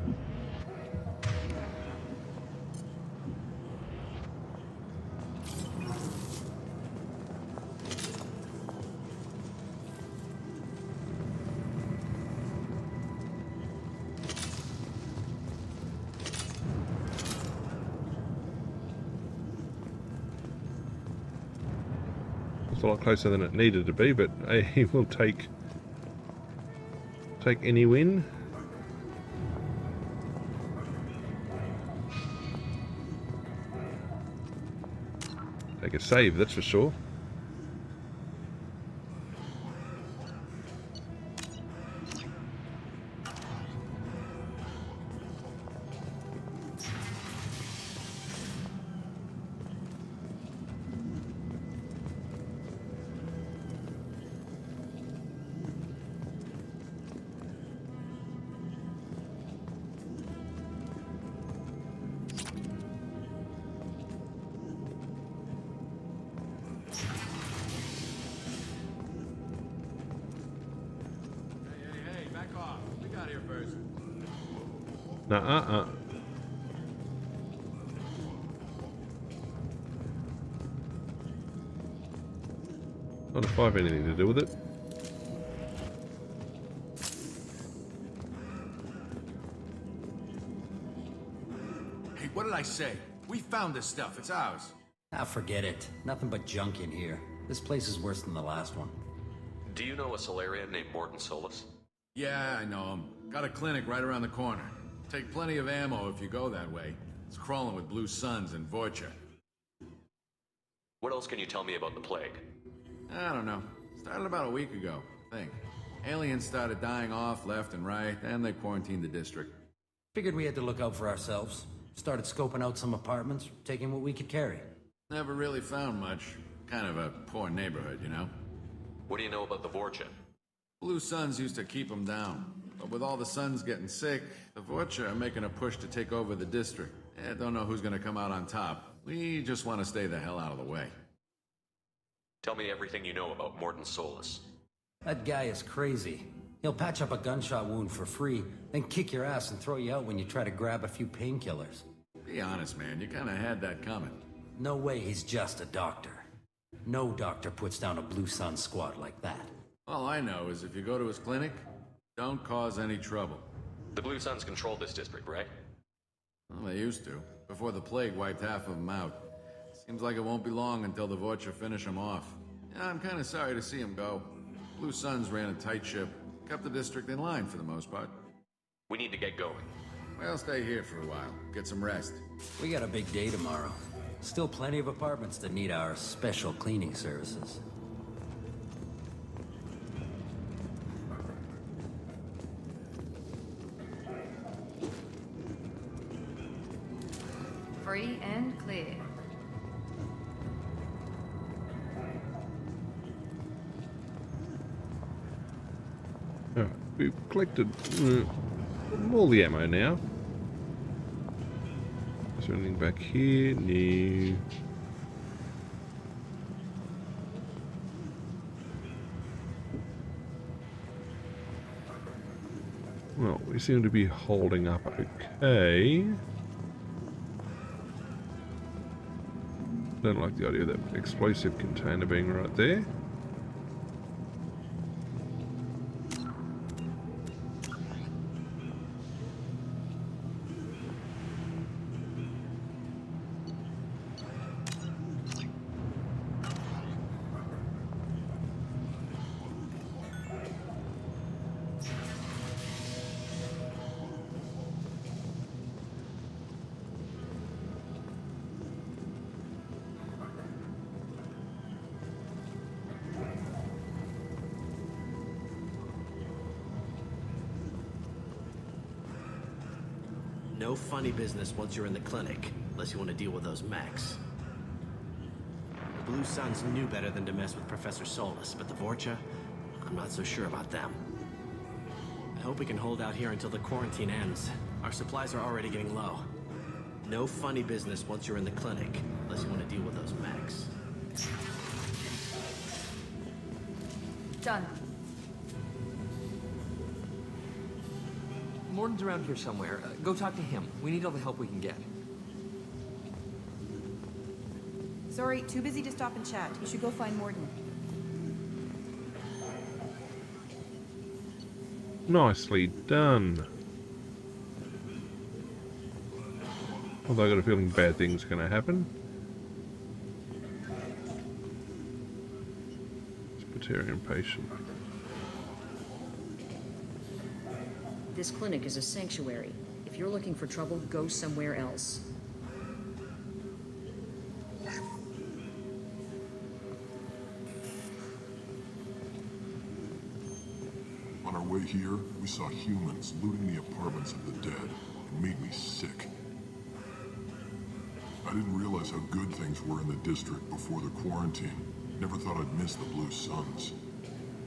It's a lot closer than it needed to be, but he will take any win. Take a save, that's for sure. Nuh-uh. Not if I have anything to do with it. Hey, what did I say? We found this stuff. It's ours. Ah, forget it. Nothing but junk in here. This place is worse than the last one. Do you know a Solarian named Morton Solus? Yeah, I know him. Got a clinic right around the corner. Take plenty of ammo if you go that way. It's crawling with Blue Suns and Vorcha. What else can you tell me about the plague? I don't know. Started about a week ago, I think. Aliens started dying off left and right, and they quarantined the district. Figured we had to look out for ourselves. Started scoping out some apartments, taking what we could carry. Never really found much. Kind of a poor neighborhood, you know? What do you know about the Vorcha? Blue Suns used to keep them down. But with all the Suns getting sick, the Vorcha are making a push to take over the district. Don't know who's gonna come out on top. We just want to stay the hell out of the way. Tell me everything you know about Morton Solus. That guy is crazy. He'll patch up a gunshot wound for free, then kick your ass and throw you out when you try to grab a few painkillers. Be honest, man. You kinda had that coming. No way he's just a doctor. No doctor puts down a Blue Sun squad like that. All I know is if you go to his clinic, don't cause any trouble. The Blue Suns control this district, right? Well, they used to. before the plague wiped half of them out. Seems like it won't be long until the Vorcha finish them off. Yeah, I'm kind of sorry to see them go. Blue Suns ran a tight ship, kept the district in line for the most part. We need to get going. Well, stay here for a while, get some rest. We got a big day tomorrow. Still plenty of apartments that need our special cleaning services. Free and clear. Alright, we've collected all the ammo now. Is there anything back here? No. Well, we seem to be holding up okay. Don't like the idea of that explosive container being right there. No funny business once you're in the clinic, unless you want to deal with those mechs. The Blue Suns knew better than to mess with Professor Solus, but the Vorcha, I'm not so sure about them. I hope we can hold out here until the quarantine ends. Our supplies are already getting low. No funny business once you're in the clinic, unless you want to deal with those mechs. Done. Morton's around here somewhere. Go talk to him. We need all the help we can get. Sorry, too busy to stop and chat. You should go find Morton. Nicely done. Although I got a feeling bad things are going to happen. Spitarian patient. This clinic is a sanctuary. If you're looking for trouble, go somewhere else. On our way here, we saw humans looting the apartments of the dead. It made me sick. I didn't realize how good things were in the district before the quarantine. Never thought I'd miss the Blue Suns.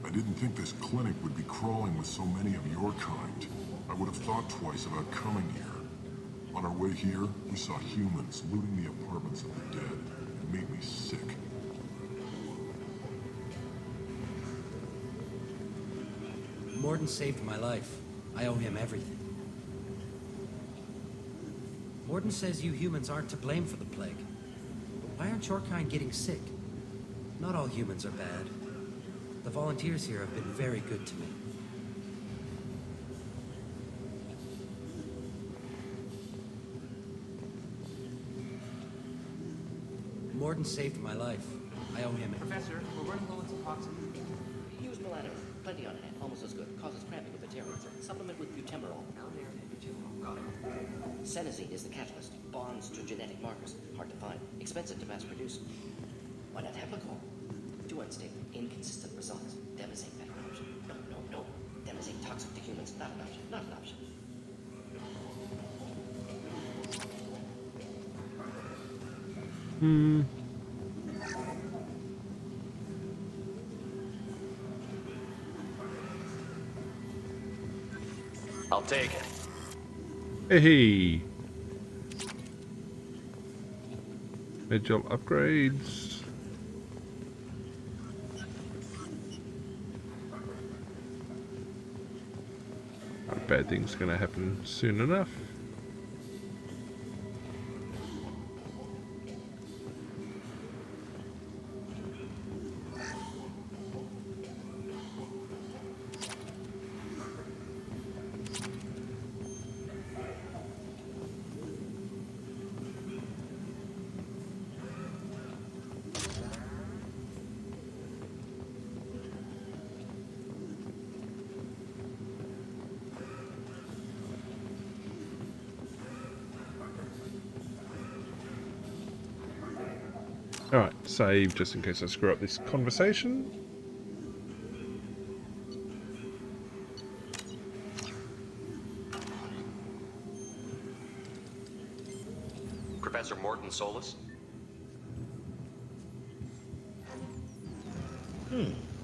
I didn't think this clinic would be crawling with so many of your kind. I would have thought twice about coming here. On our way here, we saw humans looting the apartments of the dead. It made me sick. Morton saved my life. I owe him everything. Morton says you humans aren't to blame for the plague. But why aren't your kind getting sick? Not all humans are bad. The volunteers here have been very good to me. Morton saved my life. I owe him. Professor, we're running low on suboxone. Use melatonin. Plenty on hand. Almost as good. Causes cramping with the tears. Supplement with butemerol. Got it. Senesine is the catalyst. Bonds to genetic markers. Hard to find. Expensive to mass produce. Why not Heplicol? Too unstable. Inconsistent results. Demazine better option. No. Demazine toxic to humans. Not an option. Not an option. I'll take it. Hey. Agile upgrades. Bad things gonna happen soon enough. Alright, save just in case I screw up this conversation. Professor Morton Solus?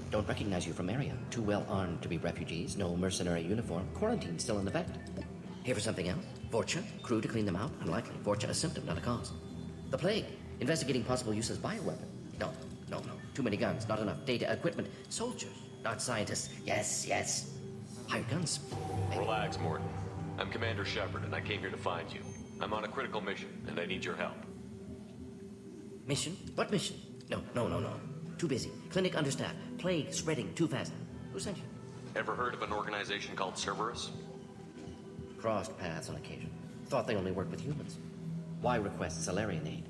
Don't recognize you from area. Too well armed to be refugees, no mercenary uniform, quarantine still in effect. Here for something else? Vorcha? Crew to clean them out? Unlikely. Vorcha a symptom, not a cause. The plague? Investigating possible use as bioweapon? No. Too many guns, not enough data, equipment. Soldiers, not scientists. Yes. Hired guns. Maybe. Relax, Morton. I'm Commander Shepard, and I came here to find you. I'm on a critical mission, and I need your help. Mission? What mission? No. Too busy. Clinic understaffed. Plague spreading too fast. Who sent you? Ever heard of an organization called Cerberus? Crossed paths on occasion. Thought they only worked with humans. Why request Salarian aid?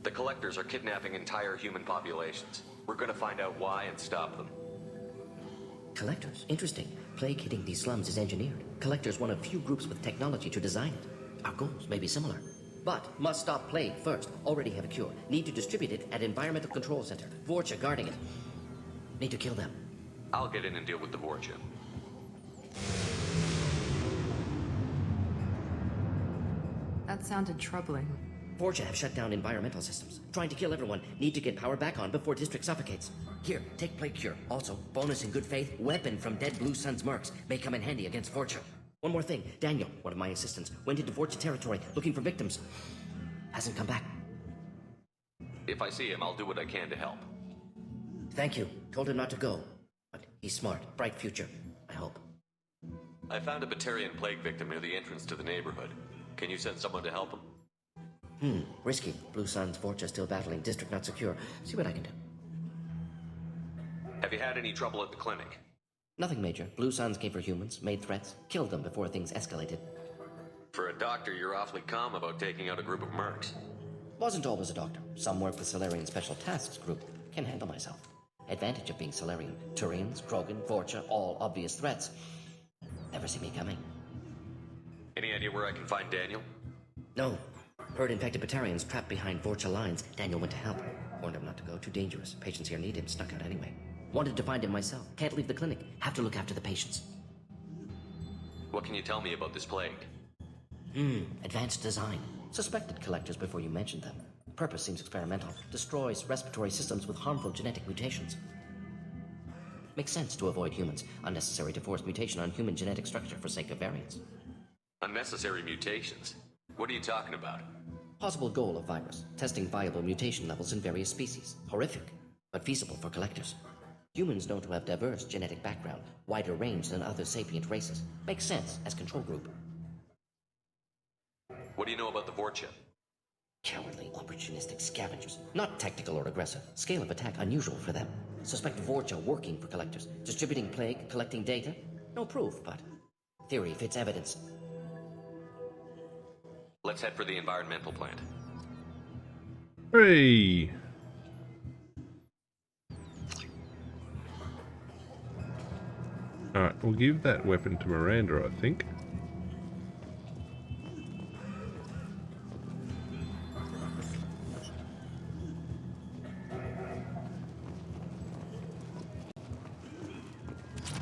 The Collectors are kidnapping entire human populations. We're gonna find out why and stop them. Collectors? Interesting. Plague hitting these slums is engineered. Collectors one of few groups with technology to design it. Our goals may be similar. But must stop plague first. Already have a cure. Need to distribute it at Environmental Control Center. Vorcha guarding it. Need to kill them. I'll get in and deal with the Vorcha. That sounded troubling. Vorcha have shut down environmental systems. Trying to kill everyone. Need to get power back on before district suffocates. Here, take plague cure. Also, bonus in good faith, weapon from dead Blue Sun's mercs. May come in handy against Vorcha. One more thing. Daniel, one of my assistants, went into Vorcha territory looking for victims. Hasn't come back. If I see him, I'll do what I can to help. Thank you. Told him not to go. But he's smart. Bright future. I hope. I found a Batarian plague victim near the entrance to the neighborhood. Can you send someone to help him? Risky. Blue Sun's Vorcha still battling. District not secure. See what I can do. Have you had any trouble at the clinic? Nothing major. Blue Suns came for humans, made threats, killed them before things escalated. For a doctor, you're awfully calm about taking out a group of mercs. Wasn't always a doctor. Some work with Salarian Special Tasks Group. Can handle myself. Advantage of being Salarian. Turians, Krogan, Vorcha, all obvious threats. Never see me coming. Any idea where I can find Daniel? No. Heard infected Batarians trapped behind Vorcha lines. Daniel went to help. Warned him not to go. Too dangerous. Patients here need him. Snuck out anyway. Wanted to find him myself. Can't leave the clinic. Have to look after the patients. What can you tell me about this plague? Advanced design. Suspected Collectors before you mentioned them. Purpose seems experimental. Destroys respiratory systems with harmful genetic mutations. Makes sense to avoid humans. Unnecessary to force mutation on human genetic structure for sake of variants. Unnecessary mutations? What are you talking about? Possible goal of virus. Testing viable mutation levels in various species. Horrific, but feasible for Collectors. Humans known to have diverse genetic background, wider range than other sapient races. Makes sense as control group. What do you know about the Vorcha? Cowardly, opportunistic scavengers. Not tactical or aggressive. Scale of attack unusual for them. Suspect Vorcha working for Collectors. Distributing plague, collecting data. No proof, but theory fits evidence. Let's head for the environmental plant. Hey! Alright, we'll give that weapon to Miranda, I think.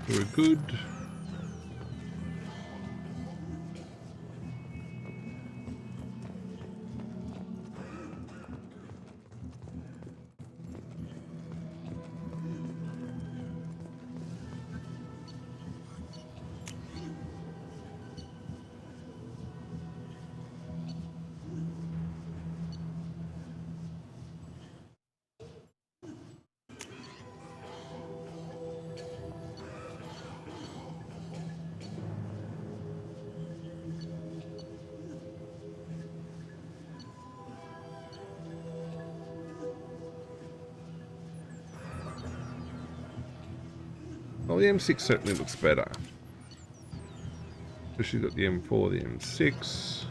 We're good. Well, the M6 certainly looks better. Especially got the M4, the M6.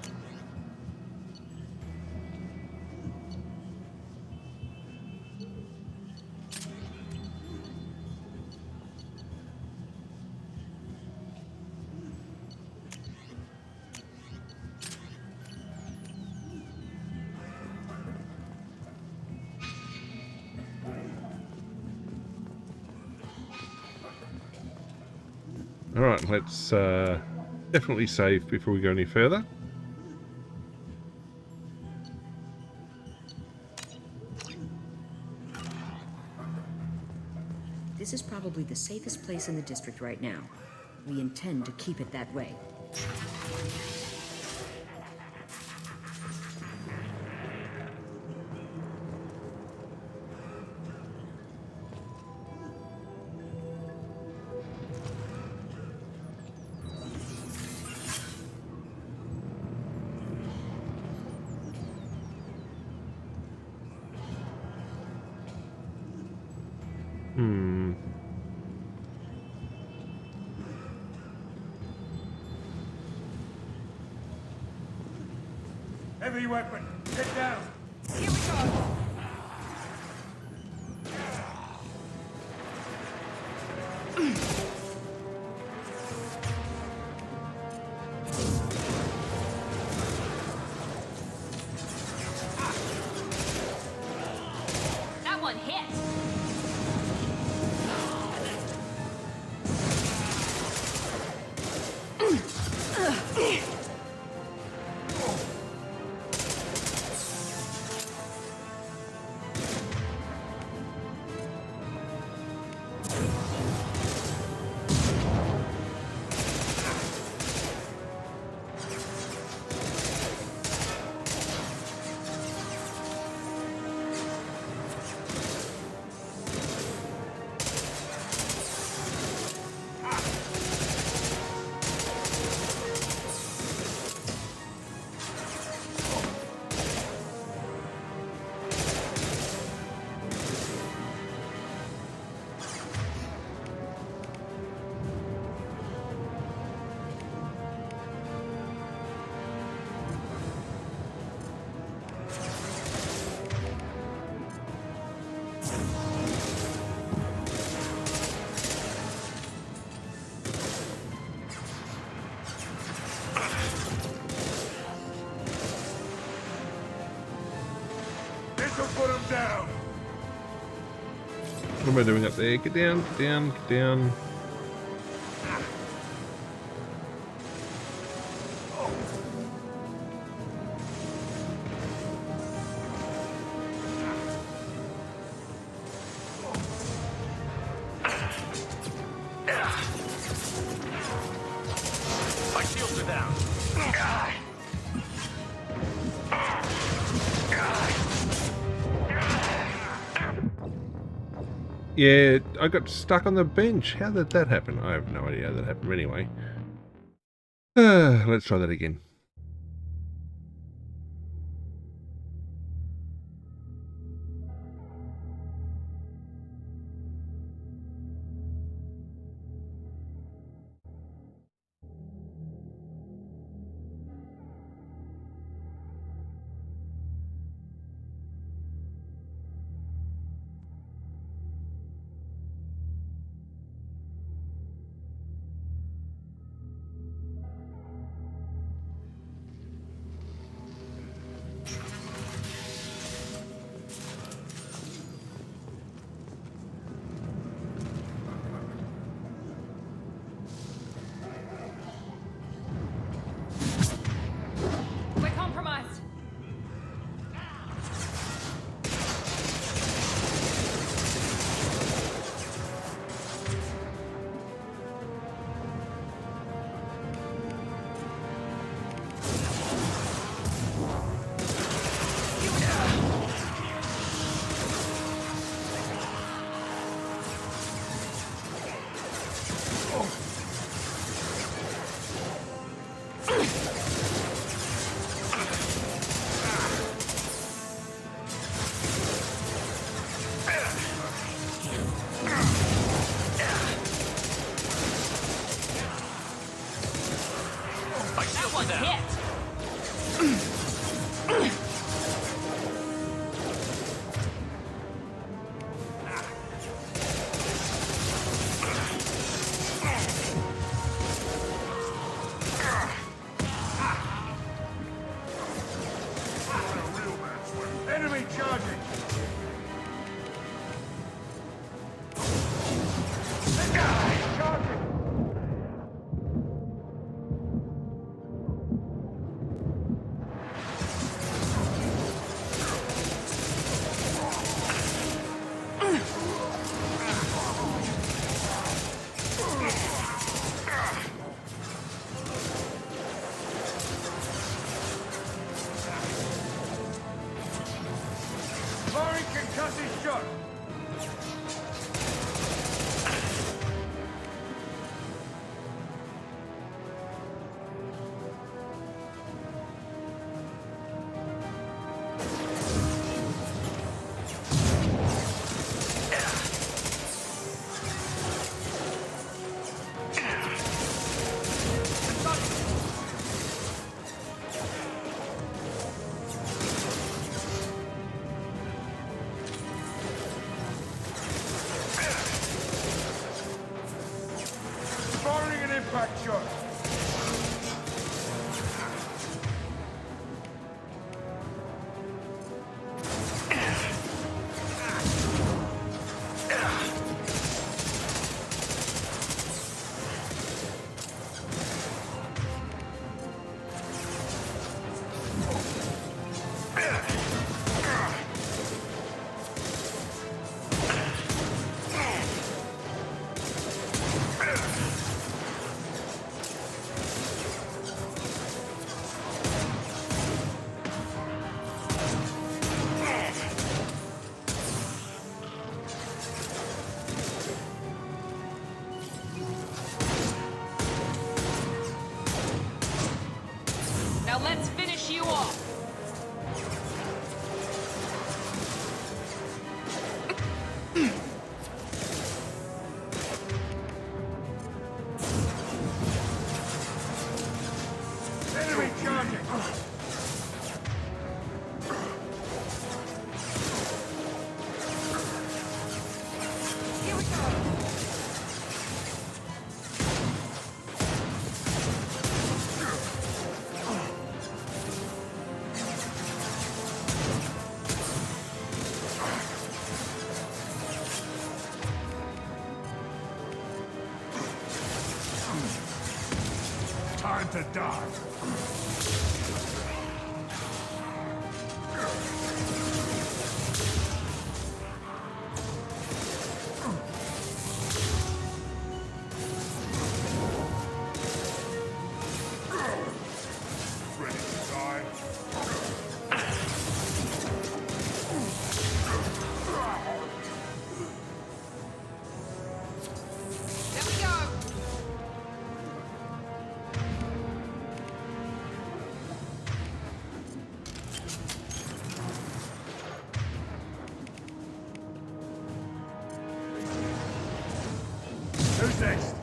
Alright, let's definitely save before we go any further. This is probably the safest place in the district right now. We intend to keep it that way. Heavy weapon, get down! Here we go! That one hit! This'll put him down! What am I doing up there? Get down, get down, get down. My shields are down. Yeah, I got stuck on the bench. How did that happen? I have no idea how that happened anyway. Let's try that again. Firing an impact shot. Now let's finish you off. Enemy charging. Here we go. Time to die. Ready to die? There we go. Who's next?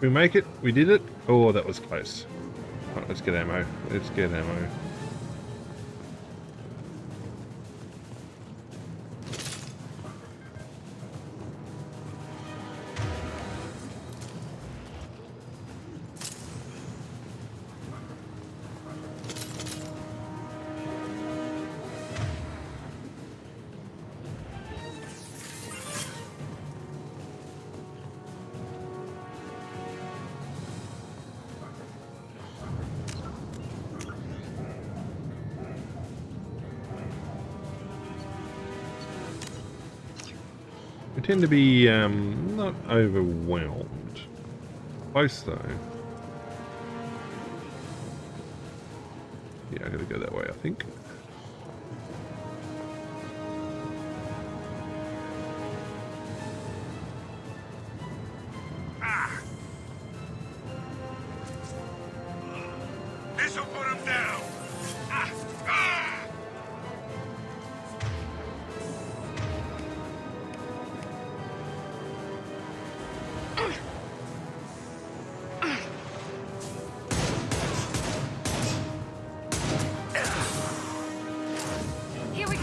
We make it? We did it? Oh, that was close. Right, let's get ammo. Let's get ammo. We tend to be not overwhelmed. Close though. Yeah, I gotta go that way, I think. This'll put him down. Here we go.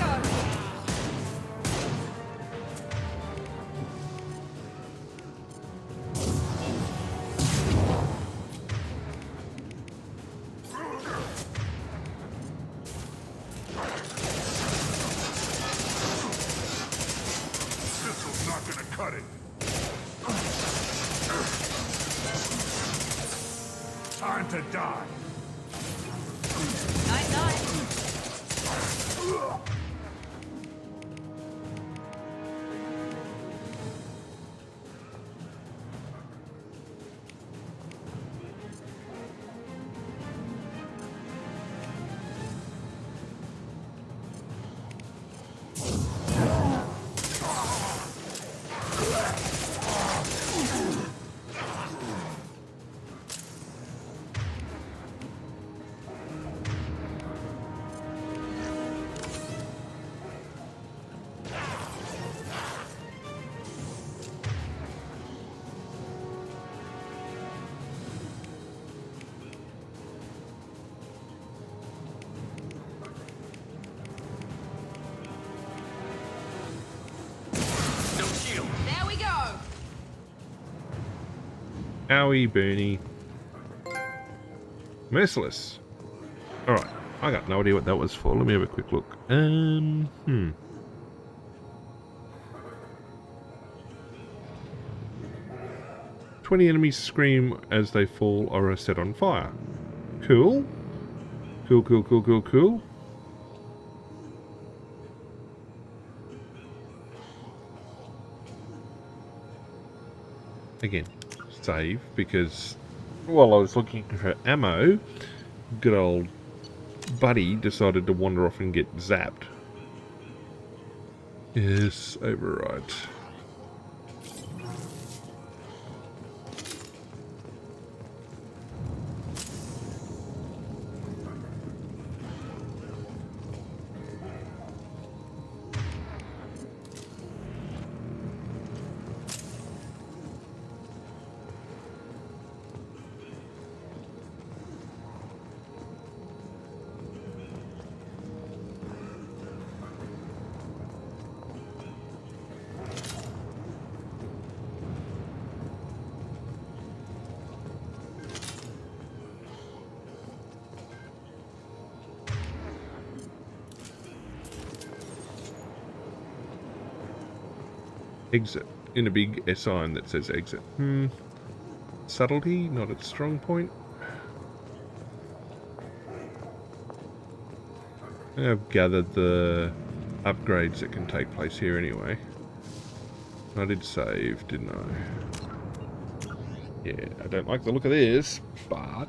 This'll not gonna cut it. Time to die. Night night. Owie, Bernie. Merciless. Alright, I got no idea what that was for. Let me have a quick look. 20 enemies scream as they fall or are set on fire. Cool. Cool, cool, cool, cool, cool. Again, save, because while I was looking for ammo, good old buddy decided to wander off and get zapped. Yes, override. Exit. In a big sign that says exit. Subtlety, not its strong point. I've gathered the upgrades that can take place here anyway. I did save, didn't I? Yeah, I don't like the look of this, but...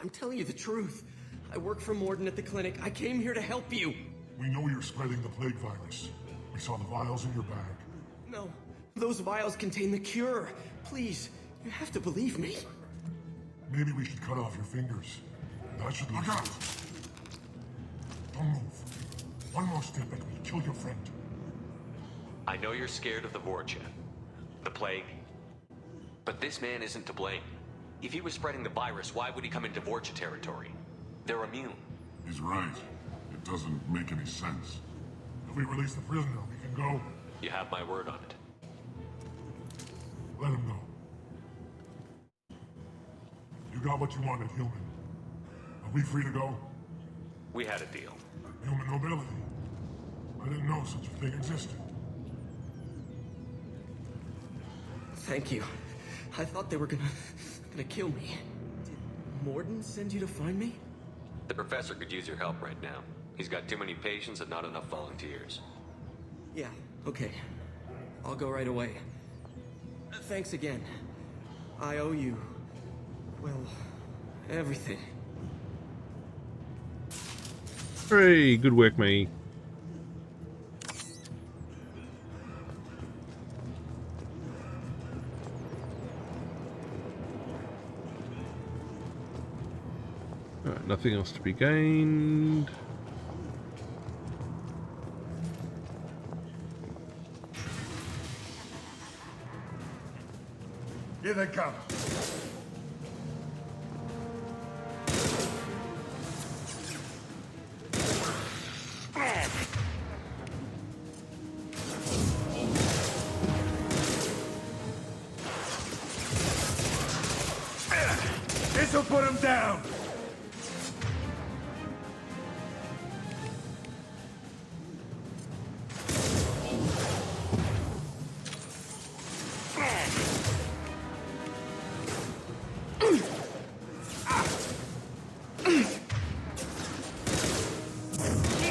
I'm telling you the truth. I work for Morden at the clinic. I came here to help you. We know you're spreading the plague virus. We saw the vials in your bag. No, those vials contain the cure. Please, you have to believe me. Maybe we should cut off your fingers. That should look out. Don't move. One more step and we'll kill your friend. I know you're scared of the Vorcha, the plague, but this man isn't to blame. If he was spreading the virus, why would he come into Vorcha territory? They're immune. He's right. It doesn't make any sense. If we release the prisoner, we can go. You have my word on it. Let him go. You got what you wanted, human. Are we free to go? We had a deal. Human nobility. I didn't know such a thing existed. Thank you. I thought they were gonna kill me. Did Morden send you to find me? The professor could use your help right now. He's got too many patients and not enough volunteers. Yeah, okay. I'll go right away. Thanks again. I owe you, well, everything. Hey, good work, mate. Alright, nothing else to be gained. Here they come. This'll put him down. Here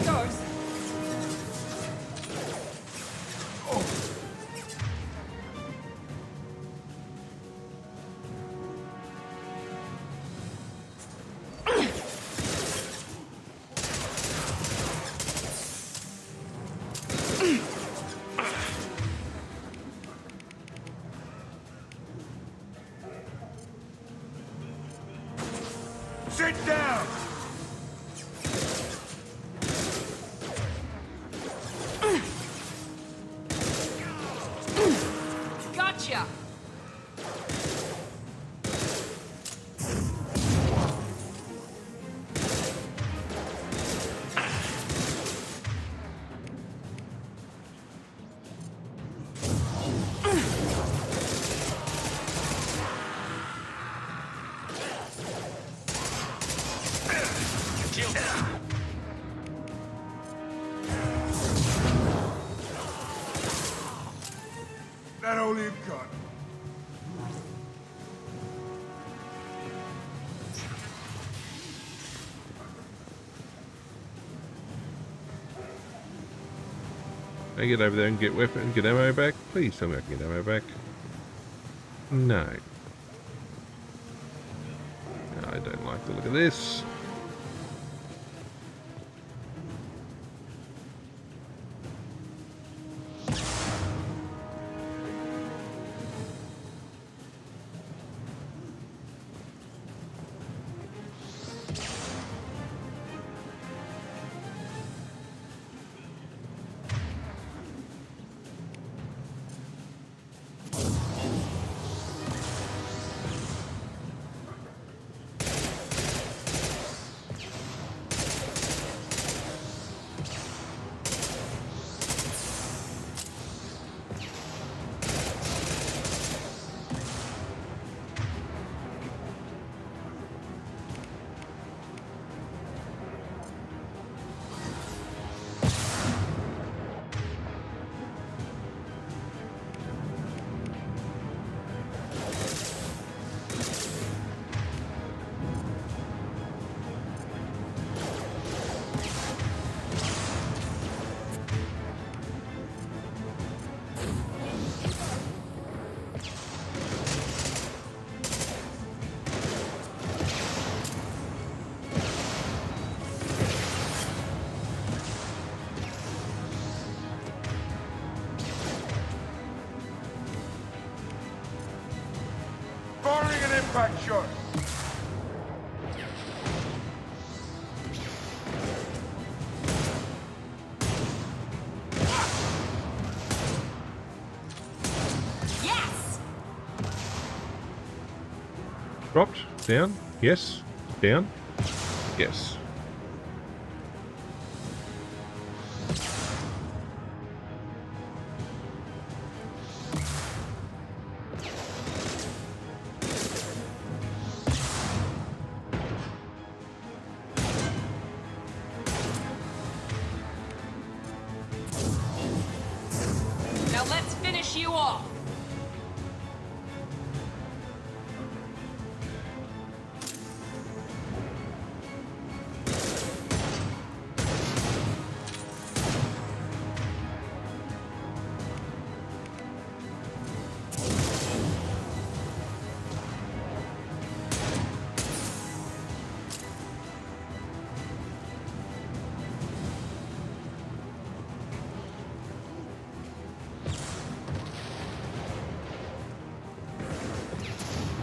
goes. Sit down! Gotcha! That all you've got? Can I get over there and get weapon, get ammo back? Please tell me I can get ammo back. No. No, I don't like the look of this. Firing an impact shot! Yes! Dropped. Down. Yes. Down. Yes. Now let's finish you off.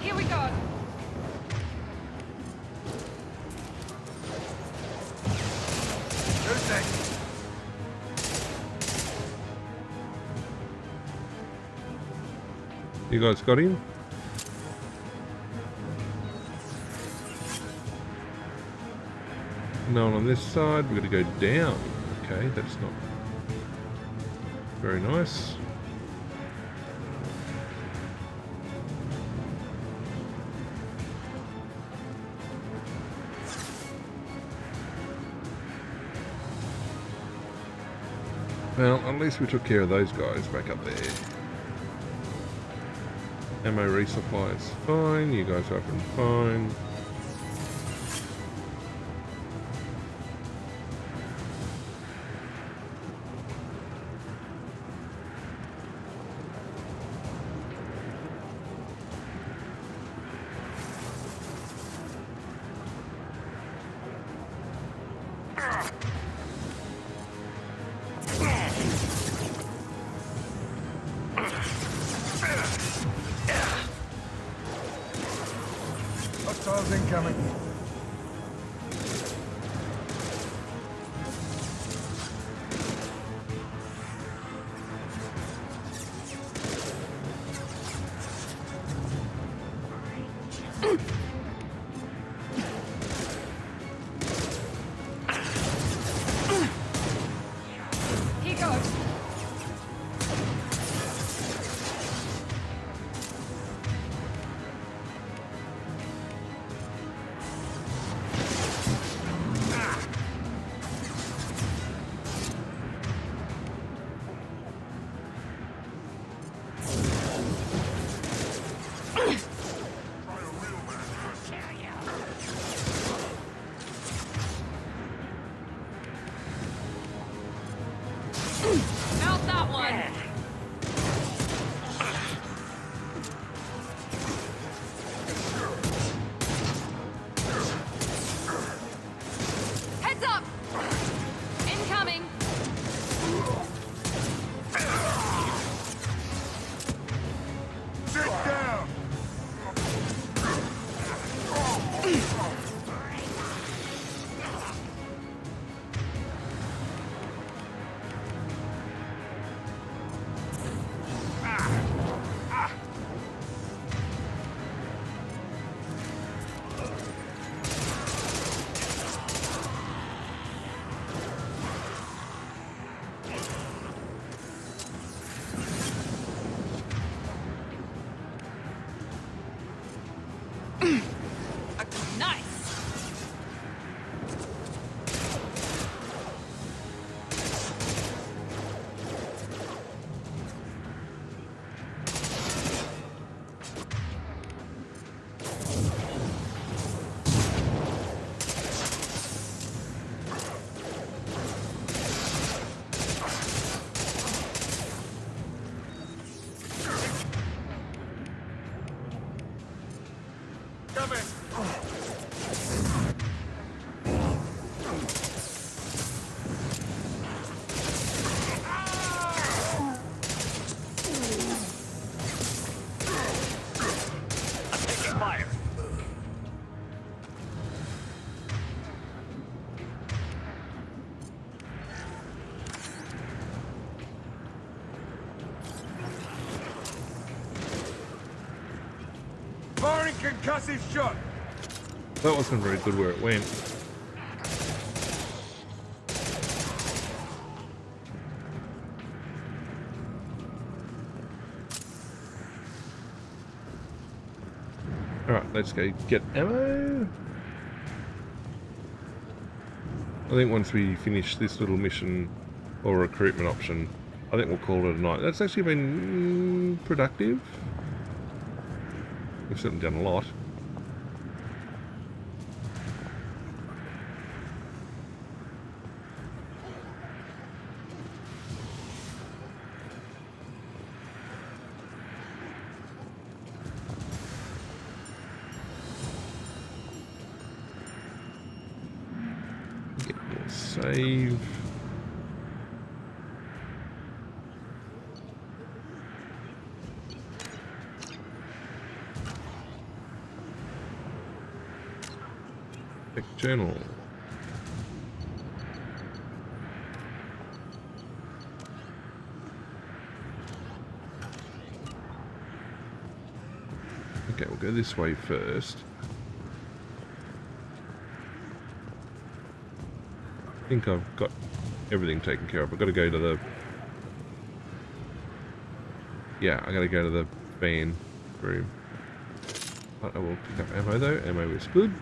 Here we go. You guys got him? No one on this side. We're going to go down. Okay, that's not very nice. Well, at least we took care of those guys back up there. Ammo resupply is fine. You guys are open fine. Hostiles incoming. Here goes. Mount that one! Heads up! Incoming! Sit down! Nice! Firing concussive shot! That wasn't very good where it went. Alright, let's go get ammo. I think once we finish this little mission or recruitment option, I think we'll call it a night. That's actually been productive. We've certainly done a lot. Get more save. Journal. Okay, we'll go this way first. I think I've got everything taken care of. I've got to go to the... Yeah, I got to go to the van room. But I will pick up ammo though. Ammo is good.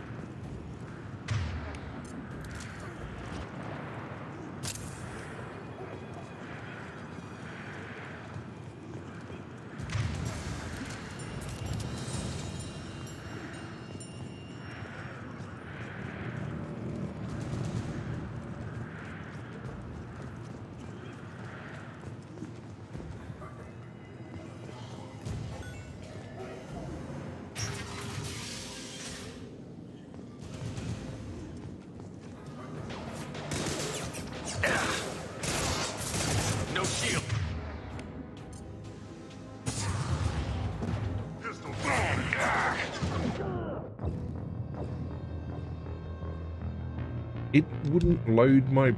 It wouldn't load my...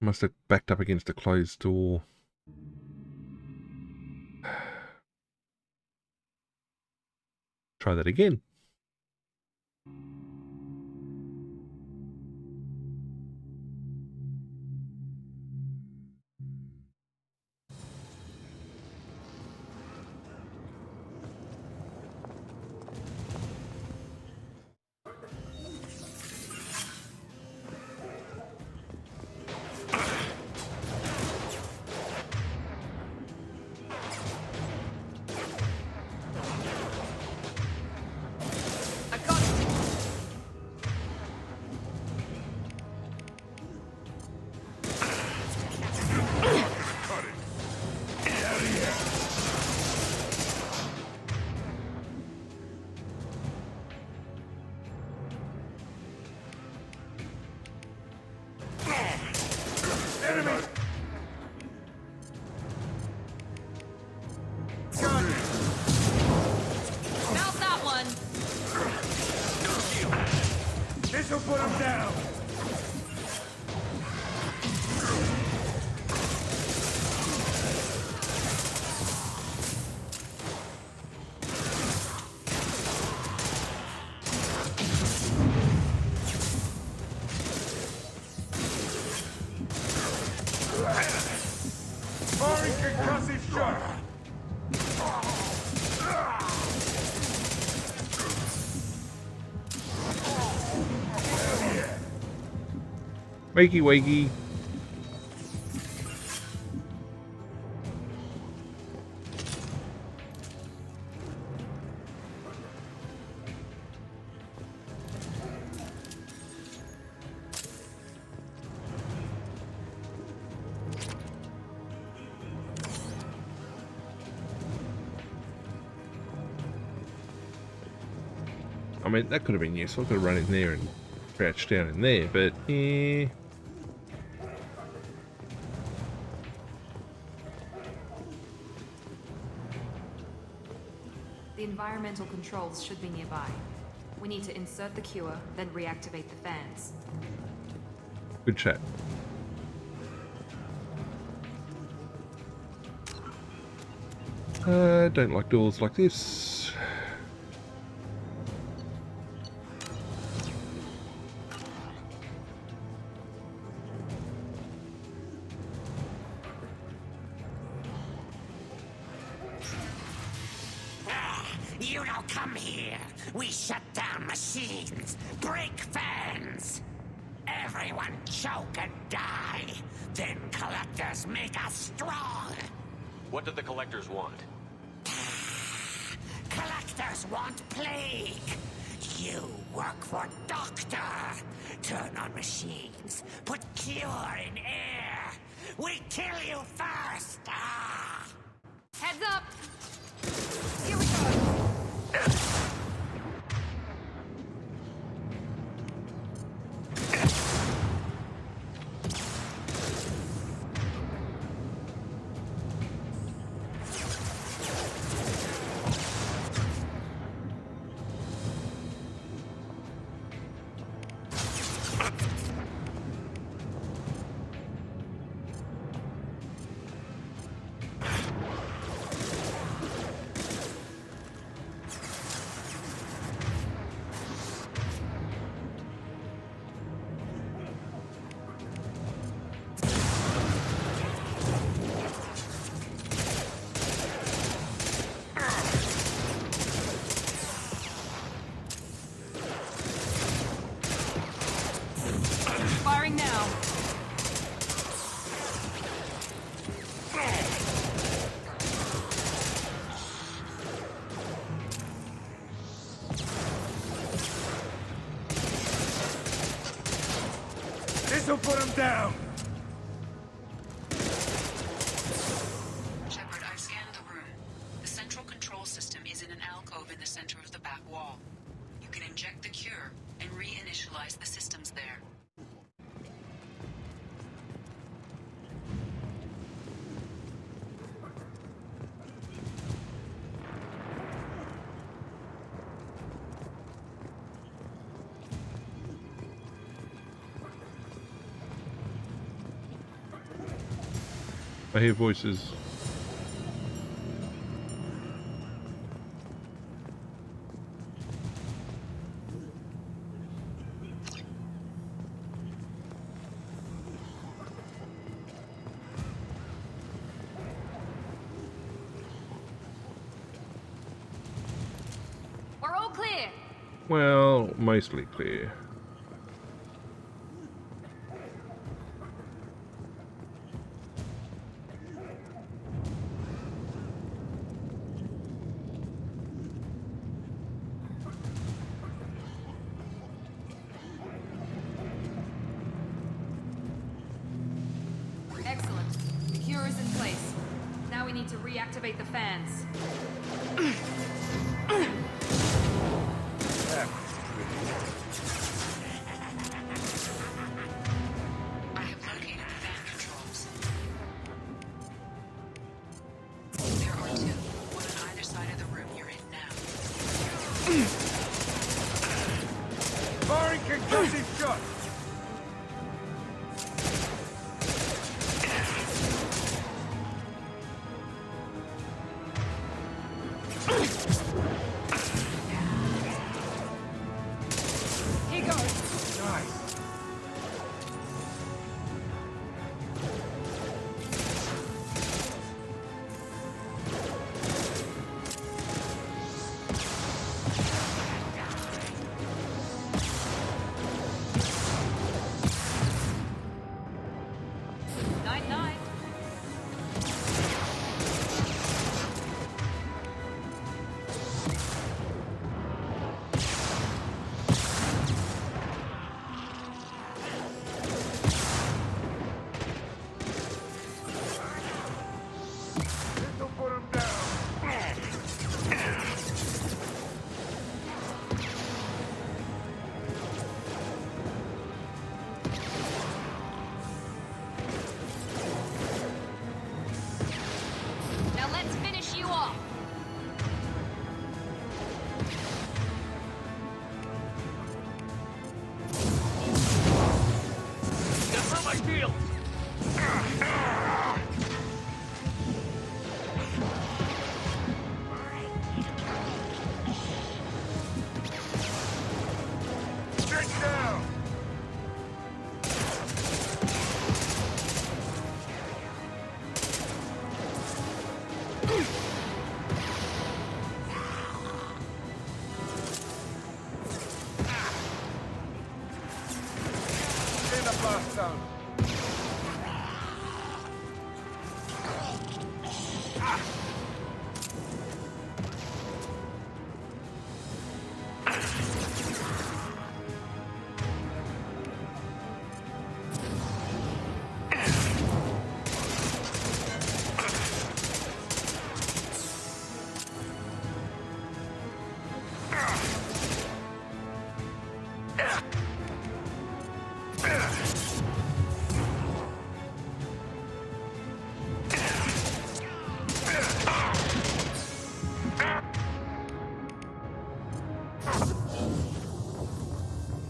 Must have backed up against a closed door. Try that again. This'll put him down! Firing concussive shot! Wakey wakey. I mean, that could have been useful. I could have run in there and crouched down in there, but eh. The environmental controls should be nearby. We need to insert the cure, then reactivate the fans. Good chat. Don't like doors like this. You don't come here. We shut down machines, break fans. Everyone choke and die. Then collectors make us strong. What do the collectors want? Collectors want plague. You work for Doctor. Turn on machines. Put cure in air. We kill you first. Ah. Heads up! Here we go! Firing now. This'll put him down! Shepard, I've scanned the room. The central control system is in an alcove in the center of the back wall. You can inject the cure and reinitialize the systems there. I hear voices. We're all clear. Well, mostly clear. Excellent. The cure is in place. Now we need to reactivate the fans. I have located the fan controls. There are two, one on either side of the room you're in now. Firing concussive shot! Here goes. Nice. Night night. This'll put him down. Now let's finish you off. That's not my deal! Get down! In the blast zone.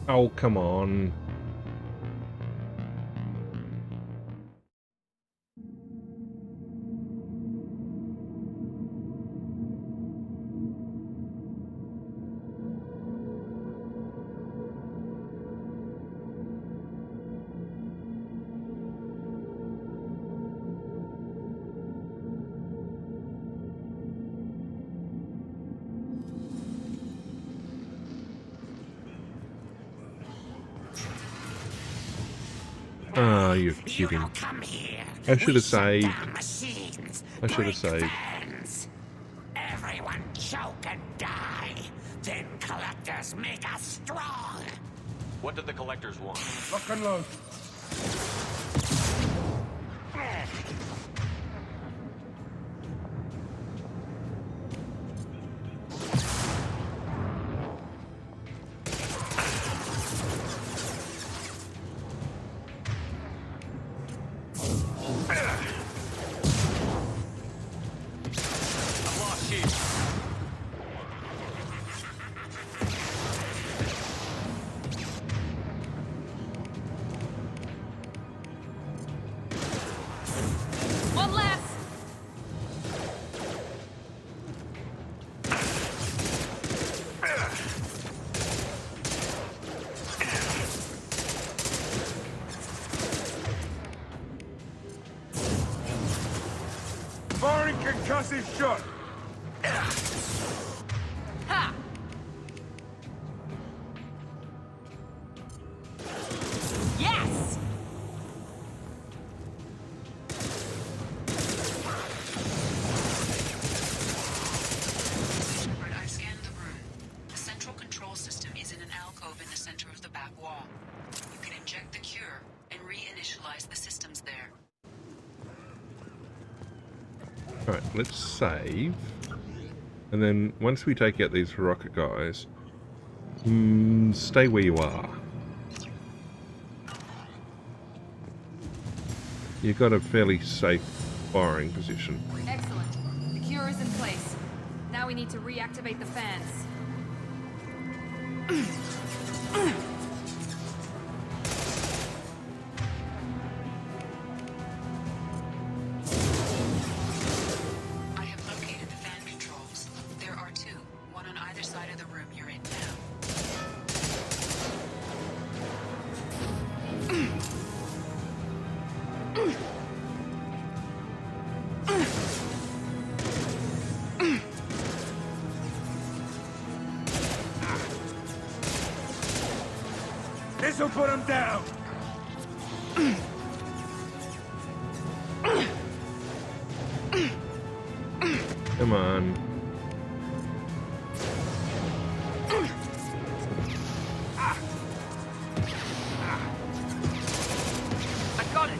Oh, come on. Ah, you're kidding. Come here. I should have We shut saved. down machines, I should have break saved. fans. Everyone choke and die. Then collectors make us strong. What did the collectors want? Lock and load. I've lost sheep. this shot! Ha! Yes! I've scanned the room. The central control system is in an alcove in the center of the back wall. You can inject the cure and reinitialize the systems there. Alright, let's save. And then once we take out these rocket guys, stay where you are. You've got a fairly safe firing position. Excellent. The cure is in place. Now we need to reactivate the fans. I have located the fan controls. There are two, one on either side of the room you're in now. This'll put him down! Come on. I got it!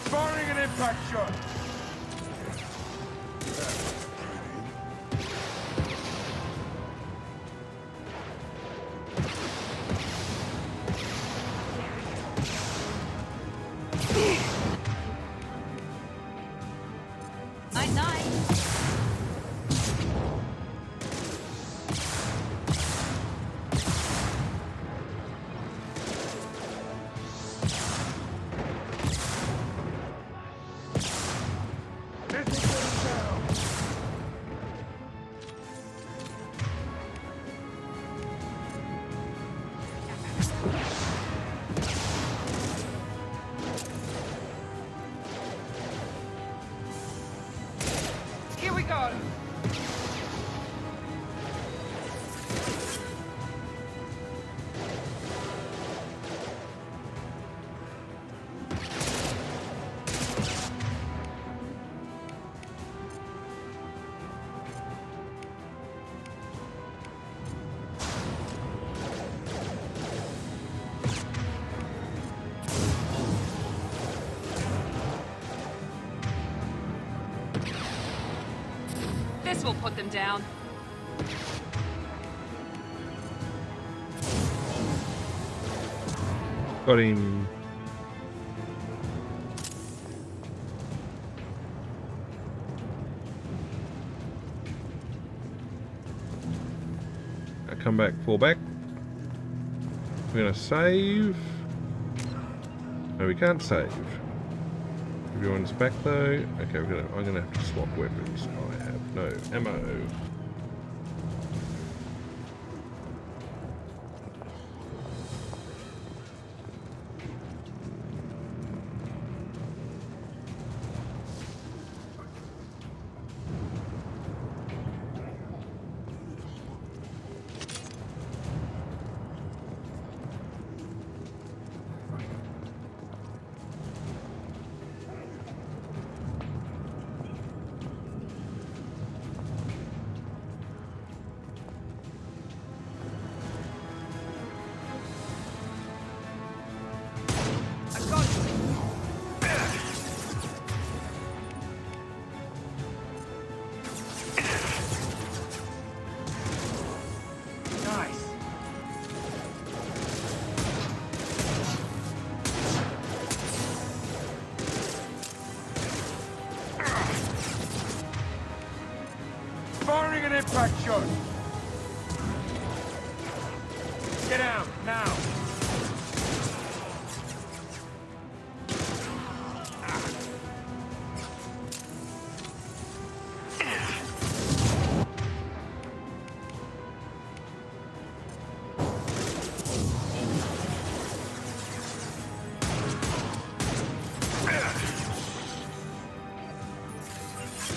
Firing an impact shot! Night-night. Here we go! This will put them down. Got him. Come back, fall back. We're gonna save. No, we can't save. Everyone's back though. Okay, I'm gonna have to swap weapons. I have no ammo. impact shot! Get out, now!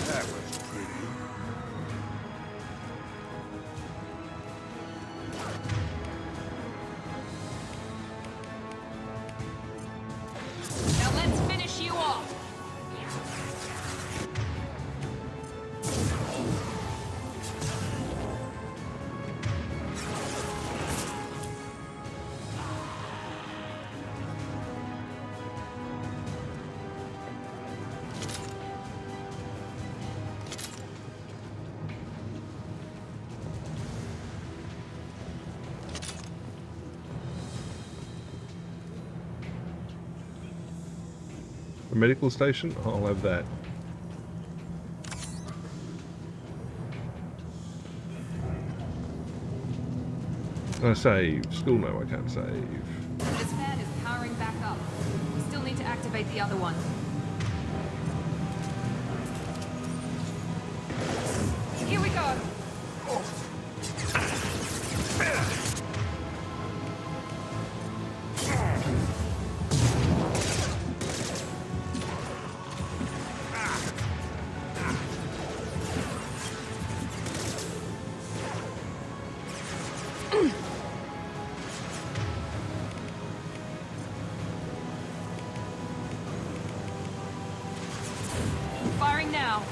That was pretty. Now let's finish you off. A medical station? I'll have that. I save. Still no, I can't save. This fan is powering back up. We still need to activate the other one. Here we go. Firing now.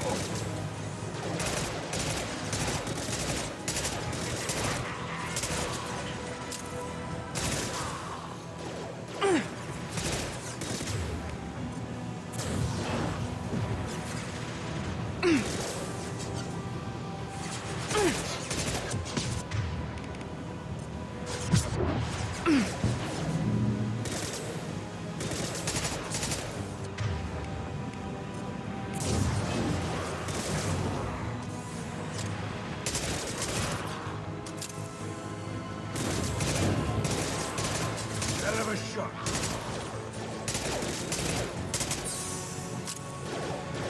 Hell of a shot.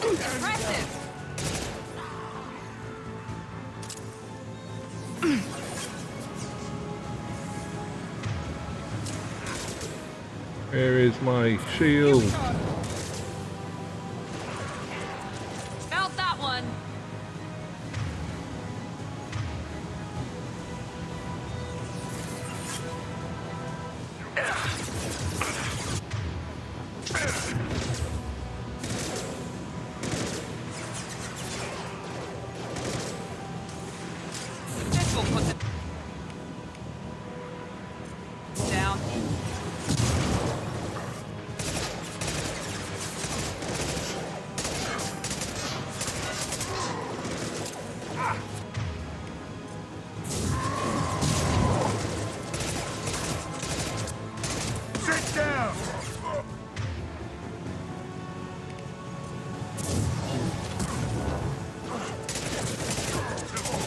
Impressive. Where is my shield? Felt that one. This will put the down. Sit down!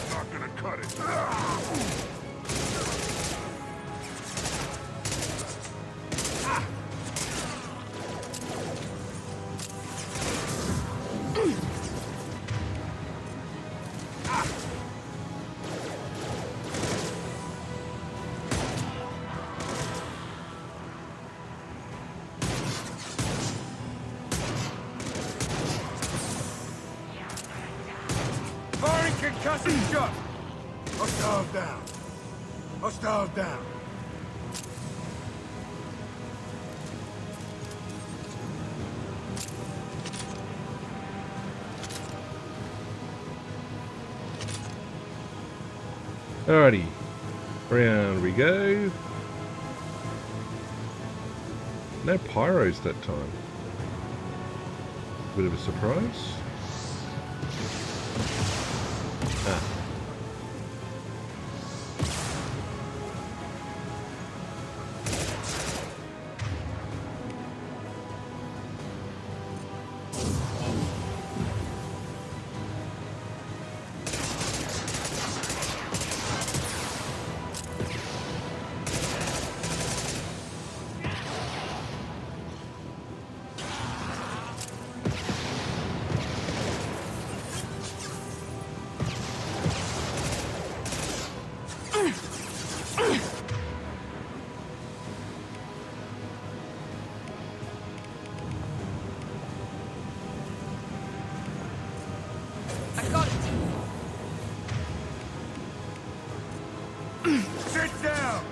Not gonna cut it. Firing concussive shot! Hostile down. Hostile down. Alrighty. Round we go. No pyros that time. Bit of a surprise. Ah. Sit down!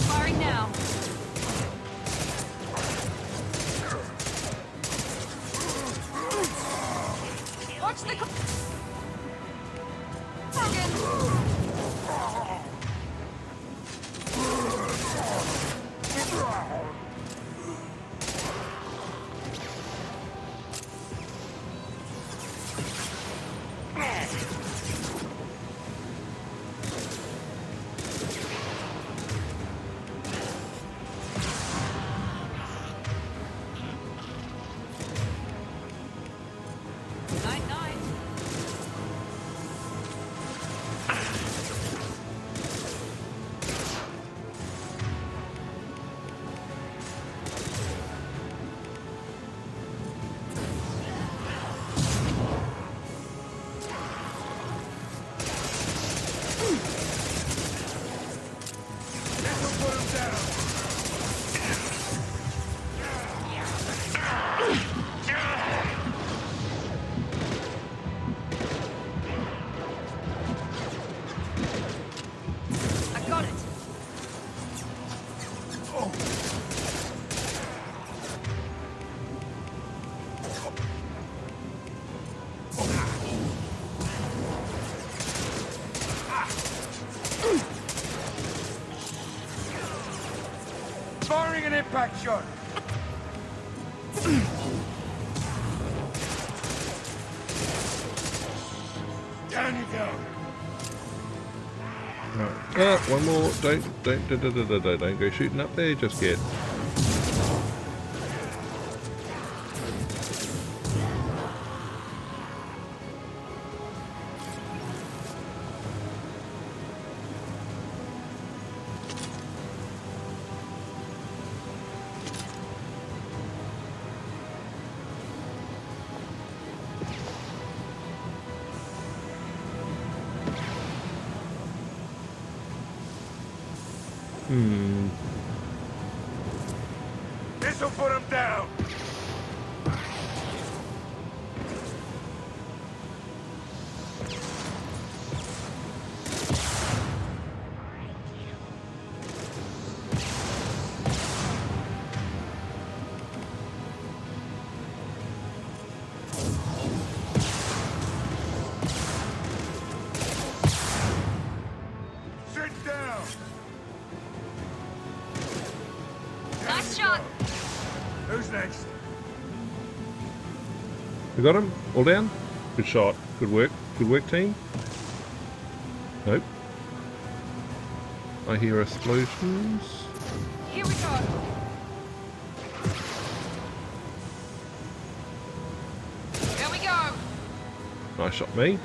Firing now. Watch the Night, night. I got it. Firing an impact shot! Down you go! Right. One more. Don't go shooting up there. Just get. This'll put him down! Sit down! Nice shot. Who's next? We got him. All down. Good shot. Good work. Good work, team. Nope. I hear explosions. Here we go. Here we go. Nice shot, me.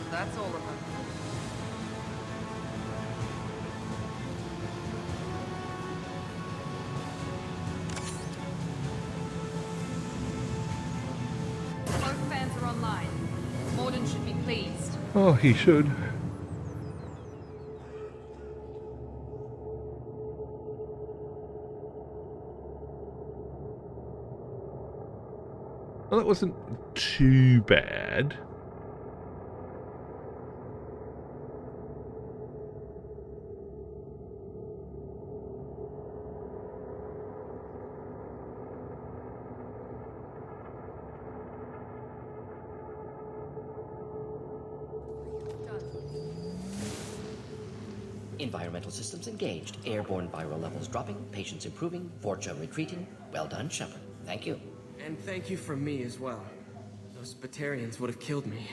That's all of them. Both fans are online. Morden should be pleased. Oh, he should. Well, that wasn't too bad. Environmental systems engaged. Airborne viral levels dropping. Patients improving. Vorcha retreating. Well done, Shepard. Thank you. And thank you from me as well. Those Batarians would have killed me.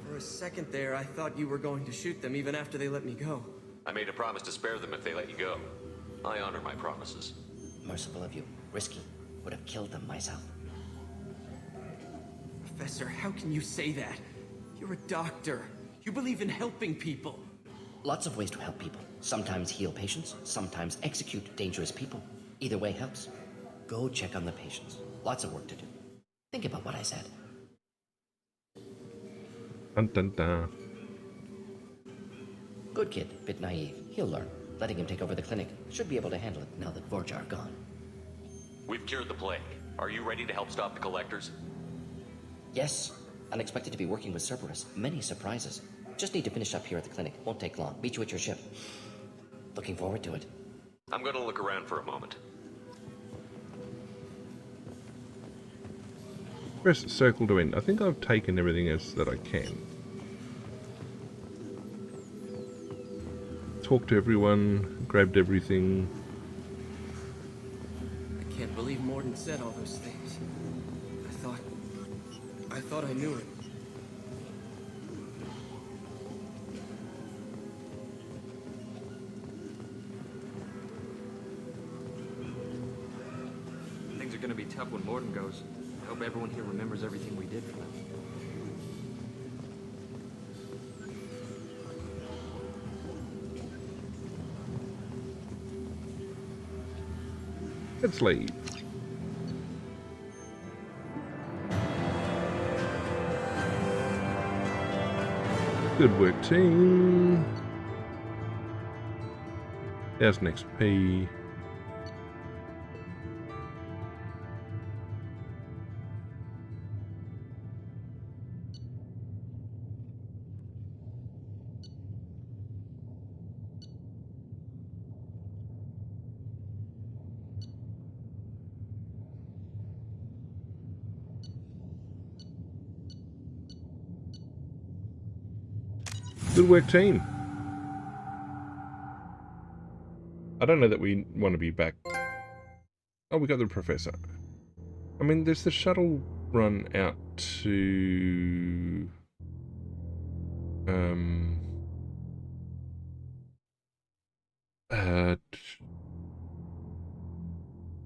For a second there, I thought you were going to shoot them even after they let me go. I made a promise to spare them if they let you go. I honor my promises. Merciful of you. Risky. Would have killed them myself. Professor, how can you say that? You're a doctor. You believe in helping people. Lots of ways to help people. Sometimes heal patients, sometimes execute dangerous people. Either way helps. Go check on the patients. Lots of work to do. Think about what I said. Dun dun dun. Good kid, bit naive. He'll learn. Letting him take over the clinic should be able to handle it now that Vorcha are gone. We've cured the plague. Are you ready to help stop the collectors? Yes. Unexpected to be working with Cerberus. Many surprises. Just need to finish up here at the clinic. Won't take long. Meet you at your ship. Looking forward to it. I'm gonna look around for a moment. Press circle to end. I think I've taken everything else that I can. Talked to everyone, grabbed everything. I can't believe Morden said all those things. I thought I knew him. Things are gonna be tough when Morden goes. I hope everyone here remembers everything we did for them. Let's leave. Good work, team. There's an XP. Good work, team. I don't know that we want to be back. Oh, we got the professor. I mean, there's the shuttle run out to...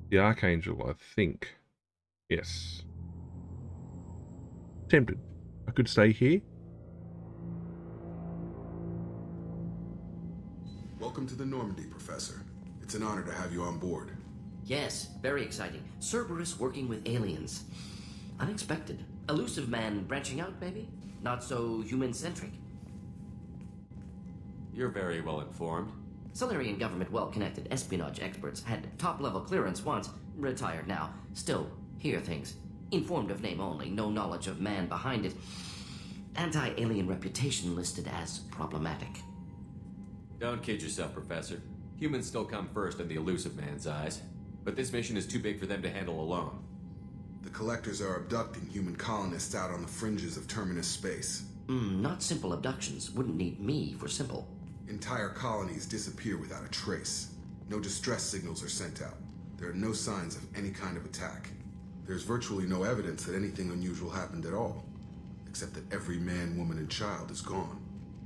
the Archangel, I think. Yes. Tempted. I could stay here. Welcome to the Normandy, Professor. It's an honor to have you on board. Yes, very exciting. Cerberus working with aliens. Unexpected. Elusive man branching out, maybe? Not so human-centric. You're very well informed. Solarian government well-connected espionage experts had top-level clearance once. Retired now. Still hear things. Informed of name only, no knowledge of man behind it. Anti-alien reputation listed as problematic. Don't kid yourself, Professor. Humans still come first in the elusive man's eyes. But this mission is too big for them to handle alone. The Collectors are abducting human colonists out on the fringes of Terminus space. Not simple abductions. Wouldn't need me for simple. Entire colonies disappear without a trace. No distress signals are sent out. There are no signs of any kind of attack. There's virtually no evidence that anything unusual happened at all. Except that every man, woman, and child is gone.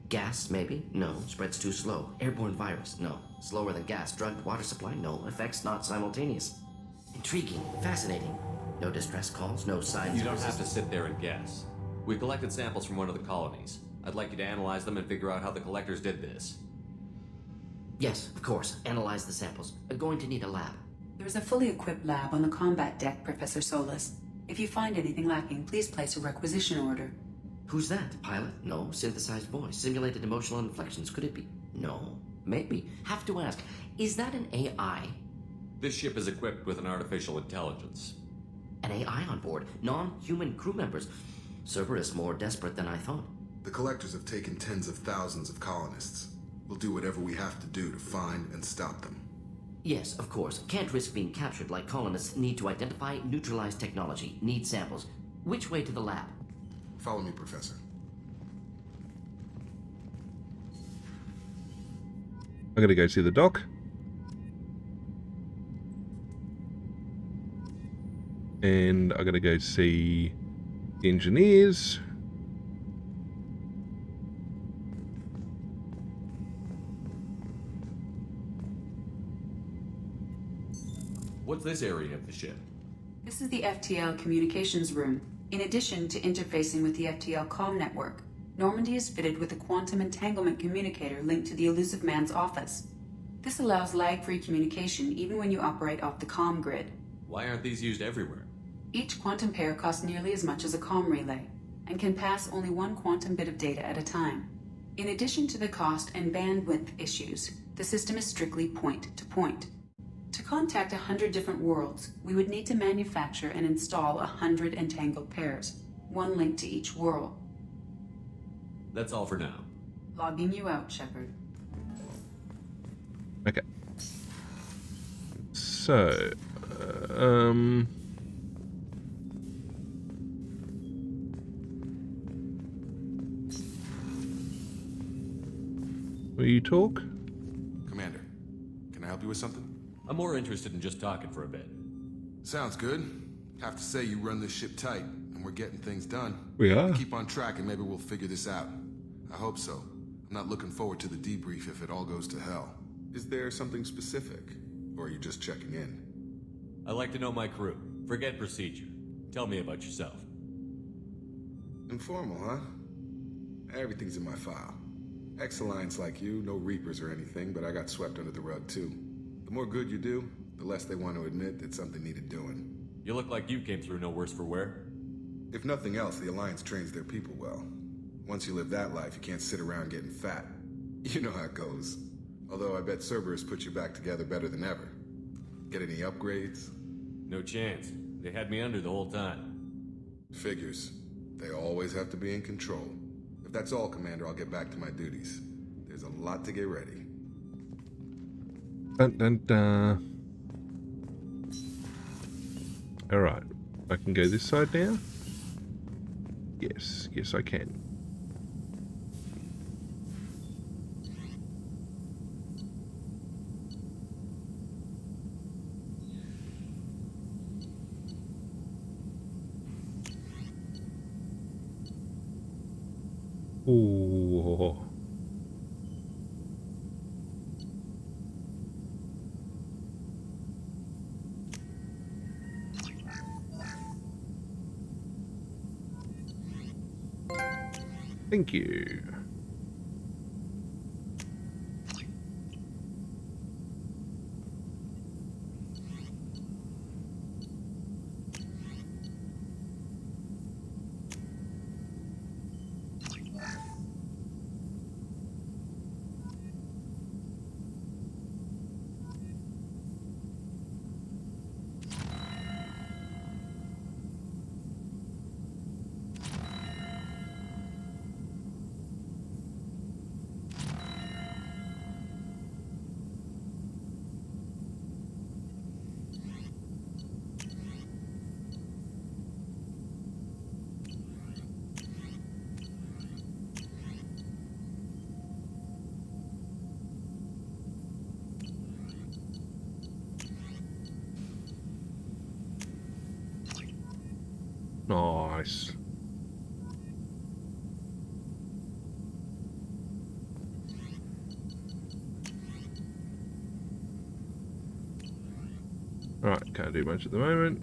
Gas, maybe? No. Spreads too slow. Airborne virus? No. Slower than gas. Drugged water supply? No. Effects not simultaneous. Intriguing. Fascinating. No distress calls, no signs. You don't have to sit there and guess. We collected samples from one of the colonies. I'd like you to analyze them and figure out how the Collectors did this. Yes, of course. Analyze the samples. Going to need a lab. There's a fully equipped lab on the combat deck, Professor Solis. If you find anything lacking, please place a requisition order. Who's that? Pilot? No. Synthesized voice. Simulated emotional inflections. Could it be? No. Maybe. Have to ask. Is that an AI? This ship is equipped with an artificial intelligence. An AI on board? Non-human crew members? Cerberus more desperate than I thought. The Collectors have taken tens of thousands of colonists. We'll do whatever we have to do to find and stop them. Yes, of course. Can't risk being captured like colonists. Need to identify, neutralize technology. Need samples. Which way to the lab? Follow me, Professor. I'm gonna go see the doc. And I'm gonna go see the engineers. What's this area of the ship? This is the FTL communications room, in addition to interfacing with the FTL comm network. Normandy is fitted with a quantum entanglement communicator linked to the elusive man's office. This allows lag-free communication even when you operate off the comm grid. Why aren't these used everywhere? Each quantum pair costs nearly as much as a comm relay, and can pass only one quantum bit of data at a time. In addition to the cost and bandwidth issues, the system is strictly point-to-point. To contact 100 different worlds, we would need to manufacture and install 100 entangled pairs, one linked to each world. That's all for now. Logging you out, Shepard. Okay. So, will you talk? Commander, can I help you with something? I'm more interested in just talking for a bit. Sounds good. Have to say you run this ship tight, and we're getting things done. We are. Keep on track and maybe we'll figure this out. I hope so. I'm not looking forward to the debrief if it all goes to hell. Is there something specific? Or are you just checking in? I like to know my crew. Forget procedure. Tell me about yourself. Informal, huh? Everything's in my file. Ex-Alliance like you, no Reapers or anything, but I got swept under the rug too. The more good you do, the less they want to admit that something needed doing. You look like you came through no worse for wear. If nothing else, the Alliance trains their people well. Once you live that life, you can't sit around getting fat. You know how it goes. Although I bet Cerberus put you back together better than ever. Get any upgrades? No chance. They had me under the whole time. Figures. They always have to be in control. If that's all, Commander, I'll get back to my duties. There's a lot to get ready. Dun dun dun. Alright. I can go this side now? Yes. Yes, I can. Ooh. Thank you. Nice. Alright, can't do much at the moment.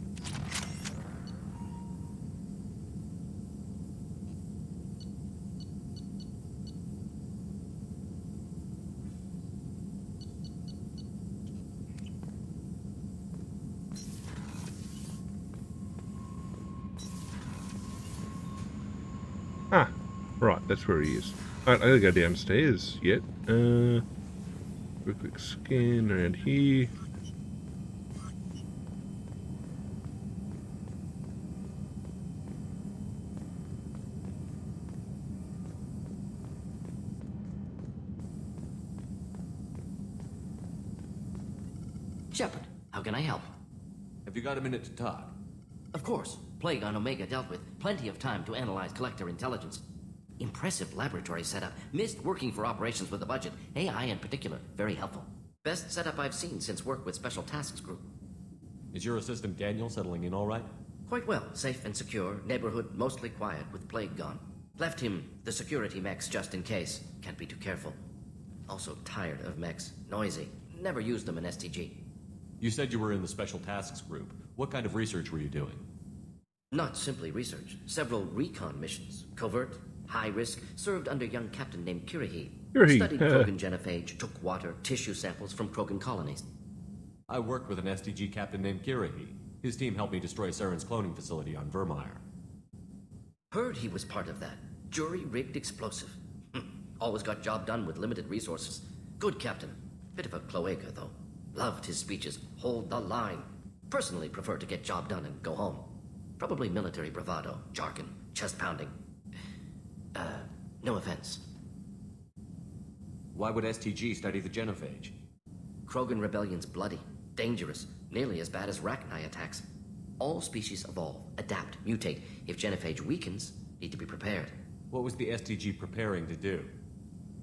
Ah, right, that's where he is. Alright, I gotta go downstairs yet. Quick scan around here. Shepard, how can I help? Have you got a minute to talk? Of course. Plague on Omega dealt with. Plenty of time to analyze collector intelligence. Impressive laboratory setup. Missed working for operations with a budget. AI in particular. Very helpful. Best setup I've seen since work with Special Tasks Group. Is your assistant Daniel settling in all right? Quite well. Safe and secure. Neighborhood mostly quiet with Plague gone. Left him the security mechs just in case. Can't be too careful. Also tired of mechs. Noisy. Never used them in STG. You said you were in the Special Tasks Group. What kind of research were you doing? Not simply research. Several recon missions. Covert, high risk, served under a young captain named Kirihi. Kirihi, Studied Krogan genophage, took water, tissue samples from Krogan colonies. I worked with an SDG captain named Kirihi. His team helped me destroy Saren's cloning facility on Vermeer. Heard he was part of that. Jury-rigged explosive. Always got job done with limited resources. Good captain. Bit of a cloaca, though. Loved his speeches. Hold the line. Personally prefer to get job done and go home. Probably military bravado, jargon, chest pounding. No offense. Why would STG study the genophage? Krogan rebellion's bloody, dangerous, nearly as bad as Rachni attacks. All species evolve, adapt, mutate. If genophage weakens, need to be prepared. What was the STG preparing to do?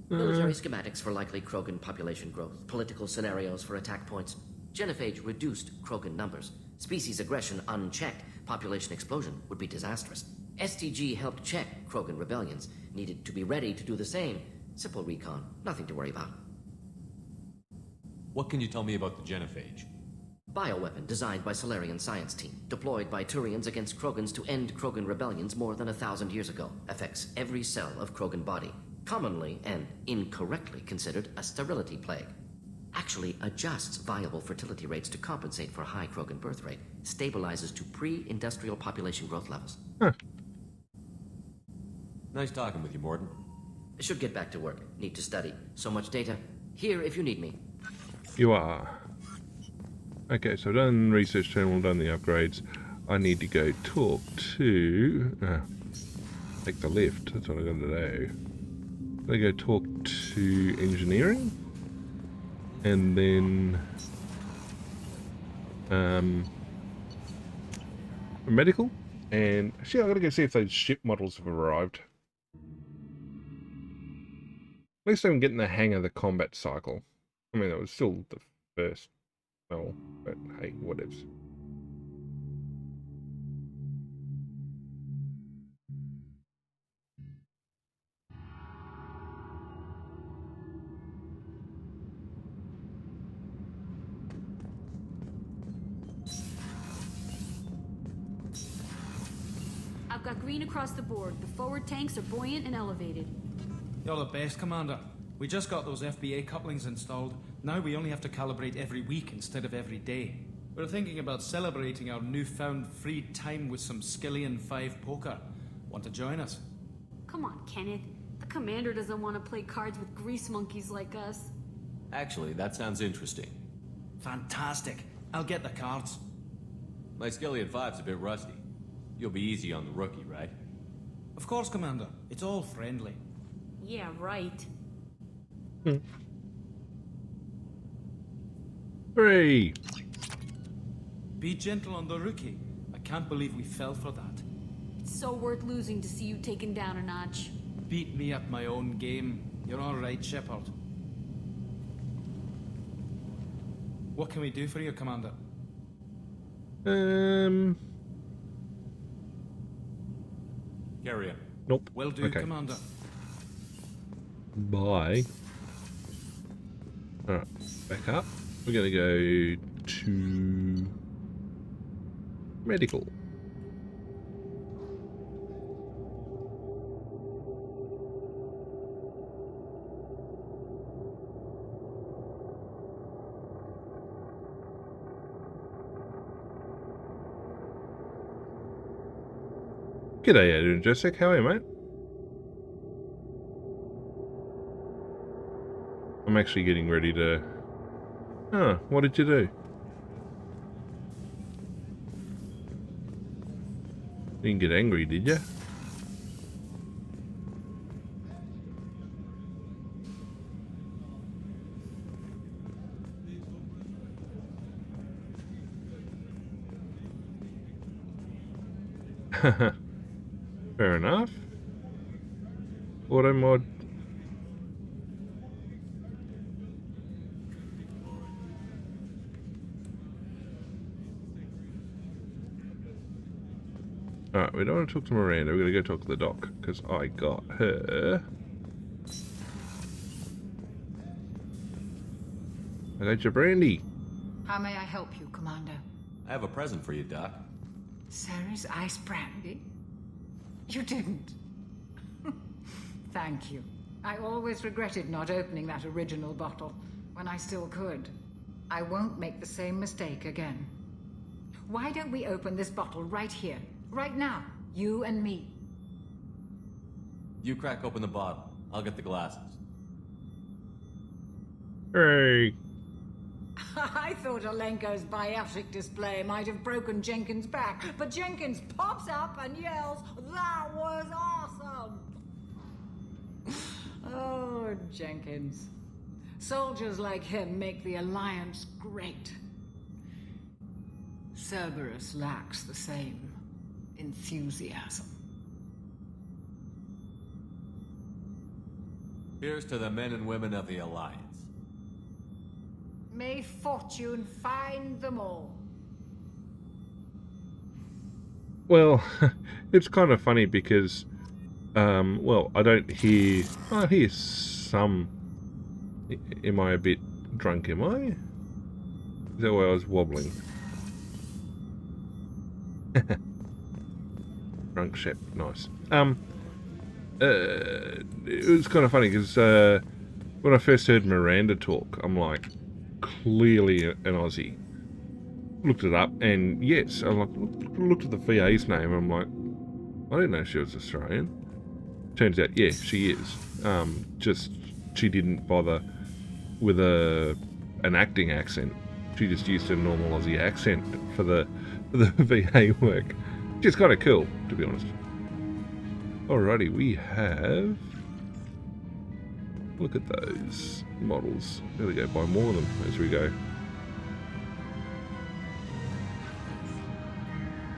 Military schematics for likely Krogan population growth, political scenarios for attack points. Genophage reduced Krogan numbers. Species aggression unchecked, population explosion would be disastrous. STG helped check Krogan rebellions, needed to be ready to do the same. Simple recon, nothing to worry about. What can you tell me about the genophage? Bioweapon designed by Solarian science team, deployed by Turians against Krogans to end Krogan rebellions more than 1,000 years ago. Affects every cell of Krogan body. Commonly and incorrectly considered a sterility plague. Actually adjusts viable fertility rates to compensate for a high Krogan birth rate. Stabilizes to pre-industrial population growth levels. Nice talking with you, Morden. Should get back to work. Need to study. So much data. Here if you need me. You are. Okay, so I've done research terminal, done the upgrades. I need to go talk to... take the lift, that's what I got to do. I go talk to engineering. And then... medical. And actually, I gotta go see if those ship models have arrived. At least I'm getting the hang of the combat cycle. I mean, that was still the first level, but hey, whatevs. I've got green across the board. The forward tanks are buoyant and elevated. You're the best, Commander. We just got those FBA couplings installed. Now we only have to calibrate every week instead of every day. We're thinking about celebrating our newfound free time with some Skillian 5 poker. Want to join us? Come on, Kenneth. The commander doesn't want to play cards with grease monkeys like us. Actually, that sounds interesting. Fantastic. I'll get the cards. My Skillian 5's a bit rusty. You'll be easy on the rookie, right? Of course, Commander. It's all friendly. Yeah, right. 3. Be gentle on the rookie. I can't believe we fell for that. It's so worth losing to see you taken down a notch. Beat me at my own game. You're all right, Shepard. What can we do for you, Commander? Carry on. Nope. Will do, okay. Commander. Bye. Alright, back up. We're gonna go to medical. G'day, Adrian Jessic. How are you, mate? I'm actually getting ready to... Oh, what did you do? You didn't get angry, did you? Fair enough. Auto mod. Alright, we don't want to talk to Miranda, we're going to go talk to the doc, because I got her. I got your brandy. How may I help you, Commander? I have a present for you, Doc. Sarah's ice brandy? You didn't. Thank you. I always regretted not opening that original bottle when I still could. I won't make the same mistake again. Why don't we open this bottle right here, right now, you and me? You crack open the bottle. I'll get the glasses. Hey. I thought Alenko's biotic display might have broken Jenkins' back, but Jenkins pops up and yells, "That was awesome!" Oh, Jenkins. Soldiers like him make the Alliance great. Cerberus lacks the same enthusiasm. Here's to the men and women of the Alliance. May fortune find them all. Well, it's kind of funny because, well, I hear some. Am I a bit drunk, am I? Is that why I was wobbling? Drunk Shep, nice. It was kind of funny because when I first heard Miranda talk, I'm like, clearly an Aussie. Looked it up, and yes, I looked at the VA's name, and I'm like, I didn't know she was Australian. Turns out, yeah, she is. Just she didn't bother with an acting accent. She just used a normal Aussie accent for the VA work, which is kind of cool, to be honest. Alrighty, we have. Look at those models. There we go. Buy more of them as we go.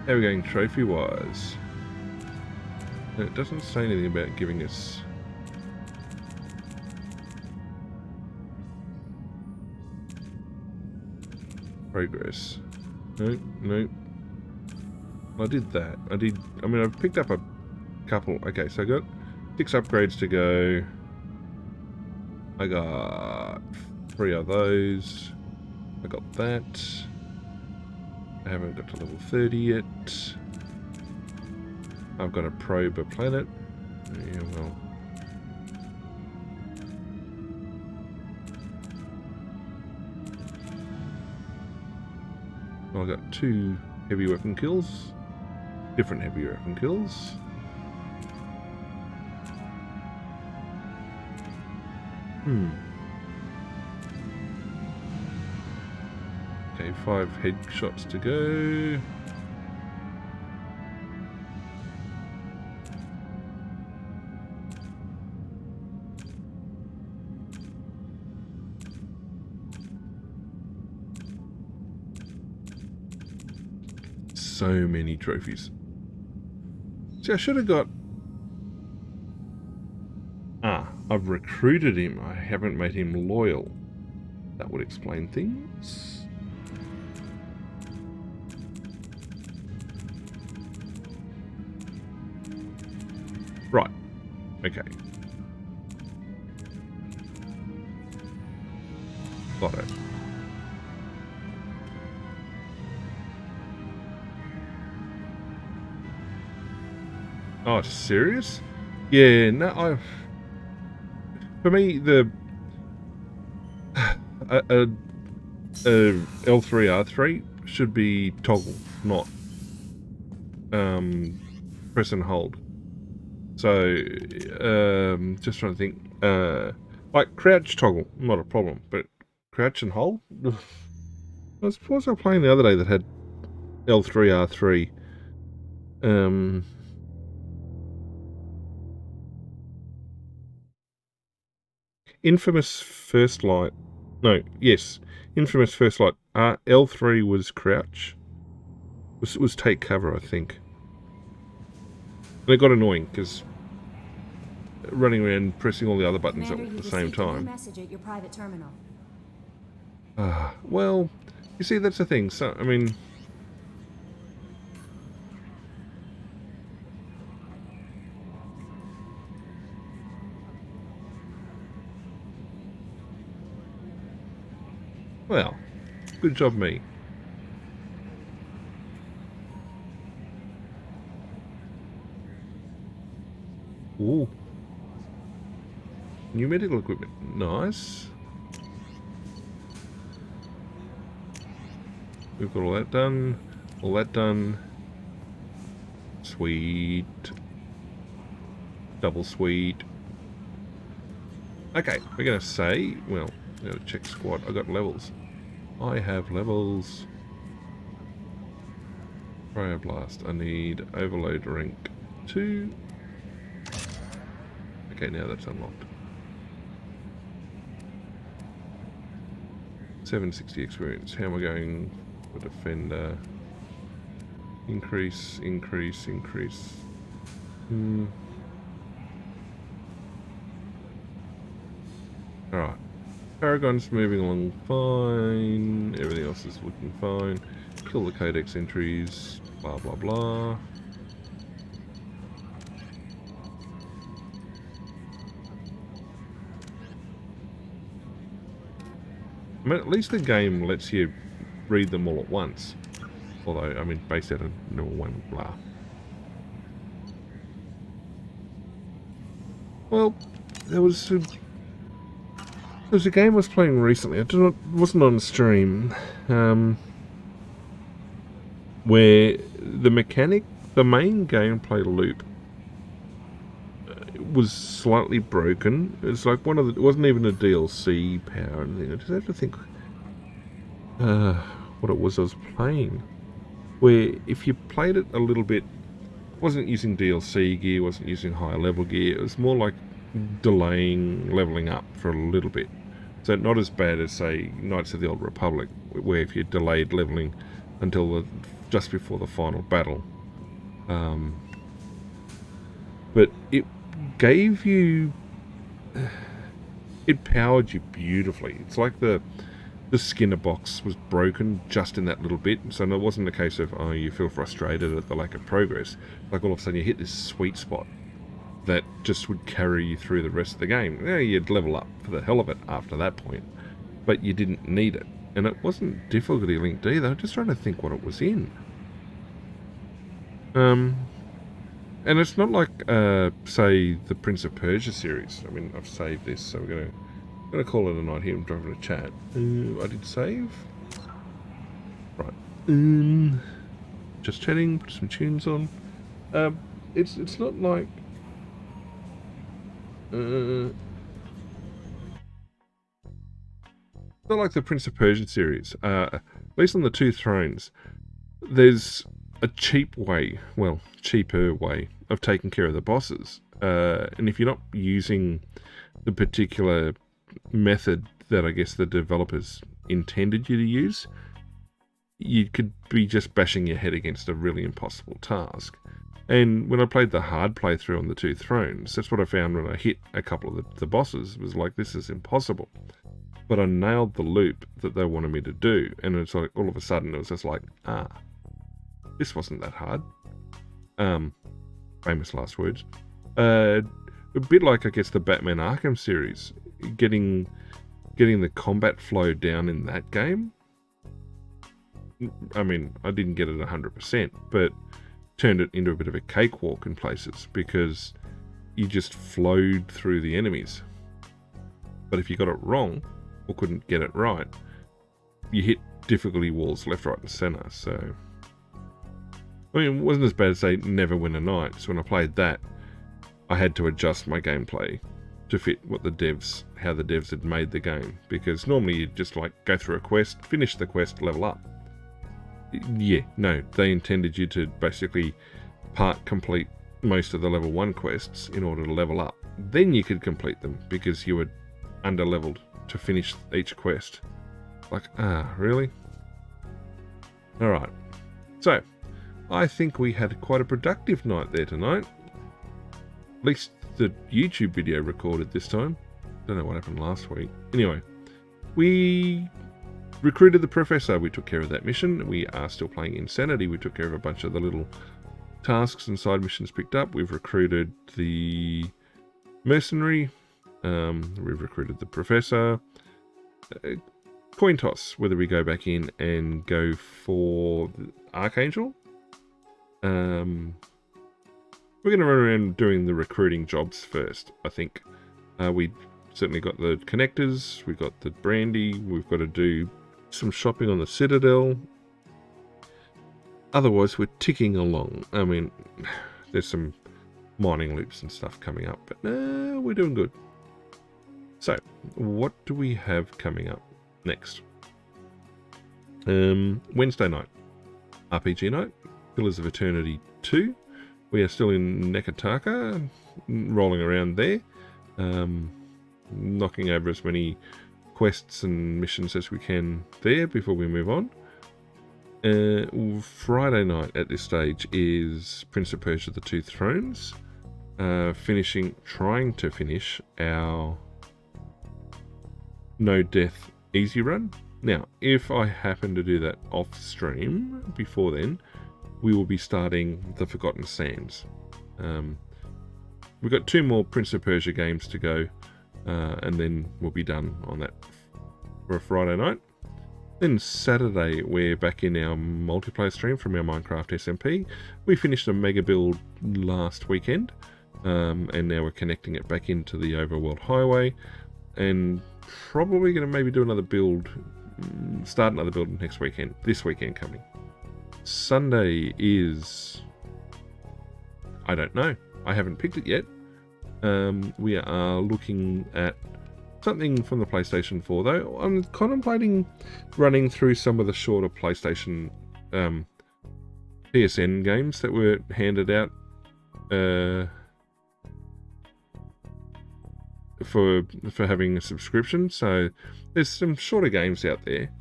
How are we going trophy-wise? It doesn't say anything about giving us... progress. Nope. I did that. I mean, I've picked up a couple. Okay, so I got 6 upgrades to go. I got 3 of those. I got that. I haven't got to level 30 yet. I've got to probe a planet. Yeah, well. I got 2 heavy weapon kills. Different heavy weapon kills. Okay, 5 headshots to go. So many trophies. See, I should have got... I've recruited him. I haven't made him loyal. That would explain things. Right. Okay. Got it. Oh, serious? Yeah, no, for me, the L3R3 should be toggle, not press and hold. So, just trying to think. Like crouch toggle, not a problem, but crouch and hold. I suppose I was playing the other day that had L3R3. Infamous First Light. No, yes. Infamous First Light. L3 was crouch. Was take cover, I think. And it got annoying because running around pressing all the other buttons Commander, at the same time. Message at your private terminal. Well, you see, that's the thing. So, I mean... Well, good job me. Ooh. New medical equipment. Nice. We've got all that done. All that done. Sweet. Double sweet. Okay, we're going to say, well, I'm going to check squad. I got levels. I have levels. Cryoblast. I need overload rank 2. Okay, now that's unlocked. 760 experience. How am I going for defender? Increase, increase, increase. Alright. Paragon's moving along fine. Everything else is looking fine. Kill the codex entries. Blah, blah, blah. I mean, at least the game lets you read them all at once. Although, I mean, based out of number 1, blah. Well, there was a game I was playing recently. Wasn't on stream. Where the main gameplay loop was slightly broken. It's like it wasn't even a DLC power or anything. I just have to think what it was I was playing. Where if you played it a little bit, wasn't using DLC gear, wasn't using higher level gear, it was more like delaying leveling up for a little bit. So not as bad as, say, Knights of the Old Republic, where if you delayed leveling until just before the final battle. But it gave you... It powered you beautifully. It's like the Skinner box was broken just in that little bit. So it wasn't a case of, oh, you feel frustrated at the lack of progress. Like all of a sudden you hit this sweet spot that just would carry you through the rest of the game. Yeah, you'd level up for the hell of it after that point, but you didn't need it. And it wasn't difficulty linked either. I'm just trying to think what it was in. And it's not like, say, the Prince of Persia series. I mean, I've saved this, so we're gonna call it a night here. I'm driving a chat. I did save. Right. Just chatting. Put some tunes on. It's not like. Not like the Prince of Persia series. At least on the Two Thrones, there's a cheaper way of taking care of the bosses. And if you're not using the particular method that I guess the developers intended you to use, you could be just bashing your head against a really impossible task. And when I played the hard playthrough on the Two Thrones, that's what I found when I hit a couple of the bosses. It was like, this is impossible. But I nailed the loop that they wanted me to do. And it's like, all of a sudden, it was just like, this wasn't that hard. Famous last words. A bit like, I guess, the Batman Arkham series. Getting the combat flow down in that game. I mean, I didn't get it 100%, but turned it into a bit of a cakewalk in places because you just flowed through the enemies. But if you got it wrong or couldn't get it right, you hit difficulty walls left, right and centre. So I mean, it wasn't as bad as, say, Neverwinter Nights. When I played that, I had to adjust my gameplay to fit how the devs had made the game, because normally you'd just like go through a quest, finish the quest, level up. Yeah, no, they intended you to basically part complete most of the level 1 quests in order to level up. Then you could complete them because you were under-leveled to finish each quest. Like, really? Alright, so I think we had quite a productive night there tonight. At least the YouTube video recorded this time. Don't know what happened last week. Anyway, we recruited the Professor. We took care of that mission. We are still playing Insanity. We took care of a bunch of the little tasks and side missions picked up. We've recruited the Mercenary. We've recruited the Professor. Coin toss, whether we go back in and go for the Archangel. We're going to run around doing the recruiting jobs first, I think. We certainly got the connectors, we've got the brandy, we've got to do some shopping on the Citadel. Otherwise, we're ticking along. I mean, there's some mining loops and stuff coming up, but we're doing good. So, what do we have coming up next? Wednesday night, RPG night, Pillars of Eternity 2. We are still in Nekataka, rolling around there, knocking over as many quests and missions as we can there before we move on. Friday night at this stage is Prince of Persia: The Two Thrones, trying to finish our no death easy run. Now, if I happen to do that off stream before then, we will be starting the Forgotten Sands. We've got 2 more Prince of Persia games to go, and then we'll be done on that for a Friday night. Then Saturday, we're back in our multiplayer stream from our Minecraft SMP. We finished a mega build last weekend, and now we're connecting it back into the Overworld Highway, and probably going to maybe do another build, start another build this weekend coming. Sunday is, I don't know, I haven't picked it yet. We are looking at something from the PlayStation 4 though. I'm contemplating running through some of the shorter PlayStation PSN games that were handed out for having a subscription. So there's some shorter games out there.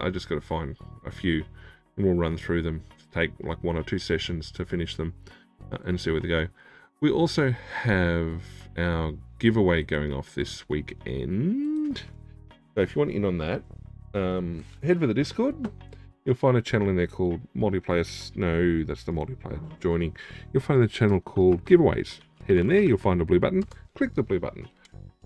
I just got to find a few and we'll run through them. Take like 1 or 2 sessions to finish them and see where they go. We also have our giveaway going off this weekend. So if you want in on that, head for the Discord. You'll find a channel in there called Multiplayer. No, that's the multiplayer joining. You'll find the channel called Giveaways. Head in there, you'll find a blue button. Click the blue button.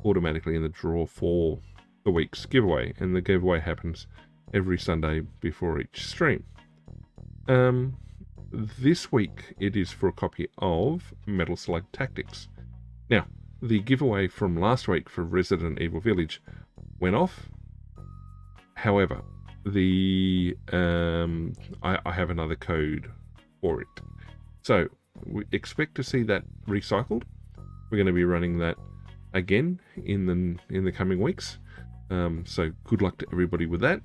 Automatically in the draw for the week's giveaway. And the giveaway happens every Sunday before each stream. This week it is for a copy of Metal Slug Tactics. Now, the giveaway from last week for Resident Evil Village went off. However, I have another code for it. So, we expect to see that recycled. We're going to be running that again in the coming weeks. So, good luck to everybody with that.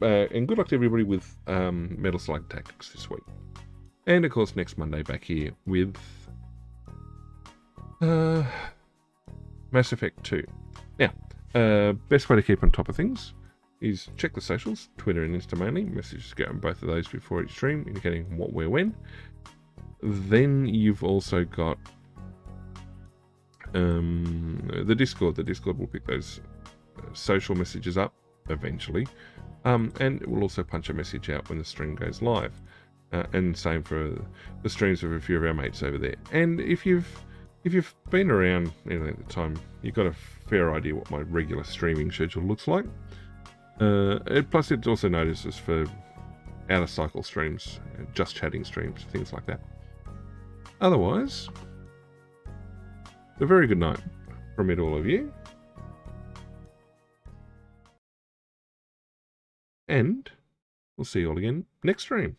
And good luck to everybody with Metal Slug Tactics this week. And of course, next Monday back here with Mass Effect 2. Now, best way to keep on top of things is check the socials, Twitter and Insta mainly. Messages go on both of those before each stream, indicating what, where, when. Then you've also got the Discord. The Discord will pick those social messages up eventually. And it will also punch a message out when the stream goes live. And same for the streams of a few of our mates over there. And if you've been around at the time, you've got a fair idea what my regular streaming schedule looks like. Plus, it also notices for out of cycle streams, just chatting streams, things like that. Otherwise, a very good night from me to all of you. And we'll see you all again next stream.